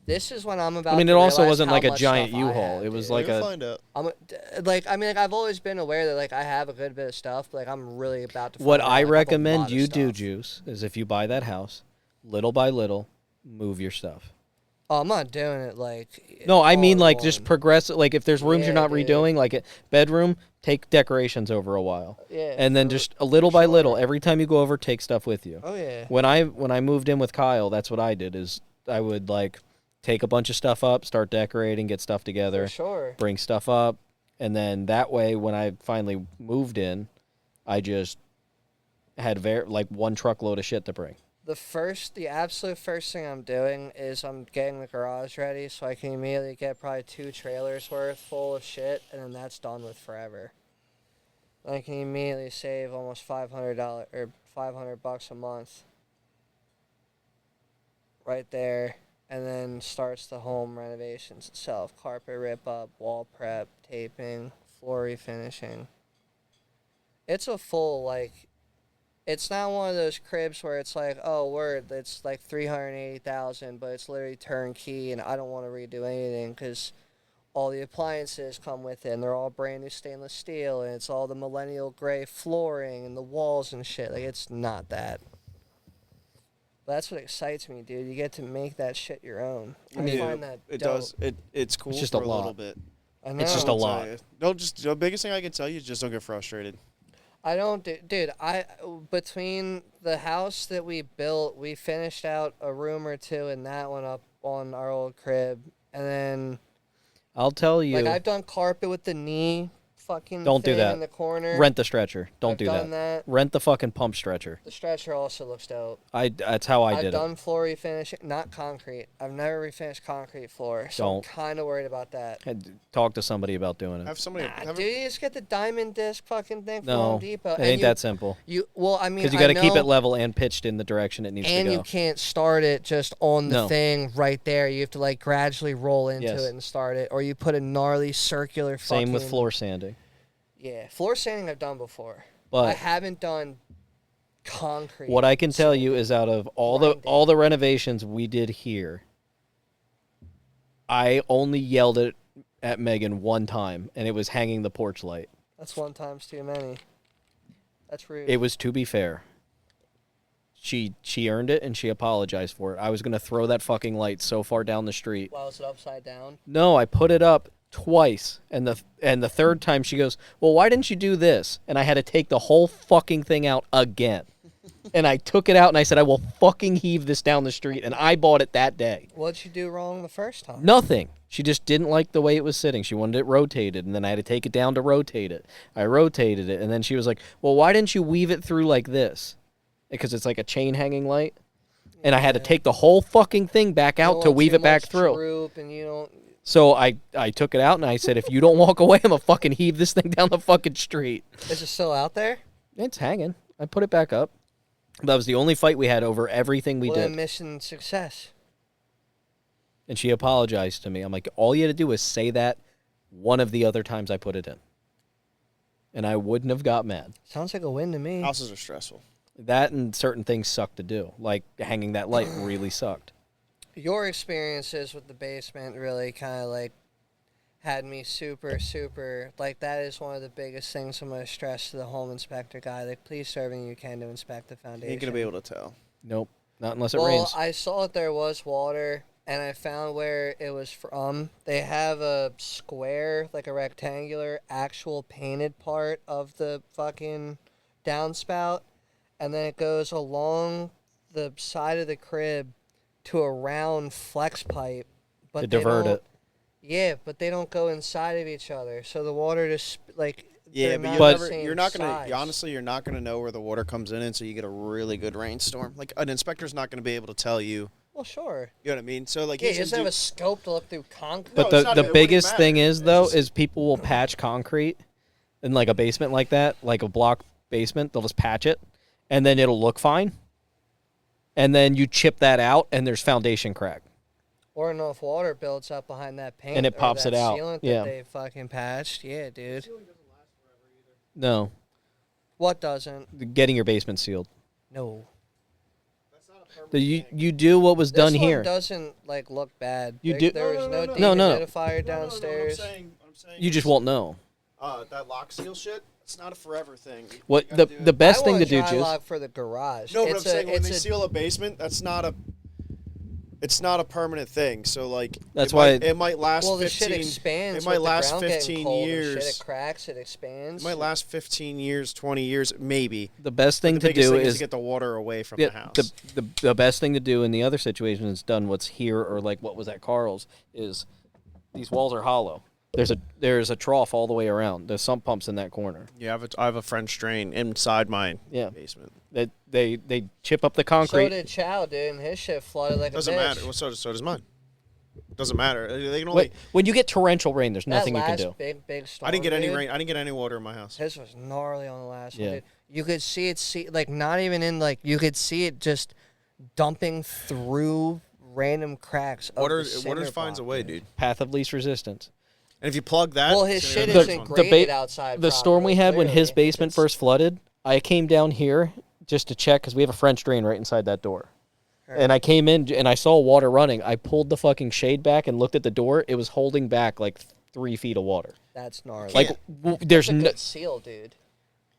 [SPEAKER 2] this is when I'm about.
[SPEAKER 3] I mean,
[SPEAKER 2] to
[SPEAKER 3] it also
[SPEAKER 2] realize
[SPEAKER 3] wasn't
[SPEAKER 2] how
[SPEAKER 3] like a
[SPEAKER 2] much
[SPEAKER 3] giant
[SPEAKER 2] stuff I
[SPEAKER 3] U-Haul.
[SPEAKER 2] have,
[SPEAKER 3] It was
[SPEAKER 2] dude.
[SPEAKER 3] like
[SPEAKER 1] We'll
[SPEAKER 3] a.
[SPEAKER 1] find out.
[SPEAKER 2] I've always been aware that I have a good bit of stuff, but I'm really about to.
[SPEAKER 3] What
[SPEAKER 2] find out,
[SPEAKER 3] I
[SPEAKER 2] I have a
[SPEAKER 3] recommend
[SPEAKER 2] lot of
[SPEAKER 3] you do,
[SPEAKER 2] stuff.
[SPEAKER 3] Juice, is if you buy that house, little by little, move your stuff.
[SPEAKER 2] Oh, I'm not doing it like.
[SPEAKER 3] No, I
[SPEAKER 2] all
[SPEAKER 3] mean
[SPEAKER 2] in
[SPEAKER 3] like
[SPEAKER 2] one.
[SPEAKER 3] just progress. Like if there's rooms you're
[SPEAKER 2] Yeah,
[SPEAKER 3] not
[SPEAKER 2] dude.
[SPEAKER 3] redoing, like a bedroom, Take decorations over a while.
[SPEAKER 2] Yeah.
[SPEAKER 3] And then just a little by little, every time you go over, take stuff with you.
[SPEAKER 2] Oh yeah.
[SPEAKER 3] When I moved in with Kyle, that's what I did. Is I would like take a bunch of stuff up, start decorating, get stuff together,
[SPEAKER 2] For sure.
[SPEAKER 3] bring stuff up, and then that way, when I finally moved in, I just had like one truckload of shit to bring.
[SPEAKER 2] The absolute first thing I'm doing is I'm getting the garage ready so I can immediately get probably 2 trailers worth full of shit, and then that's done with forever. I can immediately save almost $500 or $500 a month right there, and then starts the home renovations itself: carpet rip up, wall prep, taping, floor refinishing. It's a full It's not one of those cribs where it's like, oh, word, it's like $380,000, but it's literally turnkey, and I don't want to redo anything because all the appliances come with it, and they're all brand new stainless steel, and it's all the millennial gray flooring and the walls and shit. Like, it's not that. But that's what excites me, dude. You get to make that shit your own. I find that
[SPEAKER 1] it
[SPEAKER 2] dope.
[SPEAKER 1] does. It's cool.
[SPEAKER 3] It's just
[SPEAKER 1] for
[SPEAKER 3] a
[SPEAKER 1] a
[SPEAKER 3] lot.
[SPEAKER 1] little bit.
[SPEAKER 2] I know.
[SPEAKER 3] It's just a lot.
[SPEAKER 1] Don't just the biggest thing I can tell you is just don't get frustrated.
[SPEAKER 2] I don't, dude. Between the house that we built, we finished out a room or two in that one up on our old crib, and then
[SPEAKER 3] I'll tell you.
[SPEAKER 2] like I've done carpet with the knee fucking
[SPEAKER 3] Don't do
[SPEAKER 2] thing
[SPEAKER 3] that.
[SPEAKER 2] in the corner.
[SPEAKER 3] Rent the stretcher. Don't
[SPEAKER 2] I've
[SPEAKER 3] do
[SPEAKER 2] done
[SPEAKER 3] that.
[SPEAKER 2] that.
[SPEAKER 3] Rent the fucking pump stretcher.
[SPEAKER 2] The stretcher also looks dope.
[SPEAKER 3] That's how I
[SPEAKER 2] I've
[SPEAKER 3] did it.
[SPEAKER 2] done floor refinishing, not concrete. I've never refinished concrete floor, so
[SPEAKER 3] Don't.
[SPEAKER 2] I'm kind of worried about that.
[SPEAKER 3] Had to talk to somebody about doing it.
[SPEAKER 1] Have somebody.
[SPEAKER 2] Nah, dude, you just get the diamond disc fucking thing from
[SPEAKER 3] No,
[SPEAKER 2] Home Depot.
[SPEAKER 3] it ain't that simple.
[SPEAKER 2] Well, I mean,
[SPEAKER 3] Because you got to keep
[SPEAKER 2] know-
[SPEAKER 3] it level and pitched in the direction it needs to
[SPEAKER 2] And
[SPEAKER 3] go.
[SPEAKER 2] you can't start it just on the
[SPEAKER 3] No.
[SPEAKER 2] thing right there. You have to like gradually roll into
[SPEAKER 3] Yes.
[SPEAKER 2] it and start it, or you put a gnarly circular.
[SPEAKER 3] Same with
[SPEAKER 2] fucking-
[SPEAKER 3] floor sanding.
[SPEAKER 2] Yeah, floor sanding I've done before.
[SPEAKER 3] But
[SPEAKER 2] I haven't done concrete.
[SPEAKER 3] what I can tell you is, out of all the renovations we did here, I only yelled at Megan one time, and it was hanging the porch light.
[SPEAKER 2] That's one times too many. That's rude.
[SPEAKER 3] It was, to be fair. She earned it, and she apologized for it. I was gonna throw that fucking light so far down the street.
[SPEAKER 2] While it's upside down.
[SPEAKER 3] No, I put it up twice, and the third time she goes, well, why didn't you do this? And I had to take the whole fucking thing out again. And I took it out, and I said, I will fucking heave this down the street, and I bought it that day.
[SPEAKER 2] What'd you do wrong the first time?
[SPEAKER 3] Nothing. She just didn't like the way it was sitting. She wanted it rotated, and then I had to take it down to rotate it. I rotated it, and then she was like, well, why didn't you weave it through like this? Because it's like a chain hanging light. And I had to take the whole fucking thing back out to weave it back through.
[SPEAKER 2] Droop and you don't.
[SPEAKER 3] So I took it out, and I said, if you don't walk away, I'm going to fucking heave this thing down the fucking street.
[SPEAKER 2] Is it still out there?
[SPEAKER 3] It's hanging. I put it back up. That was the only fight we had over everything we did.
[SPEAKER 2] Mission success.
[SPEAKER 3] And she apologized to me. I'm like, all you had to do was say that one of the other times I put it in. And I wouldn't have got mad.
[SPEAKER 2] Sounds like a win to me.
[SPEAKER 1] Houses are stressful.
[SPEAKER 3] That and certain things suck to do. Like hanging that light really sucked.
[SPEAKER 2] Your experiences with the basement really kind of like had me super like, that is one of the biggest things I'm going to stress to the home inspector guy. Like, please do everything you can to inspect the foundation.
[SPEAKER 1] You ain't gonna be able to tell.
[SPEAKER 3] Nope. Not unless it
[SPEAKER 2] Well,
[SPEAKER 3] rains.
[SPEAKER 2] I saw that there was water, and I found where it was from. They have a square, like a rectangular, actual painted part of the fucking downspout, and then it goes along the side of the crib to a round flex pipe. But
[SPEAKER 3] To
[SPEAKER 2] they
[SPEAKER 3] divert
[SPEAKER 2] don't-
[SPEAKER 3] it.
[SPEAKER 2] Yeah, but they don't go inside of each other, so the water just like.
[SPEAKER 1] Yeah,
[SPEAKER 2] they're
[SPEAKER 1] but,
[SPEAKER 2] not
[SPEAKER 1] you'll
[SPEAKER 2] the
[SPEAKER 1] never,
[SPEAKER 2] same
[SPEAKER 1] you're not gonna.
[SPEAKER 2] size.
[SPEAKER 1] Honestly, you're not gonna know where the water comes in, and so you get a really good rainstorm. Like an inspector's not gonna be able to tell you.
[SPEAKER 2] Well, sure.
[SPEAKER 1] You know what I mean? So like,
[SPEAKER 2] Yeah,
[SPEAKER 1] he's
[SPEAKER 2] he doesn't
[SPEAKER 1] gonna
[SPEAKER 2] have
[SPEAKER 1] do-
[SPEAKER 2] a scope to look through concrete.
[SPEAKER 3] But
[SPEAKER 1] No, it's not-
[SPEAKER 3] the
[SPEAKER 1] it wouldn't
[SPEAKER 3] biggest
[SPEAKER 1] matter.
[SPEAKER 3] thing is,
[SPEAKER 1] It's
[SPEAKER 3] though,
[SPEAKER 1] just-
[SPEAKER 3] is people will patch concrete in like a basement like that, like a block basement. They'll just patch it, and then it'll look fine. And then you chip that out, and there's foundation crack.
[SPEAKER 2] Or enough water builds up behind that paint.
[SPEAKER 3] And it
[SPEAKER 2] or
[SPEAKER 3] pops
[SPEAKER 2] that
[SPEAKER 3] it out.
[SPEAKER 2] Sealant
[SPEAKER 3] Yeah.
[SPEAKER 2] that they fucking patched. Yeah, dude.
[SPEAKER 3] No,
[SPEAKER 2] What doesn't?
[SPEAKER 3] getting your basement sealed.
[SPEAKER 2] No.
[SPEAKER 3] You do what was done
[SPEAKER 2] This one
[SPEAKER 3] here.
[SPEAKER 2] doesn't like look bad.
[SPEAKER 3] You
[SPEAKER 2] there,
[SPEAKER 3] do-
[SPEAKER 2] There was no,
[SPEAKER 3] No, no.
[SPEAKER 2] dehumidifier downstairs.
[SPEAKER 1] I'm saying
[SPEAKER 3] You just won't know.
[SPEAKER 1] that lock seal shit. It's not a forever thing. You
[SPEAKER 3] What
[SPEAKER 1] gotta do
[SPEAKER 3] the
[SPEAKER 1] it.
[SPEAKER 3] best
[SPEAKER 2] I
[SPEAKER 3] thing
[SPEAKER 2] want
[SPEAKER 3] to do,
[SPEAKER 2] dry
[SPEAKER 3] Juice.
[SPEAKER 2] lock for the garage.
[SPEAKER 1] No, but I'm
[SPEAKER 2] It's
[SPEAKER 1] saying when
[SPEAKER 2] it's
[SPEAKER 1] they seal a basement, that's not a. it's not a permanent thing. So like
[SPEAKER 3] That's
[SPEAKER 1] it
[SPEAKER 3] why
[SPEAKER 1] might, it might last.
[SPEAKER 2] Well, the
[SPEAKER 1] 15,
[SPEAKER 2] shit expands.
[SPEAKER 1] It might
[SPEAKER 2] with
[SPEAKER 1] last
[SPEAKER 2] the ground getting
[SPEAKER 1] 15
[SPEAKER 2] cold and
[SPEAKER 1] years.
[SPEAKER 2] shit, it cracks. It expands.
[SPEAKER 1] It might last 15 years, 20 years, maybe.
[SPEAKER 3] the best thing
[SPEAKER 1] the
[SPEAKER 3] to
[SPEAKER 1] biggest
[SPEAKER 3] do
[SPEAKER 1] thing
[SPEAKER 3] is
[SPEAKER 1] to get the water away from
[SPEAKER 3] yeah,
[SPEAKER 1] the house.
[SPEAKER 3] the best thing to do in the other situation is done what's here or like what was at Carl's is these walls are hollow. There's a trough all the way around. There's sump pumps in that corner.
[SPEAKER 1] Yeah, I have a French drain inside my basement.
[SPEAKER 3] They chip up the
[SPEAKER 2] So
[SPEAKER 3] concrete.
[SPEAKER 2] did Chow, dude, and his shit flooded like
[SPEAKER 1] Doesn't
[SPEAKER 2] a bitch.
[SPEAKER 1] matter. Well, so does mine. Doesn't matter. They can only.
[SPEAKER 3] When you get torrential rain, there's
[SPEAKER 2] That
[SPEAKER 3] nothing you can
[SPEAKER 2] last
[SPEAKER 3] do.
[SPEAKER 2] big storm,
[SPEAKER 1] I didn't get any
[SPEAKER 2] dude,
[SPEAKER 1] rain. I didn't get any water in my house.
[SPEAKER 2] His was gnarly on the last
[SPEAKER 3] Yeah.
[SPEAKER 2] one, dude. You could see it, like not even in, like you could see it just dumping through random cracks. Of
[SPEAKER 1] Water
[SPEAKER 2] the cinder
[SPEAKER 1] finds a
[SPEAKER 2] block,
[SPEAKER 1] way, dude.
[SPEAKER 3] Path of least resistance.
[SPEAKER 1] And if you plug that,
[SPEAKER 2] Well, his
[SPEAKER 1] it's
[SPEAKER 2] shit
[SPEAKER 1] gonna be
[SPEAKER 2] isn't
[SPEAKER 1] fun.
[SPEAKER 2] graded outside.
[SPEAKER 3] The storm we
[SPEAKER 2] properly,
[SPEAKER 3] had when his
[SPEAKER 2] clearly.
[SPEAKER 3] basement
[SPEAKER 2] It's-
[SPEAKER 3] first flooded, I came down here just to check because we have a French drain right inside that door. And I came in and I saw water running. I pulled the fucking shade back and looked at the door. It was holding back like 3 feet of water.
[SPEAKER 2] That's gnarly.
[SPEAKER 3] Like there's
[SPEAKER 2] That's a
[SPEAKER 3] no.
[SPEAKER 2] good seal, dude.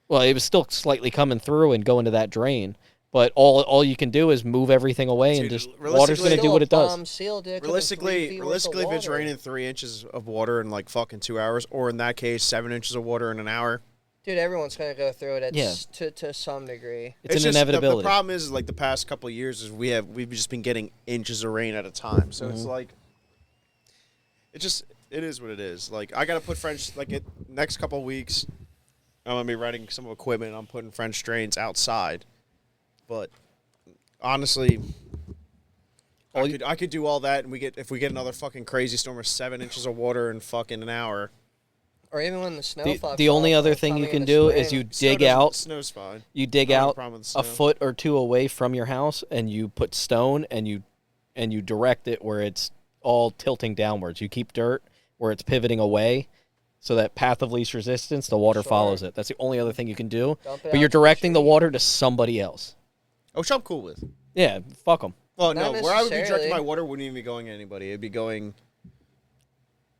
[SPEAKER 3] Well, it was still slightly coming through and going to that drain. But all you can do is move everything away and
[SPEAKER 1] Dude,
[SPEAKER 3] just
[SPEAKER 1] realistically-
[SPEAKER 3] water's going to do
[SPEAKER 2] Still
[SPEAKER 3] what
[SPEAKER 2] a
[SPEAKER 3] it does.
[SPEAKER 2] bomb seal, dude. It could've been 3
[SPEAKER 1] Realistically,
[SPEAKER 2] feet worth of
[SPEAKER 1] realistically, if it's
[SPEAKER 2] water.
[SPEAKER 1] raining 3 inches of water in like fucking 2 hours, or in that case, 7 inches of water in an hour,
[SPEAKER 2] Dude, everyone's gonna go through it at
[SPEAKER 3] Yeah.
[SPEAKER 2] to some degree.
[SPEAKER 3] It's an
[SPEAKER 1] just,
[SPEAKER 3] inevitability.
[SPEAKER 1] The problem is like the past couple of years is we've just been getting inches of rain at a time. So
[SPEAKER 3] Mm-hmm.
[SPEAKER 1] it's like it is what it is. Like I gotta put French like next couple of weeks. I'm gonna be renting some equipment. I'm putting French drains outside, but honestly, I could do all that, and if we get another fucking crazy storm of 7 inches of water in fucking an hour.
[SPEAKER 2] Or even when the snow
[SPEAKER 3] The,
[SPEAKER 2] fucks
[SPEAKER 3] the only
[SPEAKER 2] off,
[SPEAKER 3] other
[SPEAKER 2] like,
[SPEAKER 3] thing you
[SPEAKER 2] coming
[SPEAKER 3] can
[SPEAKER 2] in the
[SPEAKER 3] do is
[SPEAKER 2] spring.
[SPEAKER 3] you dig
[SPEAKER 1] Snow
[SPEAKER 3] out.
[SPEAKER 1] Snow's fine.
[SPEAKER 3] You dig
[SPEAKER 1] I don't have a
[SPEAKER 3] out
[SPEAKER 1] problem with
[SPEAKER 3] a
[SPEAKER 1] snow.
[SPEAKER 3] foot or two away from your house, and you put stone, and you direct it where it's all tilting downwards. You keep dirt where it's pivoting away, so that path of least resistance, the water
[SPEAKER 2] Sure.
[SPEAKER 3] follows it. That's the only other thing you can do.
[SPEAKER 2] Dump it
[SPEAKER 3] But
[SPEAKER 2] out
[SPEAKER 3] you're
[SPEAKER 2] to the
[SPEAKER 3] directing the
[SPEAKER 2] street.
[SPEAKER 3] water to somebody else.
[SPEAKER 1] Which I'm cool with.
[SPEAKER 3] Yeah, fuck them.
[SPEAKER 1] Well,
[SPEAKER 2] Not
[SPEAKER 1] no, where I would be directing
[SPEAKER 2] necessarily.
[SPEAKER 1] my water wouldn't even be going to anybody. It'd be going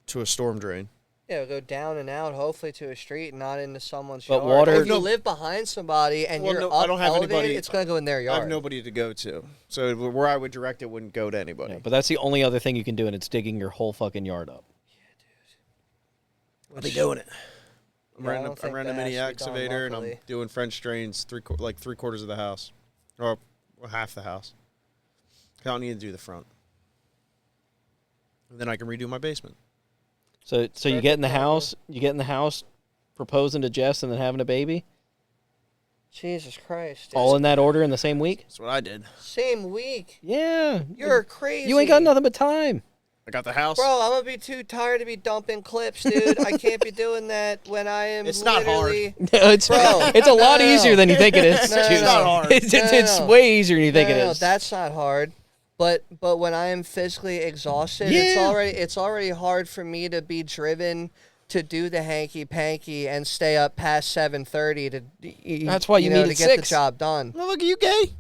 [SPEAKER 1] to a storm drain.
[SPEAKER 2] Yeah, it'll go down and out, hopefully to a street, and not into someone's
[SPEAKER 3] But
[SPEAKER 2] yard.
[SPEAKER 3] water-
[SPEAKER 2] Or if you
[SPEAKER 1] No.
[SPEAKER 2] live behind somebody and
[SPEAKER 1] Well,
[SPEAKER 2] you're
[SPEAKER 1] no,
[SPEAKER 2] up
[SPEAKER 1] I don't have
[SPEAKER 2] elevated,
[SPEAKER 1] anybody-
[SPEAKER 2] it's gonna go in their
[SPEAKER 1] I
[SPEAKER 2] yard.
[SPEAKER 1] have nobody to go to. So where I would direct it wouldn't go to anybody.
[SPEAKER 3] Yeah, but that's the only other thing you can do, and it's digging your whole fucking yard up.
[SPEAKER 1] I'll be doing it. I'm
[SPEAKER 2] Yeah, I
[SPEAKER 1] renting,
[SPEAKER 2] don't
[SPEAKER 1] I'm
[SPEAKER 2] think
[SPEAKER 1] renting a
[SPEAKER 2] that
[SPEAKER 1] mini
[SPEAKER 2] has to be done
[SPEAKER 1] excavator, and I'm
[SPEAKER 2] locally.
[SPEAKER 1] doing French drains like 3/4 of the house, or half the house. I don't need to do the front, and then I can redo my basement.
[SPEAKER 3] So you
[SPEAKER 2] Perfect
[SPEAKER 3] get in the
[SPEAKER 2] plan.
[SPEAKER 3] house, proposing to Jess, and then having a baby,
[SPEAKER 2] Jesus Christ. dude.
[SPEAKER 3] all in that order in the same week.
[SPEAKER 1] That's what I did.
[SPEAKER 2] Same week.
[SPEAKER 3] Yeah,
[SPEAKER 2] You're crazy.
[SPEAKER 3] you ain't got nothing but time.
[SPEAKER 1] I got the house.
[SPEAKER 2] Bro, I'm gonna be too tired to be dumping clips, dude. I can't be doing that when I am
[SPEAKER 1] It's not hard.
[SPEAKER 2] literally...
[SPEAKER 3] it's
[SPEAKER 2] Bro,
[SPEAKER 3] it's a lot
[SPEAKER 2] no, no.
[SPEAKER 3] easier than you think it is.
[SPEAKER 2] No, no,
[SPEAKER 3] Juice.
[SPEAKER 2] no. It's not
[SPEAKER 1] hard.
[SPEAKER 3] It's
[SPEAKER 2] No.
[SPEAKER 3] way easier than you think
[SPEAKER 2] no,
[SPEAKER 3] it
[SPEAKER 2] no,
[SPEAKER 3] is.
[SPEAKER 2] that's not hard. But when I am physically exhausted, it's
[SPEAKER 3] Yeah.
[SPEAKER 2] already hard for me to be driven to do the hanky panky and stay up past 7:30 to.
[SPEAKER 3] That's why you
[SPEAKER 2] know,
[SPEAKER 3] needed
[SPEAKER 2] to get
[SPEAKER 3] 6.
[SPEAKER 2] the job done.
[SPEAKER 1] Well, look at you, gay.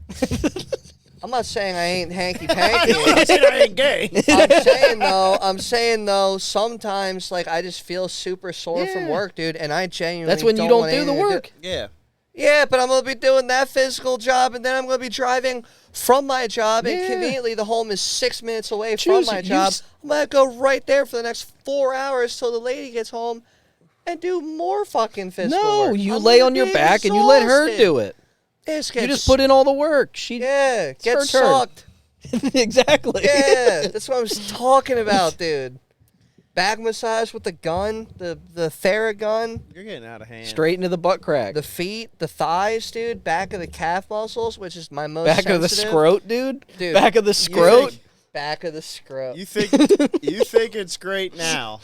[SPEAKER 2] I'm not saying I ain't hanky panky.
[SPEAKER 1] I said I ain't gay.
[SPEAKER 2] I'm saying though, sometimes like I just feel super sore from
[SPEAKER 3] Yeah.
[SPEAKER 2] work, dude, and I genuinely
[SPEAKER 3] That's when you
[SPEAKER 2] don't
[SPEAKER 3] don't
[SPEAKER 2] want
[SPEAKER 3] do the
[SPEAKER 2] anything to
[SPEAKER 3] work.
[SPEAKER 1] Yeah.
[SPEAKER 2] Yeah, but I'm going to be doing that physical job, and then I'm going to be driving from my job, and
[SPEAKER 3] Yeah.
[SPEAKER 2] conveniently the home is 6 minutes away
[SPEAKER 3] Choose-
[SPEAKER 2] from my
[SPEAKER 3] you
[SPEAKER 2] job.
[SPEAKER 3] s-
[SPEAKER 2] I'm going to go right there for the next 4 hours till the lady gets home and do more fucking physical
[SPEAKER 3] No,
[SPEAKER 2] work.
[SPEAKER 3] you
[SPEAKER 2] I'm
[SPEAKER 3] lay
[SPEAKER 2] gonna
[SPEAKER 3] on your
[SPEAKER 2] be
[SPEAKER 3] back and you let her
[SPEAKER 2] exhausted.
[SPEAKER 3] do it.
[SPEAKER 2] This
[SPEAKER 3] You
[SPEAKER 2] gets,
[SPEAKER 3] just put in all the work. She
[SPEAKER 2] Yeah, get
[SPEAKER 3] her turn.
[SPEAKER 2] sucked.
[SPEAKER 3] exactly.
[SPEAKER 2] Yeah, that's what I was talking about, dude. Back massage with the gun, the Theragun.
[SPEAKER 1] You're getting out of hand.
[SPEAKER 3] Straight into the butt crack.
[SPEAKER 2] The feet, the thighs, dude. Back of the calf muscles, which is my most
[SPEAKER 3] Back of the
[SPEAKER 2] sensitive.
[SPEAKER 3] scrote, dude.
[SPEAKER 2] Dude,
[SPEAKER 3] Back of the
[SPEAKER 2] you
[SPEAKER 3] scrote.
[SPEAKER 2] think- Back of the scrote.
[SPEAKER 1] You think it's great now?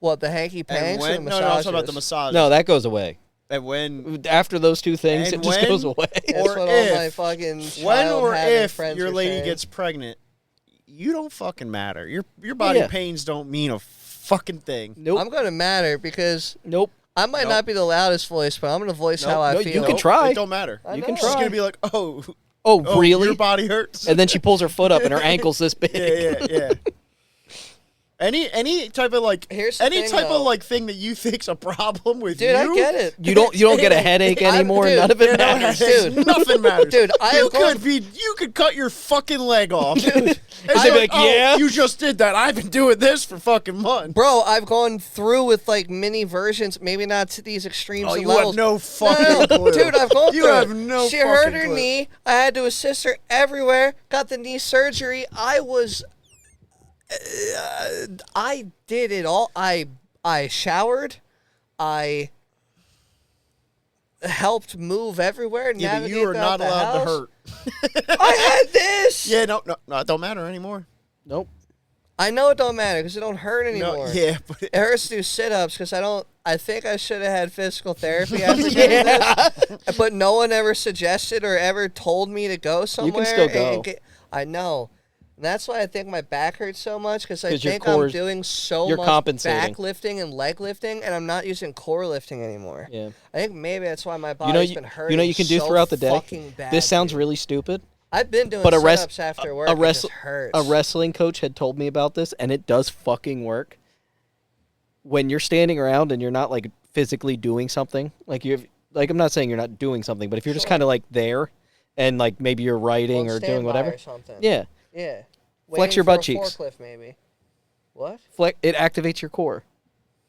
[SPEAKER 2] What, the hanky
[SPEAKER 1] And
[SPEAKER 2] panks or the
[SPEAKER 1] when? No, I'm talking about the
[SPEAKER 2] massages?
[SPEAKER 1] massage.
[SPEAKER 3] No, that goes away.
[SPEAKER 1] And when?
[SPEAKER 3] After those two things,
[SPEAKER 1] And
[SPEAKER 3] it just
[SPEAKER 1] when-
[SPEAKER 3] goes away.
[SPEAKER 2] That's
[SPEAKER 1] or
[SPEAKER 2] what all
[SPEAKER 1] if-
[SPEAKER 2] my fucking
[SPEAKER 1] When
[SPEAKER 2] child
[SPEAKER 1] or
[SPEAKER 2] having
[SPEAKER 1] if
[SPEAKER 2] friends
[SPEAKER 1] your
[SPEAKER 2] are
[SPEAKER 1] lady
[SPEAKER 2] saying.
[SPEAKER 1] gets pregnant, you don't fucking matter. Your body
[SPEAKER 3] Yeah.
[SPEAKER 1] pains don't mean a fucking thing.
[SPEAKER 3] Nope.
[SPEAKER 2] I'm going to matter because
[SPEAKER 3] Nope.
[SPEAKER 2] I might
[SPEAKER 1] Nope.
[SPEAKER 2] not be the loudest voice, but I'm going to voice
[SPEAKER 1] Nope.
[SPEAKER 2] how I
[SPEAKER 3] No,
[SPEAKER 2] feel.
[SPEAKER 3] you can try.
[SPEAKER 1] It don't matter.
[SPEAKER 2] I
[SPEAKER 3] You
[SPEAKER 2] know.
[SPEAKER 3] can
[SPEAKER 1] She's
[SPEAKER 3] try.
[SPEAKER 1] gonna be like, oh,
[SPEAKER 3] Oh, really?
[SPEAKER 1] Your body hurts.
[SPEAKER 3] And then she pulls her foot up and her ankle's this big.
[SPEAKER 1] yeah. Any type of like
[SPEAKER 2] Here's the
[SPEAKER 1] any
[SPEAKER 2] thing,
[SPEAKER 1] type
[SPEAKER 2] though.
[SPEAKER 1] of like thing that you think's a problem with
[SPEAKER 2] Dude,
[SPEAKER 1] you.
[SPEAKER 2] I get it.
[SPEAKER 3] You don't get a headache anymore.
[SPEAKER 2] dude,
[SPEAKER 3] None of
[SPEAKER 1] You
[SPEAKER 3] it
[SPEAKER 1] know,
[SPEAKER 3] matters.
[SPEAKER 2] Dude.
[SPEAKER 1] nothing matters.
[SPEAKER 2] Dude,
[SPEAKER 1] you could cut your fucking leg off.
[SPEAKER 2] Dude,
[SPEAKER 1] And
[SPEAKER 3] I'd
[SPEAKER 1] you're
[SPEAKER 3] be like, yeah.
[SPEAKER 1] you just did that. I've been doing this for fucking months.
[SPEAKER 2] Bro, I've gone through with like mini versions, maybe not to these extremes
[SPEAKER 1] Oh,
[SPEAKER 2] and
[SPEAKER 1] you
[SPEAKER 2] levels.
[SPEAKER 1] have no fucking clue.
[SPEAKER 2] Dude, I've gone
[SPEAKER 1] You
[SPEAKER 2] through
[SPEAKER 1] have
[SPEAKER 2] it.
[SPEAKER 1] no
[SPEAKER 2] She hurt
[SPEAKER 1] fucking
[SPEAKER 2] her
[SPEAKER 1] clue.
[SPEAKER 2] knee. I had to assist her everywhere. Got the knee surgery. I did it all. I showered. I helped move everywhere.
[SPEAKER 1] Yeah, but
[SPEAKER 2] navigate
[SPEAKER 1] you are
[SPEAKER 2] throughout
[SPEAKER 1] not
[SPEAKER 2] the
[SPEAKER 1] allowed to
[SPEAKER 2] house.
[SPEAKER 1] hurt.
[SPEAKER 2] I had this.
[SPEAKER 1] Yeah, no, it don't matter anymore.
[SPEAKER 3] Nope.
[SPEAKER 2] I know it don't matter because it don't hurt anymore.
[SPEAKER 1] No, yeah, but
[SPEAKER 2] It hurts to do sit-ups because I think I should have had physical therapy after getting this, but no one ever suggested or ever told me to go somewhere.
[SPEAKER 3] still go.
[SPEAKER 2] I know. And that's why I think my back hurts so much because I
[SPEAKER 3] 'Cause your
[SPEAKER 2] think I'm
[SPEAKER 3] core's-
[SPEAKER 2] doing so
[SPEAKER 3] you're
[SPEAKER 2] much
[SPEAKER 3] compensating.
[SPEAKER 2] back lifting and leg lifting, and I'm not using core lifting anymore.
[SPEAKER 3] Yeah.
[SPEAKER 2] I think maybe that's why my
[SPEAKER 3] You
[SPEAKER 2] body's
[SPEAKER 3] know,
[SPEAKER 2] been hurting.
[SPEAKER 3] you know, you can do
[SPEAKER 2] so
[SPEAKER 3] throughout the day.
[SPEAKER 2] fucking bad,
[SPEAKER 3] This sounds
[SPEAKER 2] dude.
[SPEAKER 3] really stupid.
[SPEAKER 2] I've been doing
[SPEAKER 3] But
[SPEAKER 2] sit-ups after work.
[SPEAKER 3] a
[SPEAKER 2] It just hurts.
[SPEAKER 3] a wrestling coach had told me about this, and it does fucking work. When you're standing around and you're not like physically doing something, like I'm not saying you're not doing something, but if you're just
[SPEAKER 2] Sure.
[SPEAKER 3] kind of like there, and like maybe you're writing
[SPEAKER 2] On
[SPEAKER 3] or doing
[SPEAKER 2] standby
[SPEAKER 3] whatever,
[SPEAKER 2] or something.
[SPEAKER 3] yeah,
[SPEAKER 2] Yeah.
[SPEAKER 3] Flex
[SPEAKER 2] Waiting
[SPEAKER 3] your
[SPEAKER 2] for a
[SPEAKER 3] butt cheeks.
[SPEAKER 2] Forklift, maybe. What?
[SPEAKER 3] it activates your core.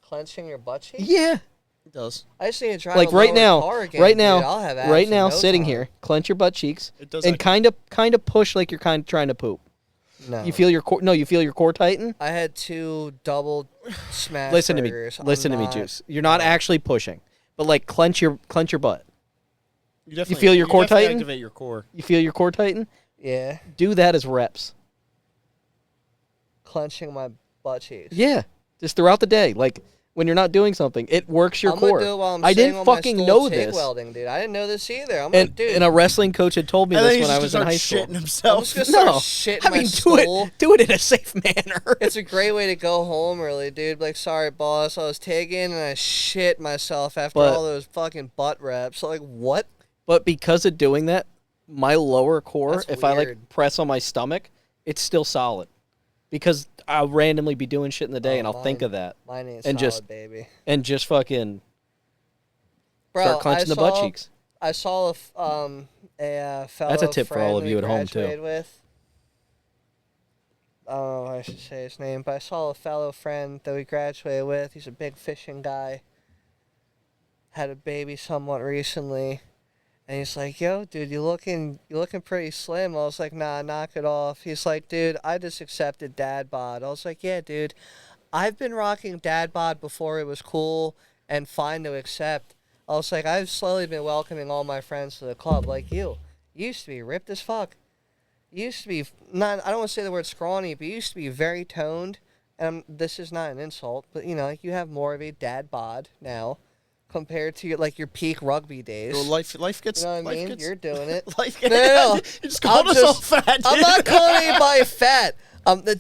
[SPEAKER 2] Clenching your butt cheeks?
[SPEAKER 3] Yeah,
[SPEAKER 1] it does.
[SPEAKER 2] I just need to drive
[SPEAKER 3] like
[SPEAKER 2] a
[SPEAKER 3] right
[SPEAKER 2] lower
[SPEAKER 3] now,
[SPEAKER 2] car again,
[SPEAKER 3] right
[SPEAKER 2] dude.
[SPEAKER 3] now,
[SPEAKER 2] I'll have abs
[SPEAKER 3] right
[SPEAKER 2] in
[SPEAKER 3] now,
[SPEAKER 2] no
[SPEAKER 3] sitting
[SPEAKER 2] time.
[SPEAKER 3] here, clench your butt cheeks,
[SPEAKER 1] It does.
[SPEAKER 3] and kind of push like you're kind of trying to poop.
[SPEAKER 2] No.
[SPEAKER 3] You feel your core? No, you feel your core tighten.
[SPEAKER 2] I had 2 double smash
[SPEAKER 3] Listen to me.
[SPEAKER 2] burgers. I'm
[SPEAKER 3] Listen to me,
[SPEAKER 2] not-
[SPEAKER 3] Juice. You're not actually pushing, but like clench your butt.
[SPEAKER 1] You definitely,
[SPEAKER 3] feel your core
[SPEAKER 1] definitely
[SPEAKER 3] tighten?
[SPEAKER 1] Activate your core.
[SPEAKER 3] You feel your core tighten?
[SPEAKER 2] Yeah.
[SPEAKER 3] Do that as reps.
[SPEAKER 2] Clenching my butt cheeks.
[SPEAKER 3] Yeah, just throughout the day, like when you're not doing something, it works your
[SPEAKER 2] I'm
[SPEAKER 3] core.
[SPEAKER 2] gonna do it while I'm
[SPEAKER 3] I
[SPEAKER 2] sitting
[SPEAKER 3] didn't
[SPEAKER 2] on my
[SPEAKER 3] fucking
[SPEAKER 2] stool
[SPEAKER 3] know
[SPEAKER 2] TIG
[SPEAKER 3] this.
[SPEAKER 2] welding, dude. I didn't know this either. I'm like, dude.
[SPEAKER 3] And a wrestling coach had told me
[SPEAKER 1] And then
[SPEAKER 3] this
[SPEAKER 1] he's
[SPEAKER 3] when I
[SPEAKER 1] just
[SPEAKER 3] was in
[SPEAKER 1] gonna
[SPEAKER 3] high
[SPEAKER 1] start
[SPEAKER 3] school.
[SPEAKER 1] shitting himself.
[SPEAKER 2] I'm just gonna start
[SPEAKER 3] No,
[SPEAKER 2] shitting
[SPEAKER 3] I
[SPEAKER 2] my
[SPEAKER 3] mean
[SPEAKER 2] stool.
[SPEAKER 3] do it in a safe manner.
[SPEAKER 2] It's a great way to go home early, dude. Like, sorry, boss, I was tagging and I shit myself after
[SPEAKER 3] But-
[SPEAKER 2] all those fucking butt reps. Like, what?
[SPEAKER 3] But because of doing that, my lower core,
[SPEAKER 2] That's
[SPEAKER 3] if I like
[SPEAKER 2] weird.
[SPEAKER 3] press on my stomach, it's still solid. Because I'll randomly be doing shit in the day,
[SPEAKER 2] Oh,
[SPEAKER 3] and I'll think
[SPEAKER 2] mine-
[SPEAKER 3] of that,
[SPEAKER 2] Mine ain't
[SPEAKER 3] And
[SPEAKER 2] solid,
[SPEAKER 3] just-
[SPEAKER 2] baby.
[SPEAKER 3] and just fucking
[SPEAKER 2] Bro,
[SPEAKER 3] start clenching the butt cheeks.
[SPEAKER 2] I saw a fellow
[SPEAKER 3] That's a tip for
[SPEAKER 2] friend
[SPEAKER 3] all of
[SPEAKER 2] we
[SPEAKER 3] you at home, too.
[SPEAKER 2] graduated with. I don't know if I should say his name, but I saw a fellow friend that we graduated with. He's a big fishing guy. Had a baby somewhat recently. And he's like, yo, dude, you looking pretty slim. I was like, nah, knock it off. He's like, dude, I just accepted dad bod. I was like, yeah, dude, I've been rocking dad bod before it was cool and fine to accept. I was like, I've slowly been welcoming all my friends to the club like you. You used to be ripped as fuck. You used to be, not, I don't want to say the word scrawny, but you used to be very toned. And this is not an insult, but, you know, you have more of a dad bod now compared to your peak rugby days.
[SPEAKER 1] Well, life gets.
[SPEAKER 2] You know what I
[SPEAKER 1] life
[SPEAKER 2] mean?
[SPEAKER 1] Gets,
[SPEAKER 2] You're doing it.
[SPEAKER 1] Life
[SPEAKER 2] No,
[SPEAKER 1] gets.
[SPEAKER 2] no, no.
[SPEAKER 1] You just called
[SPEAKER 2] I'm
[SPEAKER 1] us all
[SPEAKER 2] just-
[SPEAKER 1] fat.
[SPEAKER 2] I'm
[SPEAKER 1] dude.
[SPEAKER 2] not calling anybody fat.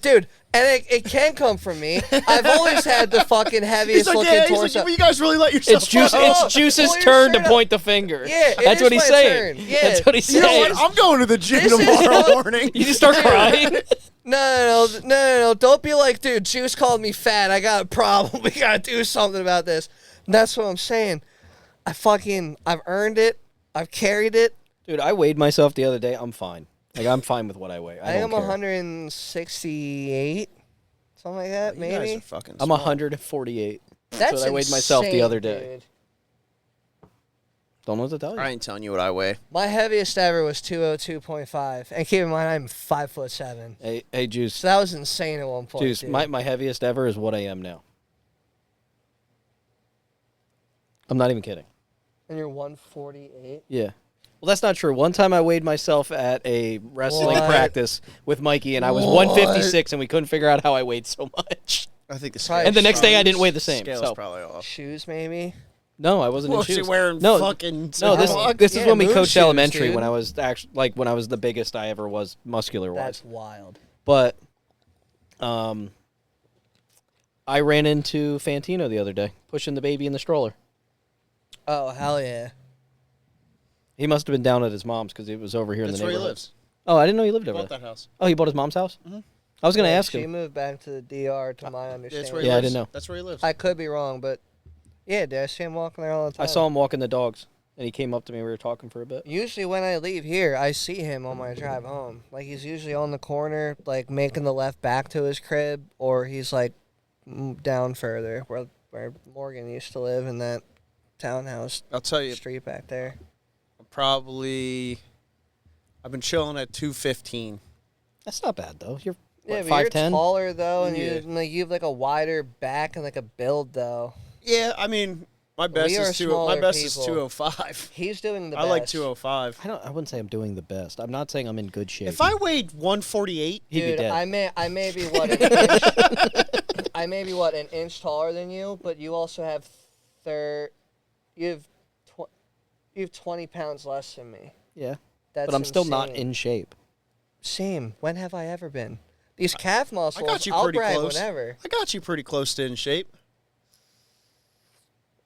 [SPEAKER 2] Dude, and it can come from me. I've always had the fucking
[SPEAKER 1] He's
[SPEAKER 2] heaviest
[SPEAKER 1] like,
[SPEAKER 2] looking
[SPEAKER 1] yeah. He's
[SPEAKER 2] torso.
[SPEAKER 1] like, you guys really let yourself.
[SPEAKER 3] It's Juice.
[SPEAKER 1] go.
[SPEAKER 3] It's Juice's
[SPEAKER 2] Pull your
[SPEAKER 3] turn to
[SPEAKER 2] shirt up.
[SPEAKER 3] point the finger.
[SPEAKER 2] Yeah, it
[SPEAKER 3] that's
[SPEAKER 2] is
[SPEAKER 3] what he's
[SPEAKER 2] my
[SPEAKER 3] saying.
[SPEAKER 2] turn. Yeah.
[SPEAKER 3] That's what he's
[SPEAKER 1] You know
[SPEAKER 3] saying.
[SPEAKER 1] what? I'm going to the gym
[SPEAKER 2] This is
[SPEAKER 1] tomorrow
[SPEAKER 2] not-
[SPEAKER 1] morning.
[SPEAKER 3] You just start crying.
[SPEAKER 2] No. Don't be like, dude, Juice called me fat. I got a problem. We gotta do something about this. And that's what I'm saying. I've earned it. I've carried it.
[SPEAKER 3] Dude, I weighed myself the other day. I'm fine. Like I'm fine with what I weigh. I
[SPEAKER 2] am
[SPEAKER 3] don't care.
[SPEAKER 2] 168, something like that,
[SPEAKER 1] You guys
[SPEAKER 2] maybe.
[SPEAKER 1] are fucking
[SPEAKER 3] I'm
[SPEAKER 1] small.
[SPEAKER 3] 148.
[SPEAKER 2] That's
[SPEAKER 3] what I weighed myself the
[SPEAKER 2] insane,
[SPEAKER 3] other day.
[SPEAKER 2] dude.
[SPEAKER 3] Don't know what to tell you.
[SPEAKER 1] I ain't telling you what I weigh.
[SPEAKER 2] My heaviest ever was 202.5, and keep in mind I'm 5'7".
[SPEAKER 3] Hey, Juice.
[SPEAKER 2] So that was insane at one point.
[SPEAKER 3] Juice,
[SPEAKER 2] dude.
[SPEAKER 3] my heaviest ever is what I am now. I'm not even kidding.
[SPEAKER 2] And you're 148.
[SPEAKER 3] Yeah. Well, that's not true. One time I weighed myself at a wrestling
[SPEAKER 2] What?
[SPEAKER 3] practice with Mikey, and I was
[SPEAKER 2] What?
[SPEAKER 3] 156, and we couldn't figure out how I weighed so much.
[SPEAKER 1] I think the
[SPEAKER 2] Probably
[SPEAKER 1] scale's
[SPEAKER 3] And the next day I didn't
[SPEAKER 1] probably-
[SPEAKER 3] weigh the same,
[SPEAKER 1] Scale's
[SPEAKER 3] so-
[SPEAKER 1] probably off.
[SPEAKER 2] Shoes, maybe.
[SPEAKER 3] No, I wasn't
[SPEAKER 1] Well,
[SPEAKER 3] in
[SPEAKER 1] she
[SPEAKER 3] shoes.
[SPEAKER 1] wearing
[SPEAKER 3] no,
[SPEAKER 1] fucking.
[SPEAKER 3] no, this
[SPEAKER 2] Dog.
[SPEAKER 3] this is
[SPEAKER 2] Yeah,
[SPEAKER 3] when we
[SPEAKER 2] moon
[SPEAKER 3] coached
[SPEAKER 2] shoes,
[SPEAKER 3] elementary.
[SPEAKER 2] dude.
[SPEAKER 3] When I was actually when I was the biggest I ever was muscular wise.
[SPEAKER 2] That's wild.
[SPEAKER 3] But, I ran into Fantino the other day, pushing the baby in the stroller.
[SPEAKER 2] Oh, hell yeah.
[SPEAKER 3] He must have been down at his mom's because he was over here
[SPEAKER 1] That's
[SPEAKER 3] in the
[SPEAKER 1] where he
[SPEAKER 3] neighborhood.
[SPEAKER 1] lives.
[SPEAKER 3] Oh, I didn't know he lived
[SPEAKER 1] He
[SPEAKER 3] over
[SPEAKER 1] bought
[SPEAKER 3] there.
[SPEAKER 1] that house.
[SPEAKER 3] Oh, he bought his mom's house?
[SPEAKER 1] Mhm.
[SPEAKER 3] I was gonna
[SPEAKER 2] Yeah,
[SPEAKER 3] ask
[SPEAKER 2] she
[SPEAKER 3] him.
[SPEAKER 2] moved back to the DR, to my
[SPEAKER 1] That's
[SPEAKER 2] understanding.
[SPEAKER 1] where he
[SPEAKER 3] Yeah, I
[SPEAKER 1] lives.
[SPEAKER 3] didn't know.
[SPEAKER 1] That's where he lives.
[SPEAKER 2] I could be wrong, but yeah, dude, I see him walking there all the time.
[SPEAKER 3] I saw him walking the dogs, and he came up to me. We were talking for a bit.
[SPEAKER 2] Usually when I leave here, I see him on my drive home. Like, he's usually on the corner, like, making the left back to his crib, or he's, like, down further, where Morgan used to live in that townhouse
[SPEAKER 1] I'll tell you,
[SPEAKER 2] street back there.
[SPEAKER 1] I've been chilling at 215.
[SPEAKER 3] That's not bad though. You're
[SPEAKER 2] Yeah,
[SPEAKER 3] what,
[SPEAKER 2] but you're
[SPEAKER 3] 5'10"?
[SPEAKER 2] taller, though, and
[SPEAKER 1] Yeah.
[SPEAKER 2] you have, like, a wider back and, like, a build, though.
[SPEAKER 1] Yeah, I mean, my best
[SPEAKER 2] We are
[SPEAKER 1] is
[SPEAKER 2] smaller
[SPEAKER 1] my best is
[SPEAKER 2] people.
[SPEAKER 1] 205.
[SPEAKER 2] He's doing the
[SPEAKER 1] I
[SPEAKER 2] best.
[SPEAKER 1] like 205.
[SPEAKER 3] I wouldn't say I'm doing the best. I'm not saying I'm in good shape.
[SPEAKER 1] If I weighed 148,
[SPEAKER 3] He'd be
[SPEAKER 2] Dude,
[SPEAKER 3] dead.
[SPEAKER 2] I may be what an inch, I may be what an inch taller than you, but you also have you have 20 pounds less than me.
[SPEAKER 3] Yeah,
[SPEAKER 2] That's
[SPEAKER 3] but I'm still not
[SPEAKER 2] insane.
[SPEAKER 3] in shape.
[SPEAKER 2] Same. When have I ever been? These calf
[SPEAKER 1] I
[SPEAKER 2] muscles.
[SPEAKER 1] got you
[SPEAKER 2] I'll
[SPEAKER 1] pretty
[SPEAKER 2] brag
[SPEAKER 1] close.
[SPEAKER 2] whenever.
[SPEAKER 1] I got you pretty close to in shape.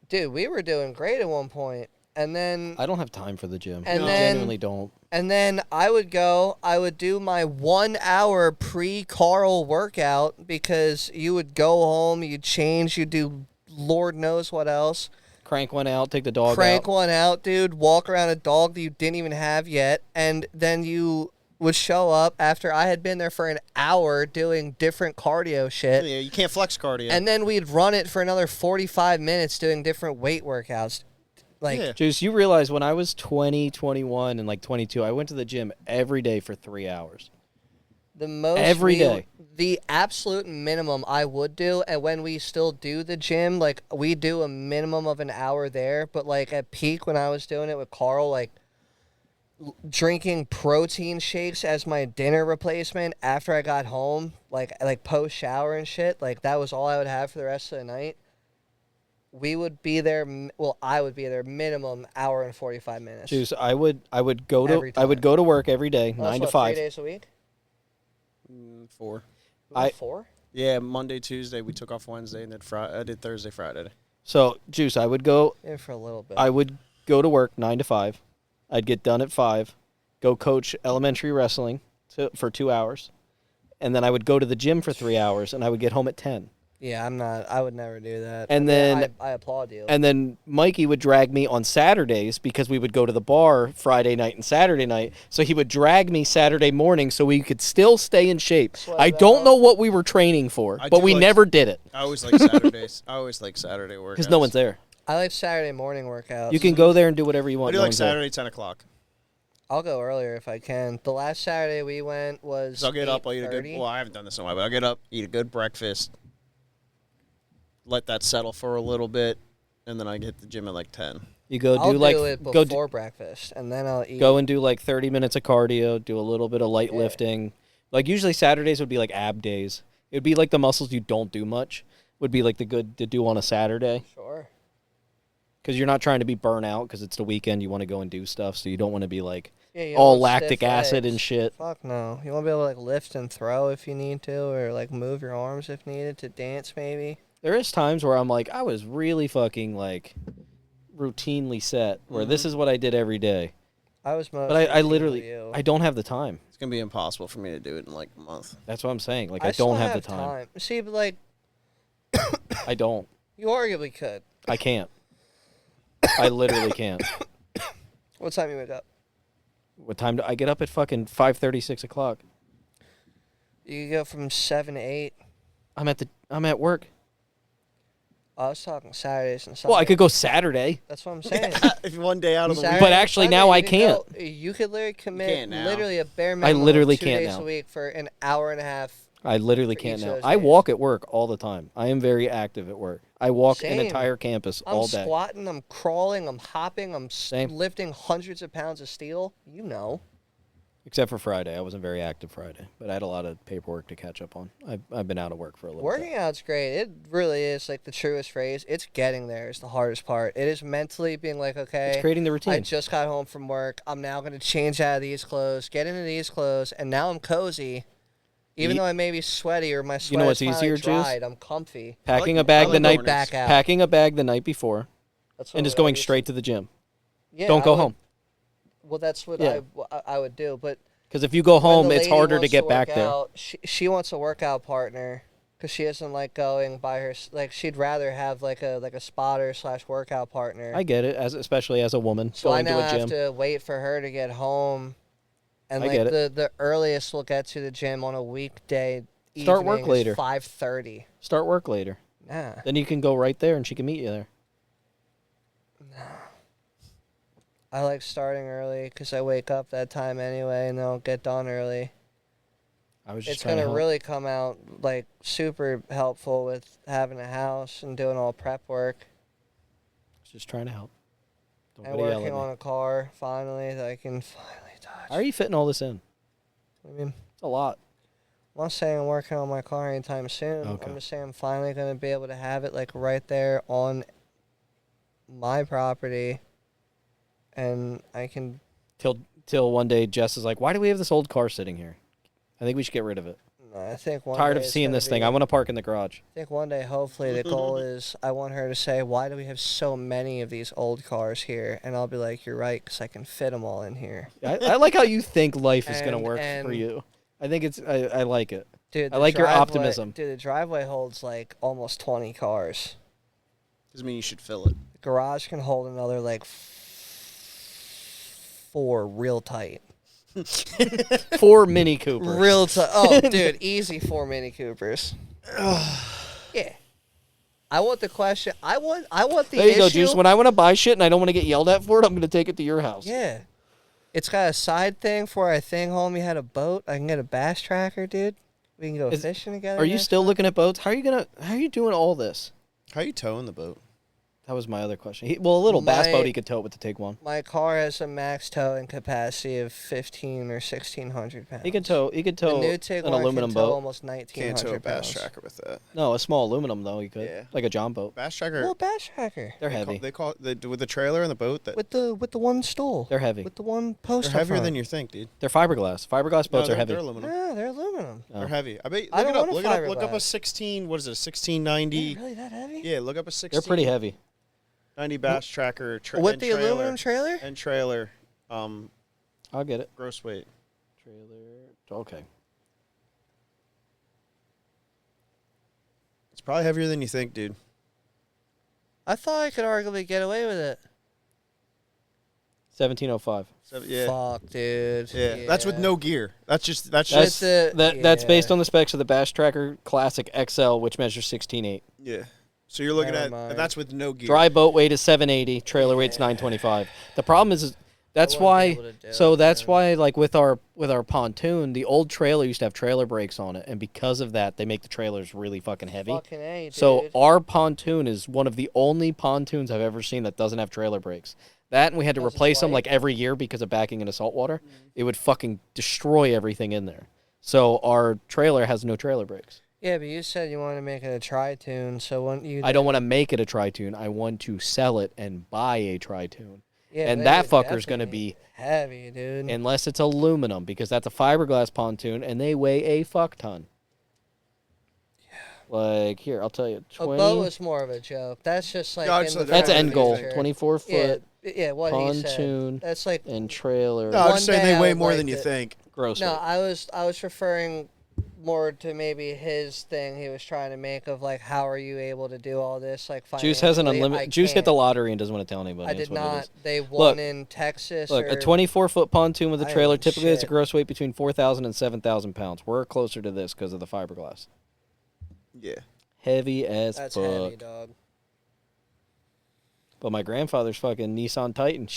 [SPEAKER 2] Dude, we were doing great at one point, and then
[SPEAKER 3] I don't have time for the gym.
[SPEAKER 2] And
[SPEAKER 3] I
[SPEAKER 2] then-
[SPEAKER 3] genuinely don't.
[SPEAKER 2] I would do my 1 hour pre-Carl workout because you would go home, you'd change, you'd do Lord knows what else.
[SPEAKER 3] Crank one out, take the dog
[SPEAKER 2] Crank
[SPEAKER 3] out.
[SPEAKER 2] one out, dude, walk around a dog that you didn't even have yet, and then you would show up after I had been there for an hour doing different cardio shit,
[SPEAKER 1] Yeah, you can't flex cardio.
[SPEAKER 2] and then we'd run it for another 45 minutes doing different weight workouts. Like,
[SPEAKER 1] Yeah.
[SPEAKER 3] Juice, you realize when I was 20, 21, and like 22, I went to the gym every day for 3 hours.
[SPEAKER 2] the most
[SPEAKER 3] Every
[SPEAKER 2] real-
[SPEAKER 3] day.
[SPEAKER 2] The absolute minimum I would do, and when we still do the gym, like, we do a minimum of an hour there, but like at peak when I was doing it with Carl, like drinking protein shakes as my dinner replacement after I got home, like post shower and shit, like that was all I would have for the rest of the night. We would be there. I would be there minimum hour and 45 minutes.
[SPEAKER 3] Juice, I would go
[SPEAKER 2] Every
[SPEAKER 3] to
[SPEAKER 2] time.
[SPEAKER 3] work every day,
[SPEAKER 2] Well, that's
[SPEAKER 3] 9 to
[SPEAKER 2] what,
[SPEAKER 3] 5.
[SPEAKER 2] 3 days a week.
[SPEAKER 1] 4.
[SPEAKER 3] I-
[SPEAKER 2] 4.
[SPEAKER 1] Yeah, Monday, Tuesday. We took off Wednesday and then I did Thursday, Friday.
[SPEAKER 3] So, Juice, I would go
[SPEAKER 2] Yeah, for a little bit.
[SPEAKER 3] I would go to work 9 to 5. I'd get done at 5, go coach elementary wrestling for 2 hours, and then I would go to the gym for 3 hours, and I would get home at 10.
[SPEAKER 2] Yeah, I'm not. I would never do that.
[SPEAKER 3] And
[SPEAKER 2] I mean,
[SPEAKER 3] then-
[SPEAKER 2] I applaud you.
[SPEAKER 3] And then Mikey would drag me on Saturdays because we would go to the bar Friday night and Saturday night. So he would drag me Saturday morning so we could still stay in shape.
[SPEAKER 2] Sweat
[SPEAKER 3] I
[SPEAKER 2] it
[SPEAKER 3] don't
[SPEAKER 2] out.
[SPEAKER 3] know what we were training for,
[SPEAKER 1] I
[SPEAKER 3] but
[SPEAKER 1] do
[SPEAKER 3] we
[SPEAKER 1] like-
[SPEAKER 3] never did it
[SPEAKER 1] I always like Saturdays. I always like Saturday workouts.
[SPEAKER 3] because no one's there.
[SPEAKER 2] I like Saturday morning workouts.
[SPEAKER 3] You can go there and do whatever you
[SPEAKER 1] I
[SPEAKER 3] want.
[SPEAKER 1] do
[SPEAKER 3] no
[SPEAKER 1] like
[SPEAKER 3] one's there.
[SPEAKER 1] Saturday, 10 o'clock.
[SPEAKER 2] I'll go earlier if I can. The last Saturday we went was.
[SPEAKER 1] So I'll get up, I'll eat a good.
[SPEAKER 2] 8:30.
[SPEAKER 1] Well, I haven't done this in a while, but I'll get up, eat a good breakfast, let that settle for a little bit, and then I hit the gym at like 10.
[SPEAKER 3] You go
[SPEAKER 2] I'll
[SPEAKER 3] do like
[SPEAKER 2] it
[SPEAKER 3] go
[SPEAKER 2] before breakfast, and then I'll eat.
[SPEAKER 3] go and do like 30 minutes of cardio, do a little bit of light
[SPEAKER 2] Yeah.
[SPEAKER 3] lifting. Like usually Saturdays would be like ab days. It would be like the muscles you don't do much would be like the good to do on a Saturday
[SPEAKER 2] Sure.
[SPEAKER 3] because you're not trying to be burnt out because it's the weekend. You want to go and do stuff, so you don't want to be like
[SPEAKER 2] Yeah, you don't
[SPEAKER 3] all
[SPEAKER 2] want
[SPEAKER 3] lactic
[SPEAKER 2] stiff
[SPEAKER 3] acid
[SPEAKER 2] legs.
[SPEAKER 3] and shit.
[SPEAKER 2] Fuck no. You want to be able to like lift and throw if you need to, or like move your arms if needed to dance maybe.
[SPEAKER 3] There is times where I'm like, I was really fucking like routinely set where this is what I did every day.
[SPEAKER 2] I was most.
[SPEAKER 3] But I
[SPEAKER 2] routine with
[SPEAKER 3] literally,
[SPEAKER 2] you.
[SPEAKER 3] I don't have the time.
[SPEAKER 1] It's gonna be impossible for me to do it in like a month.
[SPEAKER 3] That's what I'm saying. Like I
[SPEAKER 2] still
[SPEAKER 3] don't have the time.
[SPEAKER 2] See, but like
[SPEAKER 3] I don't.
[SPEAKER 2] you arguably could.
[SPEAKER 3] I can't. I literally can't.
[SPEAKER 2] What time you wake up?
[SPEAKER 3] What time do I get up at fucking 5:30, 6 o'clock?
[SPEAKER 2] You could go from 7 to 8.
[SPEAKER 3] I'm at work.
[SPEAKER 2] I was talking Saturdays and Sundays.
[SPEAKER 3] Well, I could go Saturday.
[SPEAKER 2] That's what I'm saying.
[SPEAKER 1] If one day out of the
[SPEAKER 2] Saturday
[SPEAKER 1] week,
[SPEAKER 3] But
[SPEAKER 2] and
[SPEAKER 3] actually
[SPEAKER 2] Sunday,
[SPEAKER 3] now
[SPEAKER 2] you
[SPEAKER 3] I
[SPEAKER 2] can
[SPEAKER 3] can't.
[SPEAKER 2] go- you could literally commit
[SPEAKER 1] can't now.
[SPEAKER 2] literally a bare minimum
[SPEAKER 3] literally
[SPEAKER 2] of 2
[SPEAKER 3] can't
[SPEAKER 2] days
[SPEAKER 3] now.
[SPEAKER 2] a week for an hour and a half.
[SPEAKER 3] I literally
[SPEAKER 2] For
[SPEAKER 3] can't
[SPEAKER 2] each
[SPEAKER 3] now.
[SPEAKER 2] of those
[SPEAKER 3] I
[SPEAKER 2] days.
[SPEAKER 3] walk at work all the time. I am very active at work. I walk an
[SPEAKER 2] Same.
[SPEAKER 3] entire campus
[SPEAKER 2] I'm
[SPEAKER 3] all day.
[SPEAKER 2] squatting, I'm crawling, I'm hopping, I'm
[SPEAKER 3] Same.
[SPEAKER 2] lifting hundreds of pounds of steel. You know.
[SPEAKER 3] Except for Friday. I wasn't very active Friday, but I had a lot of paperwork to catch up on. I've been out of work for a little
[SPEAKER 2] Working
[SPEAKER 3] bit.
[SPEAKER 2] out's great. It really is like the truest phrase. It's getting there is the hardest part. It is mentally being like, okay,
[SPEAKER 3] It's creating the
[SPEAKER 2] I
[SPEAKER 3] routine.
[SPEAKER 2] just got home from work. I'm now going to change out of these clothes, get into these clothes, and now I'm cozy. Even
[SPEAKER 3] Ye-
[SPEAKER 2] though I may be sweaty or my sweat
[SPEAKER 3] You know what's
[SPEAKER 2] is finally
[SPEAKER 3] easier, Juice?
[SPEAKER 2] dried, I'm comfy.
[SPEAKER 3] Packing
[SPEAKER 1] I
[SPEAKER 3] a bag
[SPEAKER 1] like
[SPEAKER 3] the night
[SPEAKER 1] mornings.
[SPEAKER 2] Back out.
[SPEAKER 3] packing a bag the night before
[SPEAKER 2] That's
[SPEAKER 3] and
[SPEAKER 2] what
[SPEAKER 3] just
[SPEAKER 2] I
[SPEAKER 3] going
[SPEAKER 2] used to-
[SPEAKER 3] straight to the gym.
[SPEAKER 2] Yeah,
[SPEAKER 3] Don't
[SPEAKER 2] I
[SPEAKER 3] go
[SPEAKER 2] would-
[SPEAKER 3] home.
[SPEAKER 2] Well, that's what
[SPEAKER 3] Yeah.
[SPEAKER 2] I would do. But
[SPEAKER 3] Because if you go
[SPEAKER 2] when
[SPEAKER 3] home,
[SPEAKER 2] the
[SPEAKER 3] it's
[SPEAKER 2] lady
[SPEAKER 3] harder to
[SPEAKER 2] wants
[SPEAKER 3] get
[SPEAKER 2] work
[SPEAKER 3] back there.
[SPEAKER 2] out, she wants a workout partner because she doesn't like going by her. Like she'd rather have like a spotter / workout partner.
[SPEAKER 3] I get it, especially as a woman
[SPEAKER 2] So I
[SPEAKER 3] going to
[SPEAKER 2] now
[SPEAKER 3] a
[SPEAKER 2] have
[SPEAKER 3] gym.
[SPEAKER 2] to wait for her to get home, and
[SPEAKER 3] I
[SPEAKER 2] like
[SPEAKER 3] get it.
[SPEAKER 2] the earliest we'll get to the gym on a weekday
[SPEAKER 3] Start work
[SPEAKER 2] evening
[SPEAKER 3] later.
[SPEAKER 2] is 5:30.
[SPEAKER 3] Start work later.
[SPEAKER 2] Nah.
[SPEAKER 3] Then you can go right there, and she can meet you there.
[SPEAKER 2] I like starting early because I wake up that time anyway, and then I'll get done early.
[SPEAKER 3] I was just
[SPEAKER 2] It's
[SPEAKER 3] trying to
[SPEAKER 2] gonna
[SPEAKER 3] help.
[SPEAKER 2] really come out like super helpful with having a house and doing all prep work
[SPEAKER 3] Just trying to help. Don't
[SPEAKER 2] and
[SPEAKER 3] gotta yell
[SPEAKER 2] working
[SPEAKER 3] at me.
[SPEAKER 2] on a car finally that I can finally touch.
[SPEAKER 3] How are you fitting all this in?
[SPEAKER 2] I mean,
[SPEAKER 3] It's a lot.
[SPEAKER 2] I'm not saying I'm working on my car anytime soon.
[SPEAKER 3] Okay.
[SPEAKER 2] I'm just saying I'm finally gonna be able to have it like right there on my property, and I can.
[SPEAKER 3] Till one day Jess is like, "Why do we have this old car sitting here? I think we should get rid of it.
[SPEAKER 2] I think one
[SPEAKER 3] Tired
[SPEAKER 2] day
[SPEAKER 3] of
[SPEAKER 2] it's
[SPEAKER 3] seeing
[SPEAKER 2] gonna
[SPEAKER 3] this thing.
[SPEAKER 2] be-
[SPEAKER 3] I want to park in the garage."
[SPEAKER 2] I think one day, hopefully, the goal is I want her to say, "Why do we have so many of these old cars here?" And I'll be like, "You're right, because I can fit them all in here."
[SPEAKER 3] I like how you think life is gonna
[SPEAKER 2] And-
[SPEAKER 3] work for
[SPEAKER 2] and-
[SPEAKER 3] you. I think it's. I like it.
[SPEAKER 2] Dude,
[SPEAKER 3] I
[SPEAKER 2] the
[SPEAKER 3] like your
[SPEAKER 2] driveway-
[SPEAKER 3] optimism.
[SPEAKER 2] Dude, the driveway holds like almost 20 cars.
[SPEAKER 1] Doesn't mean you should fill it.
[SPEAKER 2] The garage can hold another like 4 real tight.
[SPEAKER 3] 4 Mini Coopers.
[SPEAKER 2] Real tight. Oh, dude, easy 4 Mini Coopers. Yeah. I want the question. I want the
[SPEAKER 3] There you
[SPEAKER 2] issue.
[SPEAKER 3] go, Juice. When I want to buy shit and I don't want to get yelled at for it, I'm going to take it to your house.
[SPEAKER 2] Yeah. It's got a side thing for I think homie had a boat. I can get a bass tracker, dude. We can go fishing together.
[SPEAKER 3] Are you
[SPEAKER 2] next
[SPEAKER 3] still
[SPEAKER 2] month.
[SPEAKER 3] looking at boats? How are you doing all this?
[SPEAKER 1] How you towing the boat?
[SPEAKER 3] That was my other question. A little bass
[SPEAKER 2] My-
[SPEAKER 3] boat he could tow it with the TIG one.
[SPEAKER 2] My car has a max towing capacity of 1,500 or 1,600 pounds.
[SPEAKER 3] He could tow
[SPEAKER 2] The new TIG
[SPEAKER 3] an
[SPEAKER 2] one
[SPEAKER 3] aluminum
[SPEAKER 2] can tow
[SPEAKER 3] boat.
[SPEAKER 2] almost
[SPEAKER 1] Can't
[SPEAKER 2] 1,900
[SPEAKER 1] tow a bass
[SPEAKER 2] pounds.
[SPEAKER 1] tracker with that.
[SPEAKER 3] No, a small aluminum though. He could,
[SPEAKER 1] Yeah.
[SPEAKER 3] like a John boat.
[SPEAKER 1] Bass tracker.
[SPEAKER 2] Well, bass tracker
[SPEAKER 3] They're
[SPEAKER 1] they
[SPEAKER 3] heavy.
[SPEAKER 1] call with the trailer and the boat. That
[SPEAKER 2] with the one stool.
[SPEAKER 3] They're heavy.
[SPEAKER 2] With the one post.
[SPEAKER 1] they're heavier than you think, dude.
[SPEAKER 3] They're fiberglass. Fiberglass boats
[SPEAKER 1] No,
[SPEAKER 3] are heavy.
[SPEAKER 1] They're aluminum.
[SPEAKER 2] Yeah, they're aluminum.
[SPEAKER 3] Oh.
[SPEAKER 1] They're heavy. I bet.
[SPEAKER 2] I
[SPEAKER 1] Look
[SPEAKER 2] don't
[SPEAKER 1] it up.
[SPEAKER 2] want a
[SPEAKER 1] Look up a
[SPEAKER 2] fiberglass.
[SPEAKER 1] 16. What is it? A 1690.
[SPEAKER 2] Really that heavy?
[SPEAKER 1] Yeah, look up a 16.
[SPEAKER 3] They're pretty heavy.
[SPEAKER 1] 90 bass tracker.
[SPEAKER 2] With
[SPEAKER 1] and
[SPEAKER 2] the
[SPEAKER 1] trailer,
[SPEAKER 2] aluminum trailer?
[SPEAKER 1] and trailer.
[SPEAKER 3] I'll get it.
[SPEAKER 1] Gross weight.
[SPEAKER 3] Trailer. Okay.
[SPEAKER 1] It's probably heavier than you think, dude.
[SPEAKER 2] I thought I could arguably get away with it.
[SPEAKER 3] 1705.
[SPEAKER 1] So, yeah.
[SPEAKER 2] Fuck, dude.
[SPEAKER 1] Yeah. That's with no gear. That's just.
[SPEAKER 3] That's
[SPEAKER 2] the-
[SPEAKER 3] that's based
[SPEAKER 2] yeah.
[SPEAKER 3] on the specs of the Bass Tracker Classic XL, which measures 16.8.
[SPEAKER 1] Yeah. So you're looking
[SPEAKER 2] Never
[SPEAKER 1] at.
[SPEAKER 2] mind.
[SPEAKER 1] That's with no gear.
[SPEAKER 3] Dry boat weight is 780. Trailer weight's 925. The problem is that's
[SPEAKER 2] wouldn't be
[SPEAKER 3] why.
[SPEAKER 2] able to do
[SPEAKER 3] So
[SPEAKER 2] it,
[SPEAKER 3] that's
[SPEAKER 2] man.
[SPEAKER 3] why, like with our pontoon, the old trailer used to have trailer brakes on it, and because of that, they make the trailers really fucking heavy.
[SPEAKER 2] Fucking A, dude.
[SPEAKER 3] So our pontoon is one of the only pontoons I've ever seen that doesn't have trailer brakes. That, and we had to
[SPEAKER 2] Doesn't
[SPEAKER 3] replace them
[SPEAKER 2] like-
[SPEAKER 3] like every year because of backing into salt water. It would fucking destroy everything in there. So our trailer has no trailer brakes.
[SPEAKER 2] Yeah, but you said you wanted to make it a tri-tune, so when you...
[SPEAKER 3] I don't want to make it a tri-tune. I want to sell it and buy a tri-tune.
[SPEAKER 2] Yeah,
[SPEAKER 3] and
[SPEAKER 2] they
[SPEAKER 3] that
[SPEAKER 2] would
[SPEAKER 3] fucker's going to
[SPEAKER 2] definitely
[SPEAKER 3] be,
[SPEAKER 2] heavy, dude.
[SPEAKER 3] unless it's aluminum, because that's a fiberglass pontoon, and they weigh a fuck ton. Like, here, I'll tell you.
[SPEAKER 2] A boat was more of a joke. That's just like...
[SPEAKER 1] Yeah,
[SPEAKER 2] in
[SPEAKER 1] it's
[SPEAKER 2] the
[SPEAKER 1] a-
[SPEAKER 3] That's
[SPEAKER 1] Yeah,
[SPEAKER 3] end goal.
[SPEAKER 2] future.
[SPEAKER 3] 24 foot
[SPEAKER 2] Yeah, what he said.
[SPEAKER 3] pontoon
[SPEAKER 2] That's like...
[SPEAKER 3] and trailer.
[SPEAKER 1] No, I'm
[SPEAKER 2] One
[SPEAKER 1] just saying
[SPEAKER 2] day
[SPEAKER 1] they
[SPEAKER 2] I
[SPEAKER 1] weigh
[SPEAKER 2] would
[SPEAKER 1] more
[SPEAKER 2] like
[SPEAKER 1] than you
[SPEAKER 2] to-
[SPEAKER 1] think.
[SPEAKER 3] Gross.
[SPEAKER 2] No,
[SPEAKER 3] weight.
[SPEAKER 2] I was referring more to maybe his thing he was trying to make of like, how are you able to do all this? Like,
[SPEAKER 3] Juice has an
[SPEAKER 2] financially? I
[SPEAKER 3] unlimited. Juice hit the
[SPEAKER 2] can't.
[SPEAKER 3] lottery and doesn't want to tell anybody.
[SPEAKER 2] I
[SPEAKER 3] That's
[SPEAKER 2] did
[SPEAKER 3] what it
[SPEAKER 2] not.
[SPEAKER 3] is.
[SPEAKER 2] They won
[SPEAKER 3] Look,
[SPEAKER 2] in Texas.
[SPEAKER 3] Look,
[SPEAKER 2] or,
[SPEAKER 3] a 24-foot pontoon with a
[SPEAKER 2] I
[SPEAKER 3] trailer
[SPEAKER 2] own
[SPEAKER 3] typically has a
[SPEAKER 2] shit.
[SPEAKER 3] gross weight between 4,000 and 7,000 pounds. We're closer to this because of the fiberglass.
[SPEAKER 1] Yeah.
[SPEAKER 3] Heavy as
[SPEAKER 2] That's
[SPEAKER 3] fuck.
[SPEAKER 2] heavy, dog.
[SPEAKER 3] But my grandfather's fucking Nissan Titan.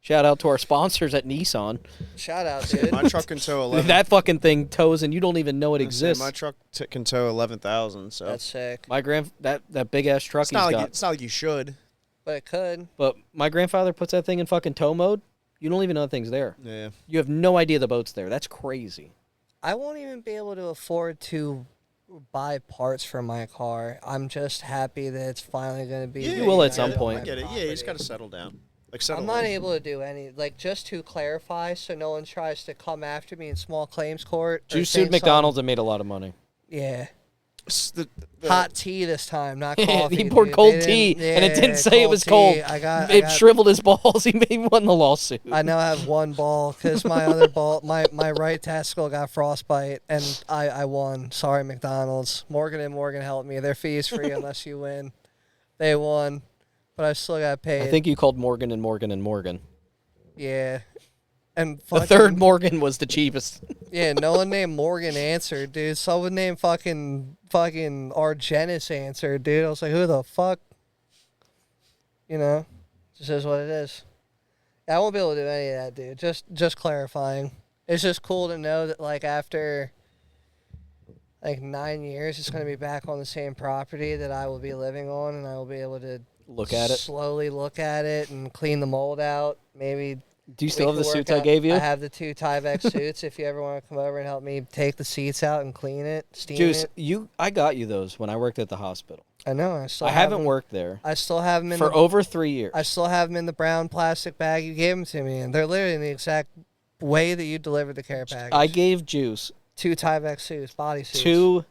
[SPEAKER 3] Shout out to our sponsors at Nissan.
[SPEAKER 2] Shout out, dude.
[SPEAKER 1] My truck can tow 11.
[SPEAKER 3] That fucking thing tows and you don't even know it
[SPEAKER 1] I was gonna say,
[SPEAKER 3] exists.
[SPEAKER 1] My truck can tow 11,000. So
[SPEAKER 2] That's sick.
[SPEAKER 3] My that big ass truck
[SPEAKER 1] it's
[SPEAKER 3] he's
[SPEAKER 1] not like
[SPEAKER 3] got.
[SPEAKER 1] it's not like you should.
[SPEAKER 2] But it could.
[SPEAKER 3] But my grandfather puts that thing in fucking tow mode. You don't even know the thing's there.
[SPEAKER 1] Yeah.
[SPEAKER 3] You have no idea the boat's there. That's crazy.
[SPEAKER 2] I won't even be able to afford to buy parts for my car. I'm just happy that it's finally going to be.
[SPEAKER 1] Yeah,
[SPEAKER 3] You will at
[SPEAKER 1] I
[SPEAKER 3] some
[SPEAKER 1] get it,
[SPEAKER 3] point.
[SPEAKER 1] I get it. Yeah, you just got to
[SPEAKER 2] property.
[SPEAKER 1] settle down. Like settle.
[SPEAKER 2] I'm not
[SPEAKER 1] in.
[SPEAKER 2] able to do any, like, just to clarify so no one tries to come after me in small claims court. or
[SPEAKER 3] Juice
[SPEAKER 2] saying
[SPEAKER 3] sued McDonald's and made a lot of money.
[SPEAKER 2] Yeah. Hot tea this time, not coffee.
[SPEAKER 3] He poured
[SPEAKER 2] dude.
[SPEAKER 3] cold
[SPEAKER 2] They
[SPEAKER 3] tea,
[SPEAKER 2] didn't-
[SPEAKER 3] and it didn't
[SPEAKER 2] yeah,
[SPEAKER 3] say it was
[SPEAKER 2] tea.
[SPEAKER 3] cold.
[SPEAKER 2] I
[SPEAKER 3] Shriveled his balls. He won the lawsuit.
[SPEAKER 2] I now have one ball because my other ball, my right testicle got frostbite, and I won. Sorry, McDonald's. Morgan and Morgan helped me. Their fee is free unless you win. They won, but I still got paid.
[SPEAKER 3] I think you called Morgan and Morgan and Morgan.
[SPEAKER 2] Yeah. And
[SPEAKER 3] The third Morgan was the cheapest.
[SPEAKER 2] Yeah, no one named Morgan answered, dude. Someone named fucking Argenis answered, dude. I was like, who the fuck? You know, just is what it is. I won't be able to do any of that, dude. Just clarifying. It's just cool to know that, like, after like 9 years, it's gonna be back on the same property that I will be living on, and I will be able to
[SPEAKER 3] Look at it.
[SPEAKER 2] slowly look at it and clean the mold out. Maybe.
[SPEAKER 3] Do you still
[SPEAKER 2] We
[SPEAKER 3] have the
[SPEAKER 2] can work
[SPEAKER 3] suits I
[SPEAKER 2] out-
[SPEAKER 3] gave you?
[SPEAKER 2] I have the 2 Tyvek suits. If you ever want to come over and help me take the seats out and clean it, steam
[SPEAKER 3] Juice,
[SPEAKER 2] it.
[SPEAKER 3] I got you those when I worked at the hospital.
[SPEAKER 2] I know. I still.
[SPEAKER 3] I
[SPEAKER 2] have
[SPEAKER 3] haven't
[SPEAKER 2] them.
[SPEAKER 3] worked there
[SPEAKER 2] I still have them in
[SPEAKER 3] for
[SPEAKER 2] the.
[SPEAKER 3] over 3 years.
[SPEAKER 2] I still have them in the brown plastic bag you gave them to me, and they're literally in the exact way that you delivered the care package.
[SPEAKER 3] I gave Juice
[SPEAKER 2] 2 Tyvek suits, body suits.
[SPEAKER 3] 2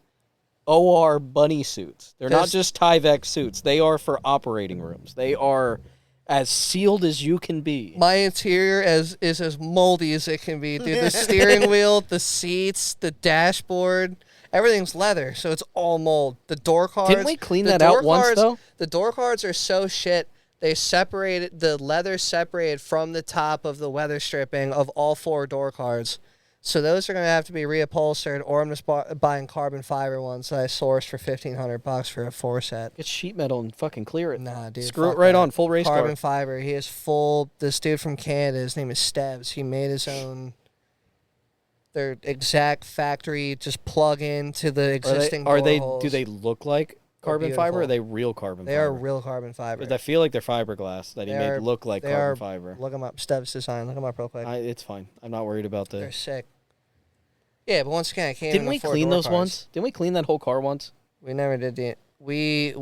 [SPEAKER 3] OR bunny suits. They're not
[SPEAKER 2] There's-
[SPEAKER 3] just Tyvek suits. They are for operating rooms. They are as sealed as you can be.
[SPEAKER 2] My interior is as moldy as it can be, dude. The steering wheel, the seats, the dashboard, everything's leather, so it's all mold. The door cards.
[SPEAKER 3] Didn't we clean
[SPEAKER 2] the
[SPEAKER 3] that out
[SPEAKER 2] door
[SPEAKER 3] once,
[SPEAKER 2] cards-
[SPEAKER 3] though?
[SPEAKER 2] The door cards are so shit. They separated the leather separated from the top of the weather stripping of all 4 door cards. So those are gonna have to be reupholstered, or I'm just buying carbon fiber ones that I sourced for $1,500 for a 4 set.
[SPEAKER 3] Get sheet metal and fucking clear it.
[SPEAKER 2] Nah, dude.
[SPEAKER 3] Screw it
[SPEAKER 2] fuck
[SPEAKER 3] right
[SPEAKER 2] that.
[SPEAKER 3] on, full race
[SPEAKER 2] Carbon
[SPEAKER 3] car.
[SPEAKER 2] fiber. He is full. This dude from Canada, his name is Stebbs. He made his own. Their exact factory, just plug in to the existing.
[SPEAKER 3] Are they?
[SPEAKER 2] door
[SPEAKER 3] Do
[SPEAKER 2] holes.
[SPEAKER 3] they look like carbon fiber? Or are
[SPEAKER 2] beautiful.
[SPEAKER 3] they real carbon
[SPEAKER 2] They
[SPEAKER 3] fiber?
[SPEAKER 2] are real carbon fiber.
[SPEAKER 3] 'Cause I feel like they're fiberglass that he
[SPEAKER 2] They
[SPEAKER 3] made
[SPEAKER 2] are-
[SPEAKER 3] look like
[SPEAKER 2] they
[SPEAKER 3] carbon
[SPEAKER 2] are-
[SPEAKER 3] fiber.
[SPEAKER 2] Look them up. Stebbs Design. Look them up real quick.
[SPEAKER 3] It's fine. I'm not worried about
[SPEAKER 2] They're
[SPEAKER 3] the.
[SPEAKER 2] sick. Yeah, but once again, I can't.
[SPEAKER 3] Didn't
[SPEAKER 2] even
[SPEAKER 3] we
[SPEAKER 2] afford
[SPEAKER 3] clean
[SPEAKER 2] door
[SPEAKER 3] those
[SPEAKER 2] cards.
[SPEAKER 3] once? Didn't we clean that whole car once?
[SPEAKER 2] We never did the. We.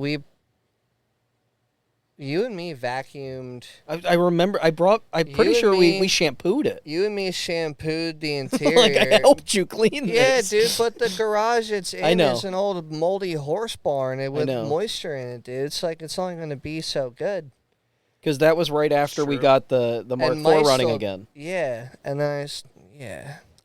[SPEAKER 2] You and me vacuumed.
[SPEAKER 3] I remember. I'm pretty
[SPEAKER 2] You
[SPEAKER 3] sure
[SPEAKER 2] and
[SPEAKER 3] we
[SPEAKER 2] me-
[SPEAKER 3] shampooed it.
[SPEAKER 2] You and me shampooed the interior.
[SPEAKER 3] Like I helped you clean
[SPEAKER 2] Yeah,
[SPEAKER 3] this.
[SPEAKER 2] dude, but the garage it's in
[SPEAKER 3] I know.
[SPEAKER 2] is an old moldy horse barn with
[SPEAKER 3] know.
[SPEAKER 2] moisture in it, dude. It's like it's only going to be so good.
[SPEAKER 3] Because that was right after we
[SPEAKER 1] True.
[SPEAKER 3] got the Mark
[SPEAKER 2] And
[SPEAKER 3] IV
[SPEAKER 2] mice
[SPEAKER 3] running
[SPEAKER 2] still-
[SPEAKER 3] again.
[SPEAKER 2] Yeah, and then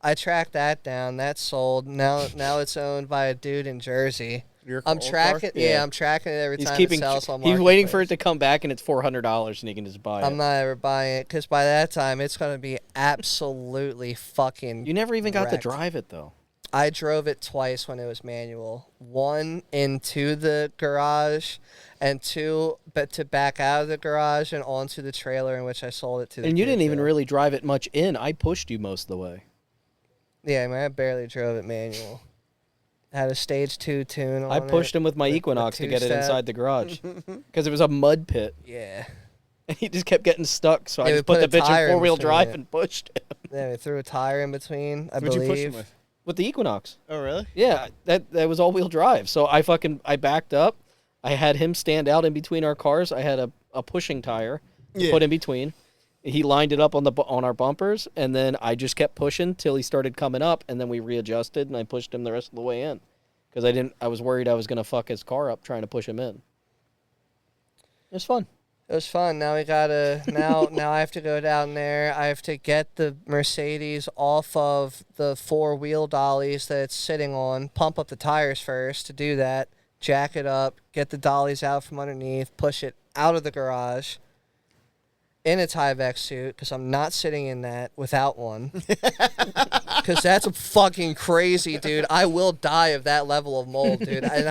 [SPEAKER 2] I tracked that down. That sold. Now it's owned by a dude in Jersey.
[SPEAKER 1] Your
[SPEAKER 2] I'm
[SPEAKER 1] old car?
[SPEAKER 2] tracking. Yeah,
[SPEAKER 3] Yeah.
[SPEAKER 2] I'm tracking it every
[SPEAKER 3] He's
[SPEAKER 2] time
[SPEAKER 3] keeping.
[SPEAKER 2] it sells on
[SPEAKER 3] He's waiting for it
[SPEAKER 2] Marketplace.
[SPEAKER 3] to come back, and it's $400, and he can just buy
[SPEAKER 2] I'm
[SPEAKER 3] it.
[SPEAKER 2] not ever buying it because by that time it's going to be absolutely fucking.
[SPEAKER 3] You never even got to
[SPEAKER 2] wrecked.
[SPEAKER 3] drive it though.
[SPEAKER 2] I drove it twice when it was manual. One into the garage, and 2 but to back out of the garage and onto the trailer in which I sold it to.
[SPEAKER 3] And you didn't even
[SPEAKER 2] really.
[SPEAKER 3] really drive it much in. I pushed you most of the way.
[SPEAKER 2] Yeah, I mean, I barely drove it manual. Had a stage 2 tune on
[SPEAKER 3] I pushed
[SPEAKER 2] it.
[SPEAKER 3] him with my
[SPEAKER 2] with
[SPEAKER 3] Equinox to get it
[SPEAKER 2] two-step.
[SPEAKER 3] inside the garage because it was a mud pit,
[SPEAKER 2] Yeah.
[SPEAKER 3] and he just kept getting stuck. So
[SPEAKER 2] Yeah,
[SPEAKER 3] I
[SPEAKER 2] we
[SPEAKER 3] just put
[SPEAKER 2] put
[SPEAKER 3] the
[SPEAKER 2] a
[SPEAKER 3] bitch
[SPEAKER 2] tire
[SPEAKER 3] in
[SPEAKER 2] in
[SPEAKER 3] 4-wheel
[SPEAKER 2] between
[SPEAKER 3] drive
[SPEAKER 2] it.
[SPEAKER 3] and pushed him
[SPEAKER 2] Then we threw a tire in between, I
[SPEAKER 1] What'd you
[SPEAKER 2] believe.
[SPEAKER 1] push him with?
[SPEAKER 3] with the Equinox.
[SPEAKER 1] Oh, really?
[SPEAKER 3] Yeah, that was all-wheel drive. So I backed up. I had him stand out in between our cars. I had a pushing tire
[SPEAKER 1] Yeah.
[SPEAKER 3] put in between. He lined it up on our bumpers, and then I just kept pushing till he started coming up, and then we readjusted, and I pushed him the rest of the way in because I was worried I was gonna fuck his car up trying to push him in. It was fun.
[SPEAKER 2] It was fun. Now we gotta now I have to go down there. I have to get the Mercedes off of the 4-wheel dollies that it's sitting on. Pump up the tires first to do that. Jack it up. Get the dollies out from underneath. Push it out of the garage. In a Tyvek suit because I'm not sitting in that without one. Because that's fucking crazy, dude. I will die of that level of mold, dude. And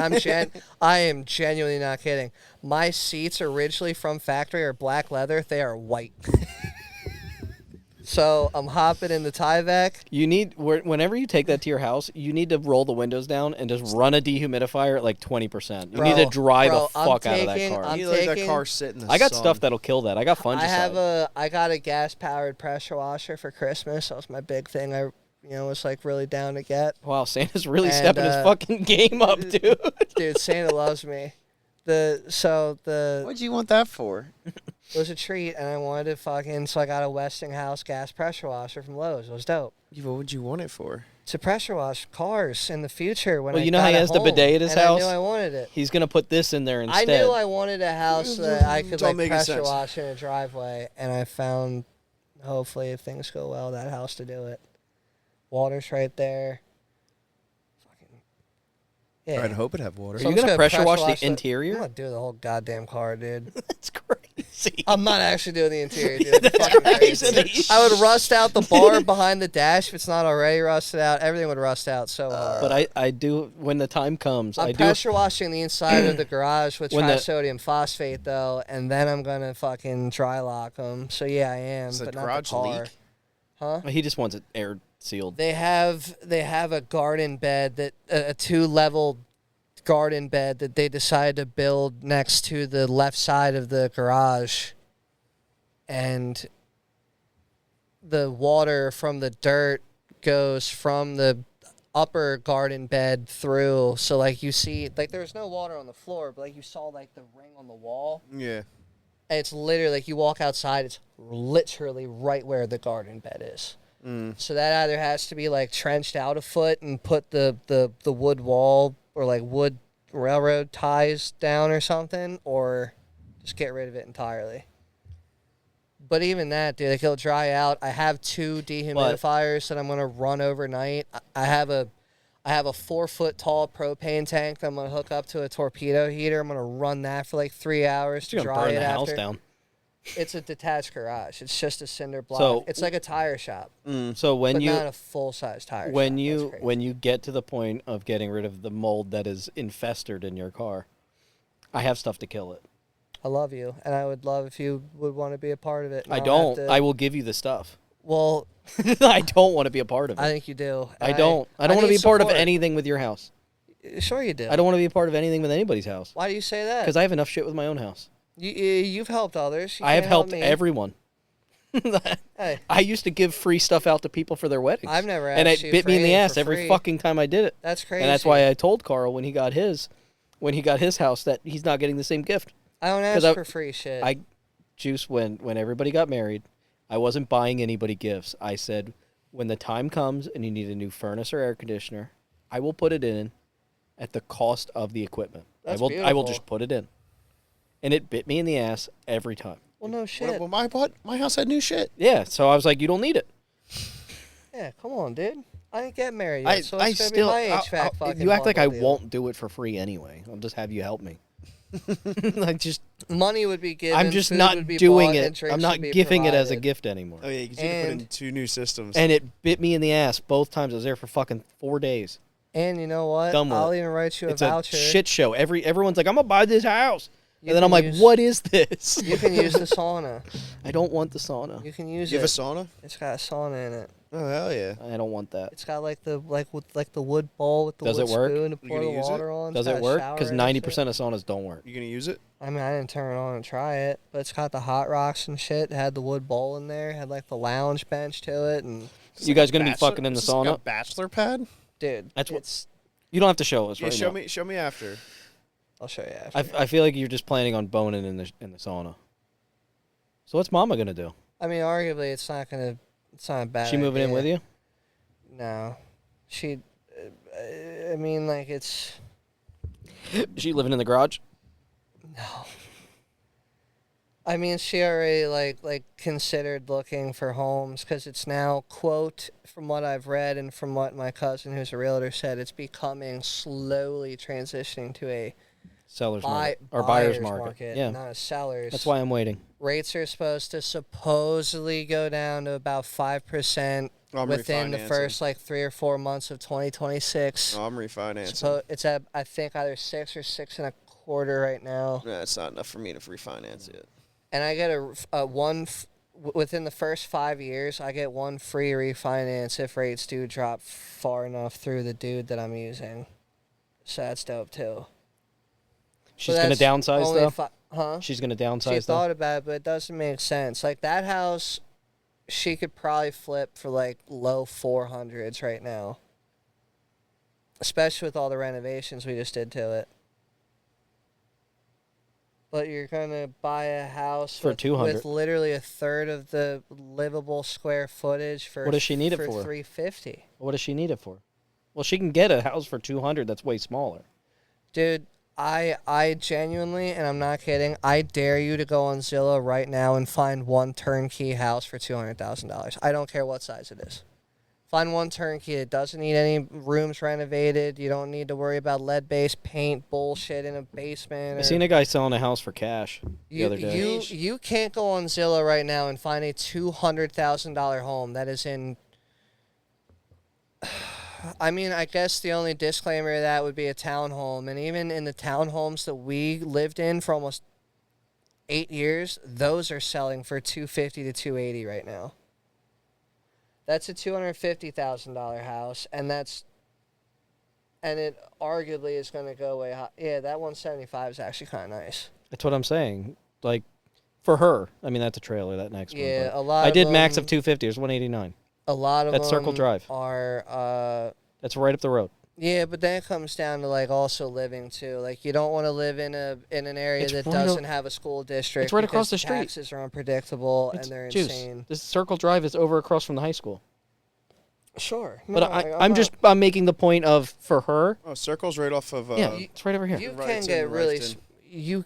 [SPEAKER 2] I am genuinely not kidding. My seats originally from factory are black leather. They are white. So I'm hopping in the Tyvek.
[SPEAKER 3] You need whenever you take that to your house, you need to roll the windows down and just run a dehumidifier at like 20%. You need to dry the fuck out of that car.
[SPEAKER 1] You let that car sit in the
[SPEAKER 3] I got
[SPEAKER 1] sun.
[SPEAKER 3] stuff that'll kill that. I got fungicide.
[SPEAKER 2] I got a gas powered pressure washer for Christmas. That was my big thing. I was like really down to get.
[SPEAKER 3] Wow, Santa's really
[SPEAKER 2] And,
[SPEAKER 3] stepping his fucking game up, dude.
[SPEAKER 2] Dude, Santa loves me.
[SPEAKER 1] What'd you want that for?
[SPEAKER 2] It was a treat, and I wanted to so I got a Westinghouse gas pressure washer from Lowe's. It was dope.
[SPEAKER 1] What would you want it for?
[SPEAKER 2] to pressure wash cars in the future when
[SPEAKER 3] Well,
[SPEAKER 2] I
[SPEAKER 3] you know how he
[SPEAKER 2] got a
[SPEAKER 3] has the
[SPEAKER 2] home,
[SPEAKER 3] bidet at his
[SPEAKER 2] and
[SPEAKER 3] house?
[SPEAKER 2] I knew I wanted it.
[SPEAKER 3] He's gonna put this in there
[SPEAKER 2] I
[SPEAKER 3] instead.
[SPEAKER 2] knew I wanted a house that I could
[SPEAKER 1] Don't
[SPEAKER 2] like
[SPEAKER 1] make
[SPEAKER 2] pressure
[SPEAKER 1] sense.
[SPEAKER 2] wash in a driveway, and I found, hopefully if things go well, that house to do it. Water's right there. Fucking yeah.
[SPEAKER 1] I'd hope it have water.
[SPEAKER 3] Are
[SPEAKER 2] So
[SPEAKER 3] you
[SPEAKER 2] I'm just
[SPEAKER 3] gonna pressure wash the
[SPEAKER 2] I'm
[SPEAKER 3] interior?
[SPEAKER 2] gonna do the whole goddamn car, dude.
[SPEAKER 3] That's crazy.
[SPEAKER 2] I'm not actually doing the interior, dude. It's fucking
[SPEAKER 3] crazy.
[SPEAKER 2] crazy. I would rust out the bar behind the dash if it's not already rusted out. Everything would rust out so hard.
[SPEAKER 3] But I do when the time comes.
[SPEAKER 2] I'm
[SPEAKER 3] I do.
[SPEAKER 2] pressure washing the inside of the garage with
[SPEAKER 3] When the-
[SPEAKER 2] trisodium phosphate though, and then I'm gonna fucking dry lock them. So yeah, I am,
[SPEAKER 1] Does the
[SPEAKER 2] but not the
[SPEAKER 1] garage
[SPEAKER 2] car.
[SPEAKER 1] leak?
[SPEAKER 2] Huh?
[SPEAKER 3] He just wants it air sealed.
[SPEAKER 2] They have a garden bed that a 2-level garden bed that they decided to build next to the left side of the garage, and the water from the dirt goes from the upper garden bed through. So like you see, like there's no water on the floor, but like you saw like the ring on the wall.
[SPEAKER 1] Yeah.
[SPEAKER 2] And it's literally like you walk outside, it's literally right where the garden bed is. So that either has to be like trenched out a foot and put the wood wall or like wood railroad ties down or something, or just get rid of it entirely. But even that, dude, like it'll dry out. I have 2 dehumidifiers that I'm gonna run overnight. I have a 4-foot tall propane tank that I'm gonna hook up to a torpedo heater. I'm gonna run that for like 3 hours to
[SPEAKER 3] You're gonna
[SPEAKER 2] dry
[SPEAKER 3] burn
[SPEAKER 2] it
[SPEAKER 3] the house
[SPEAKER 2] after.
[SPEAKER 3] down.
[SPEAKER 2] It's a detached garage. It's just a cinder block.
[SPEAKER 3] So-
[SPEAKER 2] it's like a tire shop,
[SPEAKER 3] So when
[SPEAKER 2] but
[SPEAKER 3] you
[SPEAKER 2] not a full size tire
[SPEAKER 3] when
[SPEAKER 2] shop.
[SPEAKER 3] you
[SPEAKER 2] That's crazy.
[SPEAKER 3] when you get to the point of getting rid of the mold that is infested in your car, I have stuff to kill it.
[SPEAKER 2] I love you, and I would love if you would want to be a part of it. and
[SPEAKER 3] I
[SPEAKER 2] I'll
[SPEAKER 3] don't.
[SPEAKER 2] have to-
[SPEAKER 3] I will give you the stuff.
[SPEAKER 2] Well,
[SPEAKER 3] I don't want to be a part of it.
[SPEAKER 2] I think you do.
[SPEAKER 3] I
[SPEAKER 2] and
[SPEAKER 3] don't. I don't want to
[SPEAKER 2] need
[SPEAKER 3] be a part of
[SPEAKER 2] support.
[SPEAKER 3] anything with your house.
[SPEAKER 2] Sure you do.
[SPEAKER 3] I don't want to be a part of anything with anybody's house
[SPEAKER 2] Why do you say that?
[SPEAKER 3] because I have enough shit with my own house.
[SPEAKER 2] You've helped others. You
[SPEAKER 3] I have
[SPEAKER 2] can't help
[SPEAKER 3] helped
[SPEAKER 2] me.
[SPEAKER 3] everyone.
[SPEAKER 2] Hey,
[SPEAKER 3] I used to give free stuff out to people for their weddings.
[SPEAKER 2] I've never
[SPEAKER 3] and
[SPEAKER 2] asked
[SPEAKER 3] it
[SPEAKER 2] you
[SPEAKER 3] bit
[SPEAKER 2] for
[SPEAKER 3] me in the
[SPEAKER 2] anything
[SPEAKER 3] ass
[SPEAKER 2] for
[SPEAKER 3] every
[SPEAKER 2] free.
[SPEAKER 3] fucking time I did it.
[SPEAKER 2] That's crazy.
[SPEAKER 3] And that's why I told Carl when he got his house that he's not getting the same gift.
[SPEAKER 2] I don't
[SPEAKER 3] 'cause
[SPEAKER 2] ask for free shit.
[SPEAKER 3] Juice, when everybody got married, I wasn't buying anybody gifts. I said, when the time comes and you need a new furnace or air conditioner, I will put it in at the cost of the equipment.
[SPEAKER 2] That's
[SPEAKER 3] I will
[SPEAKER 2] beautiful.
[SPEAKER 3] just put it in. And it bit me in the ass every time.
[SPEAKER 2] well, no shit.
[SPEAKER 1] Well, my house had new shit.
[SPEAKER 3] Yeah, so I was like, you don't need it.
[SPEAKER 2] Yeah, come on, dude. I didn't get married yet, so
[SPEAKER 3] I
[SPEAKER 2] it's gonna
[SPEAKER 3] still
[SPEAKER 2] be my HVAC fucking
[SPEAKER 3] you act like I
[SPEAKER 2] bundle deal.
[SPEAKER 3] won't do it for free anyway. I'll just have you help me. Like just
[SPEAKER 2] Money would be given.
[SPEAKER 3] I'm just
[SPEAKER 2] food
[SPEAKER 3] not
[SPEAKER 2] would be
[SPEAKER 3] doing
[SPEAKER 2] bought, and
[SPEAKER 3] it.
[SPEAKER 2] drinks
[SPEAKER 3] I'm not
[SPEAKER 2] would be
[SPEAKER 3] giving it as a
[SPEAKER 2] provided.
[SPEAKER 3] gift anymore.
[SPEAKER 1] Oh yeah, you should put in
[SPEAKER 2] And-
[SPEAKER 1] 2 new systems.
[SPEAKER 3] And it bit me in the ass both times. I was there for fucking 4 days.
[SPEAKER 2] And you know what?
[SPEAKER 3] Done with
[SPEAKER 2] I'll
[SPEAKER 3] it.
[SPEAKER 2] even write you a
[SPEAKER 3] It's
[SPEAKER 2] voucher.
[SPEAKER 3] a shit show. Everyone's like, I'm gonna buy this house,
[SPEAKER 2] You
[SPEAKER 3] and then I'm
[SPEAKER 2] can
[SPEAKER 3] like,
[SPEAKER 2] use-
[SPEAKER 3] what is this?
[SPEAKER 2] You can use the sauna.
[SPEAKER 3] I don't want the sauna.
[SPEAKER 2] You can use
[SPEAKER 1] you have a
[SPEAKER 2] it.
[SPEAKER 1] sauna?
[SPEAKER 2] It's got a sauna in it.
[SPEAKER 1] Oh hell yeah.
[SPEAKER 3] I don't want that.
[SPEAKER 2] It's got like the wood bowl with the
[SPEAKER 3] Does
[SPEAKER 2] wood
[SPEAKER 3] it work?
[SPEAKER 2] spoon to
[SPEAKER 1] You
[SPEAKER 2] pour
[SPEAKER 1] gonna
[SPEAKER 2] the
[SPEAKER 1] use it?
[SPEAKER 2] water on.
[SPEAKER 3] Does
[SPEAKER 2] It's got
[SPEAKER 3] it
[SPEAKER 2] a
[SPEAKER 3] work?
[SPEAKER 2] shower
[SPEAKER 3] Because
[SPEAKER 2] in it and
[SPEAKER 3] 90% of saunas don't work.
[SPEAKER 1] You gonna use it?
[SPEAKER 2] shit. I mean, I didn't turn it on and try it, but it's got the hot rocks and shit. It had the wood bowl in there. Had like the lounge bench to it, and
[SPEAKER 3] You guys gonna be fucking in the
[SPEAKER 1] Is this like a
[SPEAKER 3] sauna?
[SPEAKER 1] bachelor pad?
[SPEAKER 2] dude,
[SPEAKER 3] That's what-
[SPEAKER 2] it's.
[SPEAKER 3] You don't have to show us
[SPEAKER 1] Yeah,
[SPEAKER 3] right
[SPEAKER 1] show
[SPEAKER 3] now.
[SPEAKER 1] me after.
[SPEAKER 2] I'll show you after.
[SPEAKER 3] I feel like you're just planning on boning in the sauna. So what's Mama gonna do?
[SPEAKER 2] I mean, arguably, it's not a bad.
[SPEAKER 3] She moving in
[SPEAKER 2] idea.
[SPEAKER 3] with you?
[SPEAKER 2] No, she. I mean, like it's.
[SPEAKER 3] She living in the garage?
[SPEAKER 2] No. I mean, she already like considered looking for homes because it's now, quote, from what I've read and from what my cousin who's a realtor said, it's becoming slowly transitioning to a
[SPEAKER 3] Seller's market or buyer's market. Yeah,
[SPEAKER 2] not a seller's.
[SPEAKER 3] that's why I'm waiting.
[SPEAKER 2] Rates are supposed to supposedly go down to about 5%
[SPEAKER 1] Oh, I'm
[SPEAKER 2] within the
[SPEAKER 1] refinancing.
[SPEAKER 2] first like 3 or 4 months of 2026.
[SPEAKER 1] Oh, I'm refinancing.
[SPEAKER 2] So it's at, I think, either 6 or 6.25 right now.
[SPEAKER 1] Nah, it's not enough for me to refinance it.
[SPEAKER 2] And I get within the first 5 years, I get one free refinance if rates do drop far enough through the dude that I'm using. So that's dope too.
[SPEAKER 3] She's
[SPEAKER 2] But
[SPEAKER 3] gonna
[SPEAKER 2] that's
[SPEAKER 3] downsize
[SPEAKER 2] only
[SPEAKER 3] though.
[SPEAKER 2] huh?
[SPEAKER 3] She's gonna
[SPEAKER 2] She
[SPEAKER 3] downsize though.
[SPEAKER 2] thought about it, but it doesn't make sense. Like that house, she could probably flip for like low 400s right now. Especially with all the renovations we just did to it. But you're gonna buy a house
[SPEAKER 3] For
[SPEAKER 2] with,
[SPEAKER 3] 200.
[SPEAKER 2] with literally a third of the livable square footage for
[SPEAKER 3] What does she need it
[SPEAKER 2] for
[SPEAKER 3] for?
[SPEAKER 2] $350.
[SPEAKER 3] What does she need it for? Well, she can get a house for 200 that's way smaller.
[SPEAKER 2] Dude, I genuinely, and I'm not kidding, I dare you to go on Zillow right now and find one turnkey house for $200,000. I don't care what size it is. Find one turnkey. It doesn't need any rooms renovated. You don't need to worry about lead-based paint bullshit in a basement.
[SPEAKER 3] I seen a guy selling a house for cash the other day.
[SPEAKER 2] You can't go on Zillow right now and find a $200,000 home that is in. I mean, I guess the only disclaimer to that would be a townhome, and even in the townhomes that we lived in for almost 8 years, those are selling for $250 to $280 right now. That's a $250,000 house, and it arguably is going to go way high. Yeah, that 175 is actually kind of nice.
[SPEAKER 3] That's what I'm saying. Like, for her, I mean, that's a trailer, that next one.
[SPEAKER 2] Yeah,
[SPEAKER 3] but
[SPEAKER 2] a lot
[SPEAKER 3] I
[SPEAKER 2] of
[SPEAKER 3] did max
[SPEAKER 2] them-
[SPEAKER 3] of 250. It was 189.
[SPEAKER 2] A lot of
[SPEAKER 3] That's
[SPEAKER 2] them
[SPEAKER 3] Circle Drive.
[SPEAKER 2] are.
[SPEAKER 3] That's right up the road.
[SPEAKER 2] Yeah, but then it comes down to like also living too. Like you don't want to live in an area
[SPEAKER 3] It's
[SPEAKER 2] that
[SPEAKER 3] right
[SPEAKER 2] doesn't have a school district.
[SPEAKER 3] It's right
[SPEAKER 2] because
[SPEAKER 3] across the street.
[SPEAKER 2] Taxes are unpredictable
[SPEAKER 3] It's
[SPEAKER 2] and they're
[SPEAKER 3] juice.
[SPEAKER 2] insane.
[SPEAKER 3] This Circle Drive is over across from the high school.
[SPEAKER 2] Sure,
[SPEAKER 3] But I'm making the point of, for her,
[SPEAKER 1] Oh, Circle's right off of.
[SPEAKER 3] yeah, it's right over here.
[SPEAKER 2] You
[SPEAKER 1] Right,
[SPEAKER 2] can
[SPEAKER 1] it's
[SPEAKER 2] get
[SPEAKER 1] in
[SPEAKER 2] really.
[SPEAKER 1] Reston.
[SPEAKER 2] You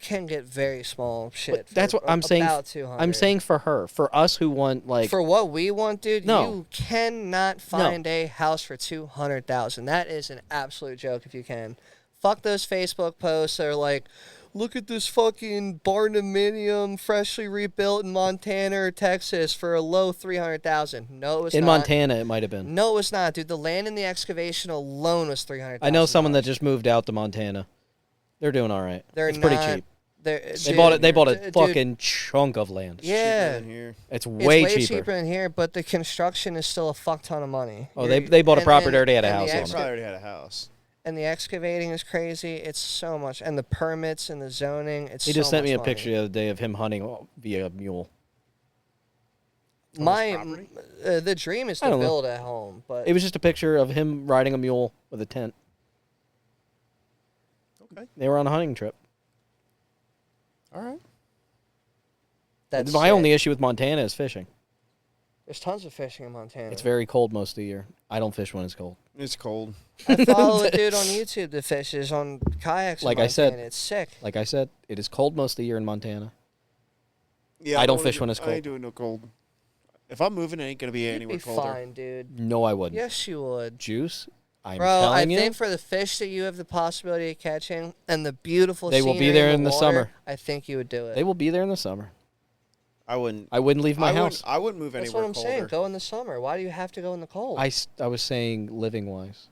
[SPEAKER 2] can get very small shit.
[SPEAKER 3] But that's
[SPEAKER 2] for
[SPEAKER 3] what I'm saying.
[SPEAKER 2] About 200.
[SPEAKER 3] I'm saying for her. For us who want, like,
[SPEAKER 2] For what we want, dude,
[SPEAKER 3] No.
[SPEAKER 2] you cannot find a house for $200,000. That is an absolute joke if you can. Fuck those Facebook posts that are like, look at this fucking barndominium freshly rebuilt in Montana or Texas for a low $300,000. No, it was
[SPEAKER 3] in
[SPEAKER 2] not.
[SPEAKER 3] Montana, it might have been.
[SPEAKER 2] No, it was not, dude. The land and the excavation alone was $300,000.
[SPEAKER 3] I know someone that just moved out to Montana. They're doing all right.
[SPEAKER 2] They're
[SPEAKER 3] It's pretty
[SPEAKER 2] not-
[SPEAKER 3] cheap.
[SPEAKER 2] They
[SPEAKER 3] They bought it. They bought a
[SPEAKER 2] dude,
[SPEAKER 3] fucking chunk of land.
[SPEAKER 2] Yeah.
[SPEAKER 1] Cheaper than here.
[SPEAKER 3] It's
[SPEAKER 2] It's
[SPEAKER 3] way,
[SPEAKER 2] way
[SPEAKER 3] cheaper.
[SPEAKER 2] than here, but the construction is still a fuck ton of money.
[SPEAKER 3] Oh, they bought a property, already had a
[SPEAKER 2] and
[SPEAKER 3] house
[SPEAKER 2] the
[SPEAKER 3] on
[SPEAKER 1] They
[SPEAKER 3] it.
[SPEAKER 1] probably already had a house.
[SPEAKER 2] And the excavating is crazy. It's so much, and the permits and the zoning. It's
[SPEAKER 3] He just
[SPEAKER 2] so
[SPEAKER 3] sent me a
[SPEAKER 2] much money.
[SPEAKER 3] picture the other day of him hunting via mule.
[SPEAKER 1] property?
[SPEAKER 2] The dream is
[SPEAKER 3] I
[SPEAKER 2] to
[SPEAKER 3] don't know.
[SPEAKER 2] build at home, but
[SPEAKER 3] It was just a picture of him riding a mule with a tent.
[SPEAKER 1] Okay.
[SPEAKER 3] They were on a hunting trip.
[SPEAKER 1] All right.
[SPEAKER 2] that's
[SPEAKER 3] My
[SPEAKER 2] sick.
[SPEAKER 3] only issue with Montana is fishing.
[SPEAKER 2] There's tons of fishing in Montana.
[SPEAKER 3] It's very cold most of the year. I don't fish when it's cold.
[SPEAKER 1] It's cold.
[SPEAKER 2] I follow a dude on YouTube that fishes on kayaks.
[SPEAKER 3] Like
[SPEAKER 2] in
[SPEAKER 3] I said.
[SPEAKER 2] Montana. It's sick.
[SPEAKER 3] Like I said, it is cold most of the year in Montana.
[SPEAKER 1] Yeah,
[SPEAKER 3] I don't
[SPEAKER 1] wanna
[SPEAKER 3] fish
[SPEAKER 1] do-
[SPEAKER 3] when it's
[SPEAKER 1] I
[SPEAKER 3] cold.
[SPEAKER 1] ain't doing no cold. If I'm moving, it ain't gonna be
[SPEAKER 2] You'd
[SPEAKER 1] anywhere
[SPEAKER 2] be
[SPEAKER 1] colder.
[SPEAKER 2] fine, dude.
[SPEAKER 3] No, I wouldn't.
[SPEAKER 2] Yes, you would.
[SPEAKER 3] Juice, I'm
[SPEAKER 2] Bro, I
[SPEAKER 3] telling you,
[SPEAKER 2] think for the fish that you have the possibility of catching and the beautiful
[SPEAKER 3] They will be
[SPEAKER 2] scenery
[SPEAKER 3] there in the
[SPEAKER 2] water,
[SPEAKER 3] summer.
[SPEAKER 2] I think you would do it.
[SPEAKER 3] they will be there in the summer.
[SPEAKER 1] I wouldn't.
[SPEAKER 3] I wouldn't leave my
[SPEAKER 1] I
[SPEAKER 3] house.
[SPEAKER 1] I wouldn't move
[SPEAKER 2] That's
[SPEAKER 1] anywhere
[SPEAKER 2] what I'm
[SPEAKER 1] colder.
[SPEAKER 2] saying. Go in the summer. Why do you have to go in the cold?
[SPEAKER 3] I was saying living wise.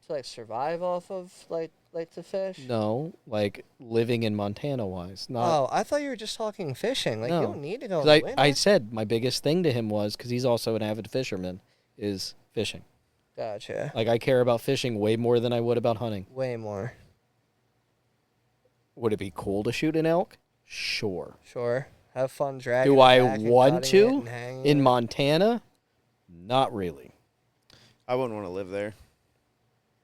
[SPEAKER 2] To like survive off of like the fish.
[SPEAKER 3] No, like living in Montana wise. Not
[SPEAKER 2] Oh, I thought you were just talking fishing. Like
[SPEAKER 3] No.
[SPEAKER 2] you don't need to go in
[SPEAKER 3] 'cause
[SPEAKER 2] the winter.
[SPEAKER 3] I said my biggest thing to him was, because he's also an avid fisherman, is fishing.
[SPEAKER 2] Gotcha.
[SPEAKER 3] Like I care about fishing way more than I would about hunting.
[SPEAKER 2] Way more.
[SPEAKER 3] Would it be cool to shoot an elk? Sure.
[SPEAKER 2] Sure. Have fun dragging.
[SPEAKER 3] Do
[SPEAKER 2] it
[SPEAKER 3] I
[SPEAKER 2] back and
[SPEAKER 3] want
[SPEAKER 2] cutting it
[SPEAKER 3] to
[SPEAKER 2] and hanging
[SPEAKER 3] in
[SPEAKER 2] it.
[SPEAKER 3] Montana? Not really.
[SPEAKER 1] I wouldn't want to live there.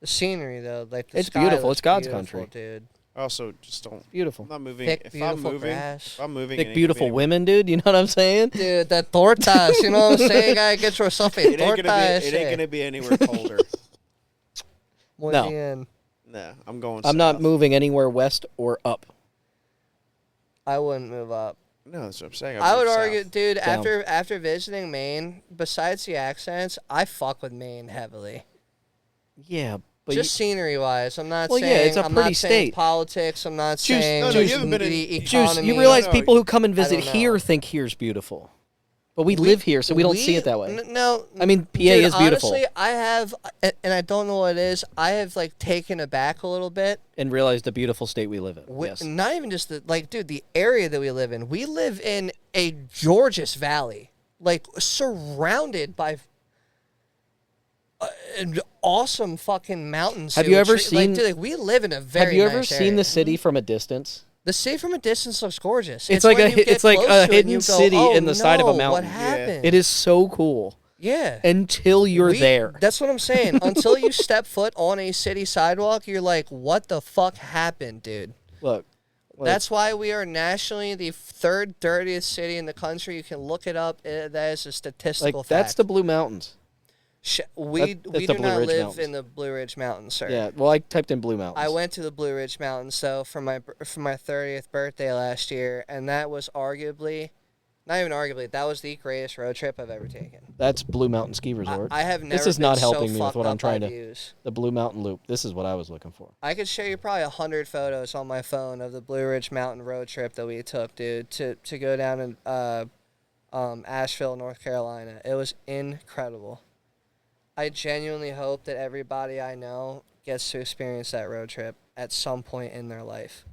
[SPEAKER 2] The scenery though, like the
[SPEAKER 3] It's
[SPEAKER 2] sky
[SPEAKER 3] beautiful.
[SPEAKER 2] looks
[SPEAKER 3] It's God's
[SPEAKER 2] beautiful,
[SPEAKER 3] country.
[SPEAKER 2] dude.
[SPEAKER 1] I also just don't.
[SPEAKER 3] Beautiful.
[SPEAKER 1] I'm not moving.
[SPEAKER 2] Thick,
[SPEAKER 1] if I'm
[SPEAKER 2] beautiful
[SPEAKER 1] moving,
[SPEAKER 2] grass.
[SPEAKER 1] if I'm moving, it
[SPEAKER 3] Thick,
[SPEAKER 1] ain't
[SPEAKER 3] beautiful
[SPEAKER 1] gonna be
[SPEAKER 3] women, dude. You know what I'm saying?
[SPEAKER 2] Dude, that tortas, you know what I'm saying? Gotta get yourself a
[SPEAKER 1] It ain't
[SPEAKER 2] torta.
[SPEAKER 1] gonna be. It ain't gonna be anywhere colder.
[SPEAKER 2] Muy
[SPEAKER 3] No.
[SPEAKER 2] bien.
[SPEAKER 1] Nah, I'm going.
[SPEAKER 3] I'm not
[SPEAKER 1] south.
[SPEAKER 3] moving anywhere west or up.
[SPEAKER 2] I wouldn't move up.
[SPEAKER 1] No, that's what I'm saying.
[SPEAKER 2] I would
[SPEAKER 1] move
[SPEAKER 2] argue,
[SPEAKER 1] south.
[SPEAKER 2] dude,
[SPEAKER 3] Down.
[SPEAKER 2] after visiting Maine, besides the accents, I fuck with Maine heavily.
[SPEAKER 3] Yeah, but
[SPEAKER 2] Just scenery wise. I'm not
[SPEAKER 3] Well, yeah,
[SPEAKER 2] saying
[SPEAKER 3] it's a
[SPEAKER 2] I'm
[SPEAKER 3] pretty
[SPEAKER 2] not saying
[SPEAKER 3] state.
[SPEAKER 2] politics. I'm not
[SPEAKER 3] Juice,
[SPEAKER 2] saying
[SPEAKER 1] no, you haven't been in-
[SPEAKER 2] the
[SPEAKER 3] Juice,
[SPEAKER 2] economy.
[SPEAKER 3] you realize
[SPEAKER 1] No,
[SPEAKER 3] people who come and
[SPEAKER 2] I
[SPEAKER 3] visit
[SPEAKER 2] don't
[SPEAKER 3] here
[SPEAKER 2] know.
[SPEAKER 3] think here's beautiful. But we live here, so we don't see it that way.
[SPEAKER 2] No,
[SPEAKER 3] I mean, PA
[SPEAKER 2] dude,
[SPEAKER 3] is beautiful.
[SPEAKER 2] Honestly, I have, and I don't know what it is. I have like taken aback a little bit.
[SPEAKER 3] And realize the beautiful state we live in. Yes.
[SPEAKER 2] Not even just the dude, the area that we live in. We live in a Georges Valley, like surrounded by an awesome fucking mountains.
[SPEAKER 3] Have you ever seen-
[SPEAKER 2] Like, dude, we live in a very.
[SPEAKER 3] Have you ever
[SPEAKER 2] nice
[SPEAKER 3] seen
[SPEAKER 2] area.
[SPEAKER 3] the city from a distance?
[SPEAKER 2] The city from a distance looks gorgeous.
[SPEAKER 3] It's like
[SPEAKER 2] when
[SPEAKER 3] a
[SPEAKER 2] you
[SPEAKER 3] hi-
[SPEAKER 2] get
[SPEAKER 3] it's like
[SPEAKER 2] close
[SPEAKER 3] a
[SPEAKER 2] to it and
[SPEAKER 3] hidden
[SPEAKER 2] you go,
[SPEAKER 3] city
[SPEAKER 2] "Oh,
[SPEAKER 3] in the side of a
[SPEAKER 2] no,
[SPEAKER 3] mountain."
[SPEAKER 2] What
[SPEAKER 1] Yeah.
[SPEAKER 2] happened?
[SPEAKER 3] It is so cool
[SPEAKER 2] Yeah.
[SPEAKER 3] until you're there.
[SPEAKER 2] That's what I'm saying. Until you step foot on a city sidewalk, you're like, what the fuck happened, dude?
[SPEAKER 3] Look.
[SPEAKER 2] That's why we are nationally the third dirtiest city in the country. You can look it up. That is a statistical fact.
[SPEAKER 3] That's the Blue Mountains.
[SPEAKER 2] We
[SPEAKER 3] that's
[SPEAKER 2] do
[SPEAKER 3] the Blue
[SPEAKER 2] not
[SPEAKER 3] Ridge
[SPEAKER 2] live
[SPEAKER 3] Mountains.
[SPEAKER 2] in the Blue Ridge Mountains, sir.
[SPEAKER 3] Yeah, well, I typed in Blue Mountains.
[SPEAKER 2] I went to the Blue Ridge Mountains, so for my 30th birthday last year, and that was arguably, not even arguably, that was the greatest road trip I've ever taken.
[SPEAKER 3] That's Blue Mountain Ski Resort.
[SPEAKER 2] I have never.
[SPEAKER 3] This is
[SPEAKER 2] been
[SPEAKER 3] not
[SPEAKER 2] so
[SPEAKER 3] helping me with
[SPEAKER 2] fucked
[SPEAKER 3] what I'm
[SPEAKER 2] up
[SPEAKER 3] trying
[SPEAKER 2] by
[SPEAKER 3] to.
[SPEAKER 2] views.
[SPEAKER 3] The Blue Mountain Loop. This is what I was looking for.
[SPEAKER 2] I could show you probably 100 photos on my phone of the Blue Ridge Mountain road trip that we took, dude, to go down in Asheville, North Carolina. It was incredible. I genuinely hope that everybody I know gets to experience that road trip at some point in their life.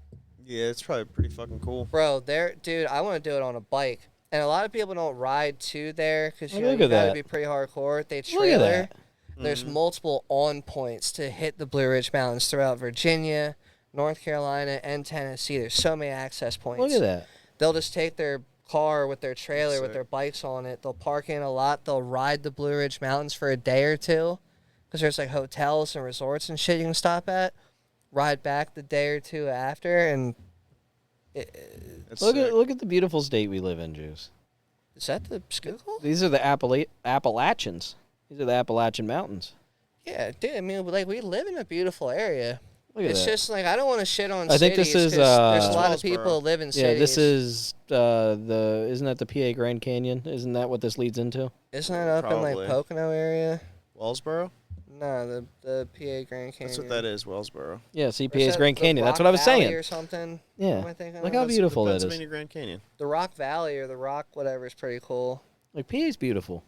[SPEAKER 1] Yeah, it's probably pretty fucking cool.
[SPEAKER 2] Bro, dude, I want to do it on a bike. And a lot of people don't ride to there because you
[SPEAKER 3] Look
[SPEAKER 2] got
[SPEAKER 3] at
[SPEAKER 2] to
[SPEAKER 3] that.
[SPEAKER 2] be pretty hardcore. They
[SPEAKER 3] Look at
[SPEAKER 2] trailer.
[SPEAKER 3] that.
[SPEAKER 2] There's multiple on points to hit the Blue Ridge Mountains throughout Virginia, North Carolina, and Tennessee. There's so many access points.
[SPEAKER 3] Look at that.
[SPEAKER 2] They'll just take their car with their trailer
[SPEAKER 1] Sick.
[SPEAKER 2] with their bikes on it. They'll park in a lot. They'll ride the Blue Ridge Mountains for a day or two because there's like hotels and resorts and shit you can stop at. Ride back the day or two after, and
[SPEAKER 1] It's
[SPEAKER 3] Look
[SPEAKER 1] sick.
[SPEAKER 3] at the beautiful state we live in, Juice.
[SPEAKER 2] is that the Schuylkill?
[SPEAKER 3] These are the Appalachians. These are the Appalachian Mountains.
[SPEAKER 2] Yeah, dude. I mean, like we live in a beautiful area.
[SPEAKER 3] Look at
[SPEAKER 2] It's
[SPEAKER 3] that.
[SPEAKER 2] just like I don't want to shit on
[SPEAKER 3] I think
[SPEAKER 2] cities
[SPEAKER 3] this is,
[SPEAKER 2] 'cause there's a lot of
[SPEAKER 1] Wellsboro.
[SPEAKER 2] people who live in cities.
[SPEAKER 3] Yeah, this is isn't that the PA Grand Canyon? Isn't that what this leads into?
[SPEAKER 2] Isn't it up in
[SPEAKER 1] Probably.
[SPEAKER 2] like Pocono area?
[SPEAKER 1] Wellsboro?
[SPEAKER 2] No, the PA Grand Canyon.
[SPEAKER 1] That's what that is, Wellsboro.
[SPEAKER 3] Yeah,
[SPEAKER 2] Or is
[SPEAKER 3] CPA's
[SPEAKER 2] that
[SPEAKER 3] Grand
[SPEAKER 2] the
[SPEAKER 3] Canyon. That's
[SPEAKER 2] Rock
[SPEAKER 3] what I was
[SPEAKER 2] Valley
[SPEAKER 3] saying.
[SPEAKER 2] Or something.
[SPEAKER 3] Yeah.
[SPEAKER 2] Am I thinking
[SPEAKER 3] Look
[SPEAKER 2] of?
[SPEAKER 3] how
[SPEAKER 1] That's
[SPEAKER 3] beautiful
[SPEAKER 1] the
[SPEAKER 3] that is.
[SPEAKER 1] Pennsylvania Grand Canyon.
[SPEAKER 2] The Rock Valley or the Rock whatever is pretty cool.
[SPEAKER 3] Like PA's beautiful.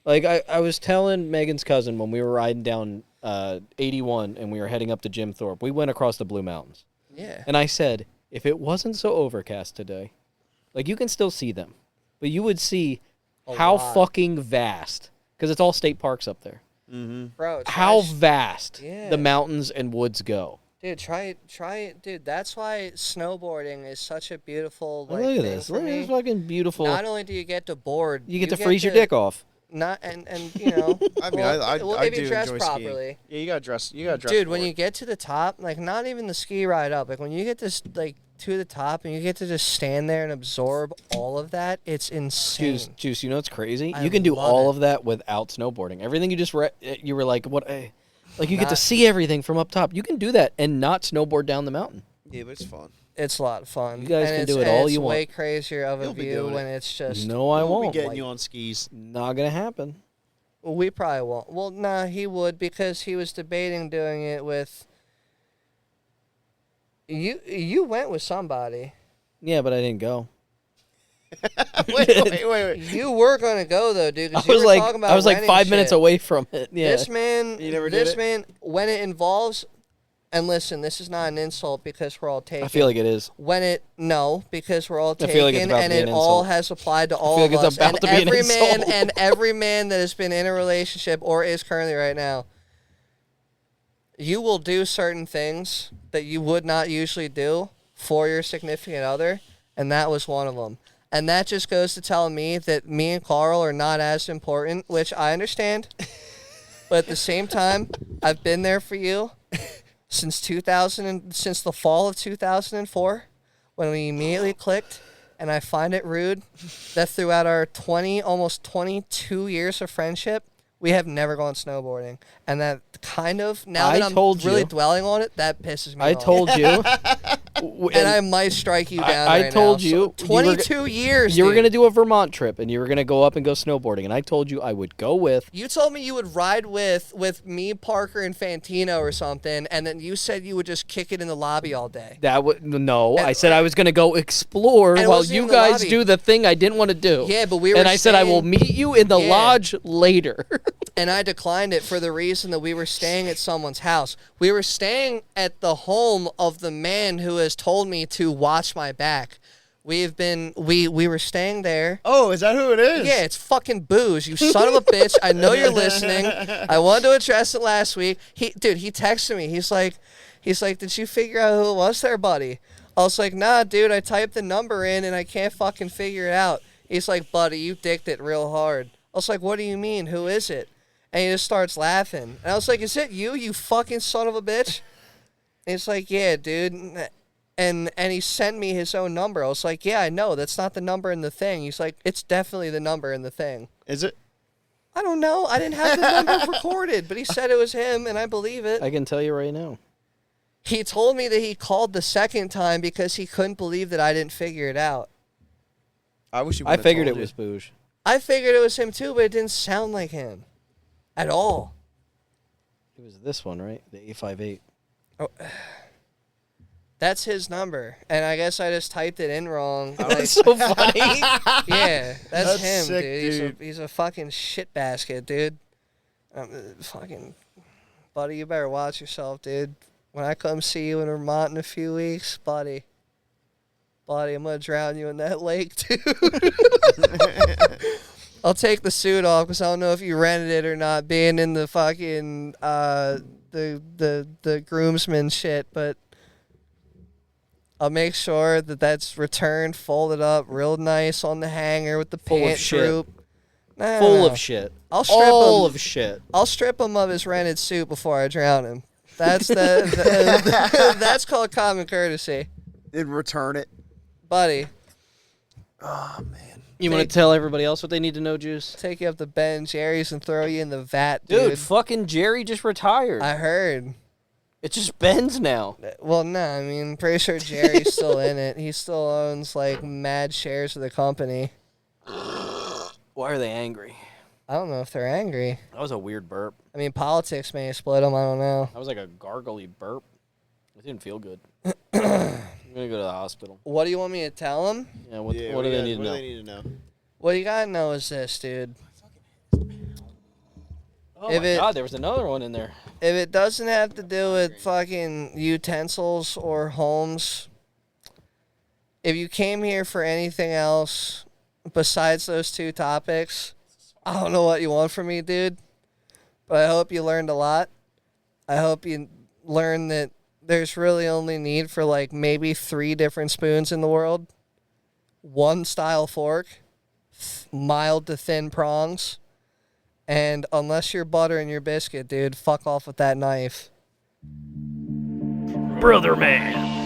[SPEAKER 3] Like I was telling Megan's cousin when we were riding down 81 and we were heading up to Jim Thorpe, we went across the Blue Mountains.
[SPEAKER 2] Yeah.
[SPEAKER 3] And I said, if it wasn't so overcast today, like you can still see them, but you would see
[SPEAKER 2] A
[SPEAKER 3] how
[SPEAKER 2] lot.
[SPEAKER 3] fucking vast, because it's all state parks up there,
[SPEAKER 1] Mm-hmm.
[SPEAKER 2] Bro,
[SPEAKER 3] how vast
[SPEAKER 2] Yeah.
[SPEAKER 3] the mountains and woods go.
[SPEAKER 2] dude, try it, dude. That's why snowboarding is such a beautiful like
[SPEAKER 3] Look at
[SPEAKER 2] thing
[SPEAKER 3] this.
[SPEAKER 2] for
[SPEAKER 3] Look at
[SPEAKER 2] me.
[SPEAKER 3] this fucking beautiful.
[SPEAKER 2] Not only do you get to board,
[SPEAKER 3] You get to freeze your dick off.
[SPEAKER 2] Not and you know.
[SPEAKER 1] I mean,
[SPEAKER 2] well,
[SPEAKER 1] I
[SPEAKER 2] if
[SPEAKER 1] do
[SPEAKER 2] you dress
[SPEAKER 1] enjoy
[SPEAKER 2] properly.
[SPEAKER 1] skiing. Yeah, you gotta dress. You gotta dress.
[SPEAKER 2] Dude,
[SPEAKER 1] for
[SPEAKER 2] when
[SPEAKER 1] it.
[SPEAKER 2] you get to the top, like not even the ski ride up, like when you get this like to the top and you get to just stand there and absorb all of that, it's insane.
[SPEAKER 3] Juice, you know what's crazy?
[SPEAKER 2] I
[SPEAKER 3] You can do
[SPEAKER 2] love
[SPEAKER 3] all
[SPEAKER 2] it.
[SPEAKER 3] of that without snowboarding. Everything you just you were like, what? Like you get to
[SPEAKER 2] Not-
[SPEAKER 3] see everything from up top. You can do that and not snowboard down the mountain.
[SPEAKER 1] Yeah, but it's fun.
[SPEAKER 2] It's a lot of fun.
[SPEAKER 3] You guys
[SPEAKER 2] and
[SPEAKER 3] can
[SPEAKER 2] it's,
[SPEAKER 3] do it
[SPEAKER 2] and
[SPEAKER 3] all
[SPEAKER 2] it's
[SPEAKER 3] you want.
[SPEAKER 2] way crazier of a
[SPEAKER 1] You'll be
[SPEAKER 2] view
[SPEAKER 1] doing
[SPEAKER 2] when
[SPEAKER 1] it.
[SPEAKER 2] it's just.
[SPEAKER 3] No, I
[SPEAKER 1] We'll be
[SPEAKER 3] won't.
[SPEAKER 1] getting
[SPEAKER 2] Like-
[SPEAKER 1] you on skis.
[SPEAKER 3] Not gonna happen.
[SPEAKER 2] Well, we probably won't. Well, nah, he would because he was debating doing it with. You went with somebody.
[SPEAKER 3] Yeah, but I didn't go.
[SPEAKER 1] wait.
[SPEAKER 2] You were gonna go though, dude. 'cause
[SPEAKER 3] I
[SPEAKER 2] you
[SPEAKER 3] was
[SPEAKER 2] were
[SPEAKER 3] like,
[SPEAKER 2] talking about
[SPEAKER 3] I was like
[SPEAKER 2] renting
[SPEAKER 3] 5 minutes
[SPEAKER 2] shit.
[SPEAKER 3] away from it. Yeah.
[SPEAKER 2] This man,
[SPEAKER 1] You never did
[SPEAKER 2] this
[SPEAKER 1] it?
[SPEAKER 2] man, when it involves, and listen, this is not an insult because we're all taken.
[SPEAKER 3] I feel like it is.
[SPEAKER 2] When it because we're all
[SPEAKER 3] I
[SPEAKER 2] taken,
[SPEAKER 3] feel like it's about
[SPEAKER 2] and
[SPEAKER 3] to be
[SPEAKER 2] it
[SPEAKER 3] an
[SPEAKER 2] all
[SPEAKER 3] insult.
[SPEAKER 2] has applied to all
[SPEAKER 3] like
[SPEAKER 2] of
[SPEAKER 3] it's
[SPEAKER 2] us,
[SPEAKER 3] about
[SPEAKER 2] and
[SPEAKER 3] to be an
[SPEAKER 2] every man
[SPEAKER 3] insult.
[SPEAKER 2] and every man that has been in a relationship or is currently right now. You will do certain things that you would not usually do for your significant other, and that was one of them. And that just goes to tell me that me and Carl are not as important, which I understand. But at the same time, I've been there for you since since the fall of 2004, when we immediately clicked. And I find it rude that throughout our almost 22 years of friendship, we have never gone snowboarding. And that kind of, now that I'm
[SPEAKER 3] told
[SPEAKER 2] really
[SPEAKER 3] you.
[SPEAKER 2] dwelling on it, that pisses me
[SPEAKER 3] I
[SPEAKER 2] off.
[SPEAKER 3] told you.
[SPEAKER 2] And I might strike you down
[SPEAKER 3] I
[SPEAKER 2] right
[SPEAKER 3] told
[SPEAKER 2] now.
[SPEAKER 3] you
[SPEAKER 2] So 22 years,
[SPEAKER 3] you were
[SPEAKER 2] dude.
[SPEAKER 3] gonna do a Vermont trip and you were gonna go up and go snowboarding, and I told you I would go with.
[SPEAKER 2] You told me you would ride with me, Parker, and Fantino or something, and then you said you would just kick it in the lobby all day.
[SPEAKER 3] That would no.
[SPEAKER 2] And-
[SPEAKER 3] I said I was gonna go explore
[SPEAKER 2] And it
[SPEAKER 3] while
[SPEAKER 2] wasn't
[SPEAKER 3] you
[SPEAKER 2] even the
[SPEAKER 3] guys
[SPEAKER 2] lobby.
[SPEAKER 3] do the thing I didn't want to do.
[SPEAKER 2] Yeah, but we were
[SPEAKER 3] And I said I will
[SPEAKER 2] staying-
[SPEAKER 3] meet you in the
[SPEAKER 2] Yeah.
[SPEAKER 3] lodge later.
[SPEAKER 2] And I declined it for the reason that we were staying at someone's house. We were staying at the home of the man who has told me to watch my back. We were staying there.
[SPEAKER 1] Oh, is that who it is?
[SPEAKER 2] Yeah, it's fucking booze, you son of a bitch. I know you're listening. I wanted to address it last week. He texted me. He's like, did you figure out who it was there, buddy? I was like, nah, dude, I typed the number in and I can't fucking figure it out. He's like, buddy, you dicked it real hard. I was like, what do you mean? Who is it? And he just starts laughing. And I was like, is it you fucking son of a bitch? He's like, yeah, dude. And he sent me his own number. I was like, yeah, I know. That's not the number in the thing. He's like, it's definitely the number in the thing.
[SPEAKER 1] Is it?
[SPEAKER 2] I don't know. I didn't have the number recorded, but he said it was him, and I believe it.
[SPEAKER 3] I can tell you right now.
[SPEAKER 2] He told me that he called the second time because he couldn't believe that I didn't figure it out.
[SPEAKER 1] I wish you.
[SPEAKER 3] I figured it was Booge.
[SPEAKER 2] I figured it was him too, but it didn't sound like him at all.
[SPEAKER 3] It was this one, right? The 858.
[SPEAKER 2] Oh, that's his number, and I guess I just typed it in wrong.
[SPEAKER 3] That's so funny.
[SPEAKER 2] Yeah, that's him,
[SPEAKER 1] sick,
[SPEAKER 2] dude. He's a fucking shit basket, dude. Fucking buddy, you better watch yourself, dude. When I come see you in Vermont in a few weeks, buddy, I'm gonna drown you in that lake, dude. I'll take the suit off because I don't know if you rented it or not, being in the fucking the groomsman shit, but I'll make sure that that's returned, folded up, real nice on the hanger with the
[SPEAKER 3] Full of
[SPEAKER 2] pant
[SPEAKER 3] shit.
[SPEAKER 2] droop. No,
[SPEAKER 3] Full
[SPEAKER 2] no.
[SPEAKER 3] of shit.
[SPEAKER 2] I'll strip
[SPEAKER 3] All
[SPEAKER 2] him.
[SPEAKER 3] of shit.
[SPEAKER 2] I'll strip him of his rented suit before I drown him. That's that's called common courtesy,
[SPEAKER 1] And return it.
[SPEAKER 2] buddy.
[SPEAKER 1] Oh man.
[SPEAKER 3] You want to tell everybody else what they need to know, Juice?
[SPEAKER 2] Take you up to Ben and Jerry's and throw you in the vat, dude.
[SPEAKER 3] Dude, fucking Jerry just retired.
[SPEAKER 2] I heard.
[SPEAKER 3] It's just Ben's now.
[SPEAKER 2] Well, no, I mean, pretty sure Jerry's still in it. He still owns like mad shares of the company.
[SPEAKER 3] Why are they angry?
[SPEAKER 2] I don't know if they're angry.
[SPEAKER 3] That was a weird burp.
[SPEAKER 2] I mean, politics may split them. I don't know.
[SPEAKER 3] That was like a gargly burp. It didn't feel good. I'm gonna go to the hospital.
[SPEAKER 2] What do you want me to tell them?
[SPEAKER 3] Yeah, what do they need to know?
[SPEAKER 1] What do they need to know?
[SPEAKER 2] What you gotta know is this, dude.
[SPEAKER 3] Oh
[SPEAKER 2] If
[SPEAKER 3] my
[SPEAKER 2] it-
[SPEAKER 3] god, there was another one in there.
[SPEAKER 2] If it doesn't have to do with fucking utensils or homes, if you came here for anything else besides those two topics, I don't know what you want from me, dude. But I hope you learned a lot. I hope you learned that there's really only need for like maybe 3 different spoons in the world. 1 style fork, mild to thin prongs. And unless you're buttering your biscuit, dude, fuck off with that knife.
[SPEAKER 3] Brother man.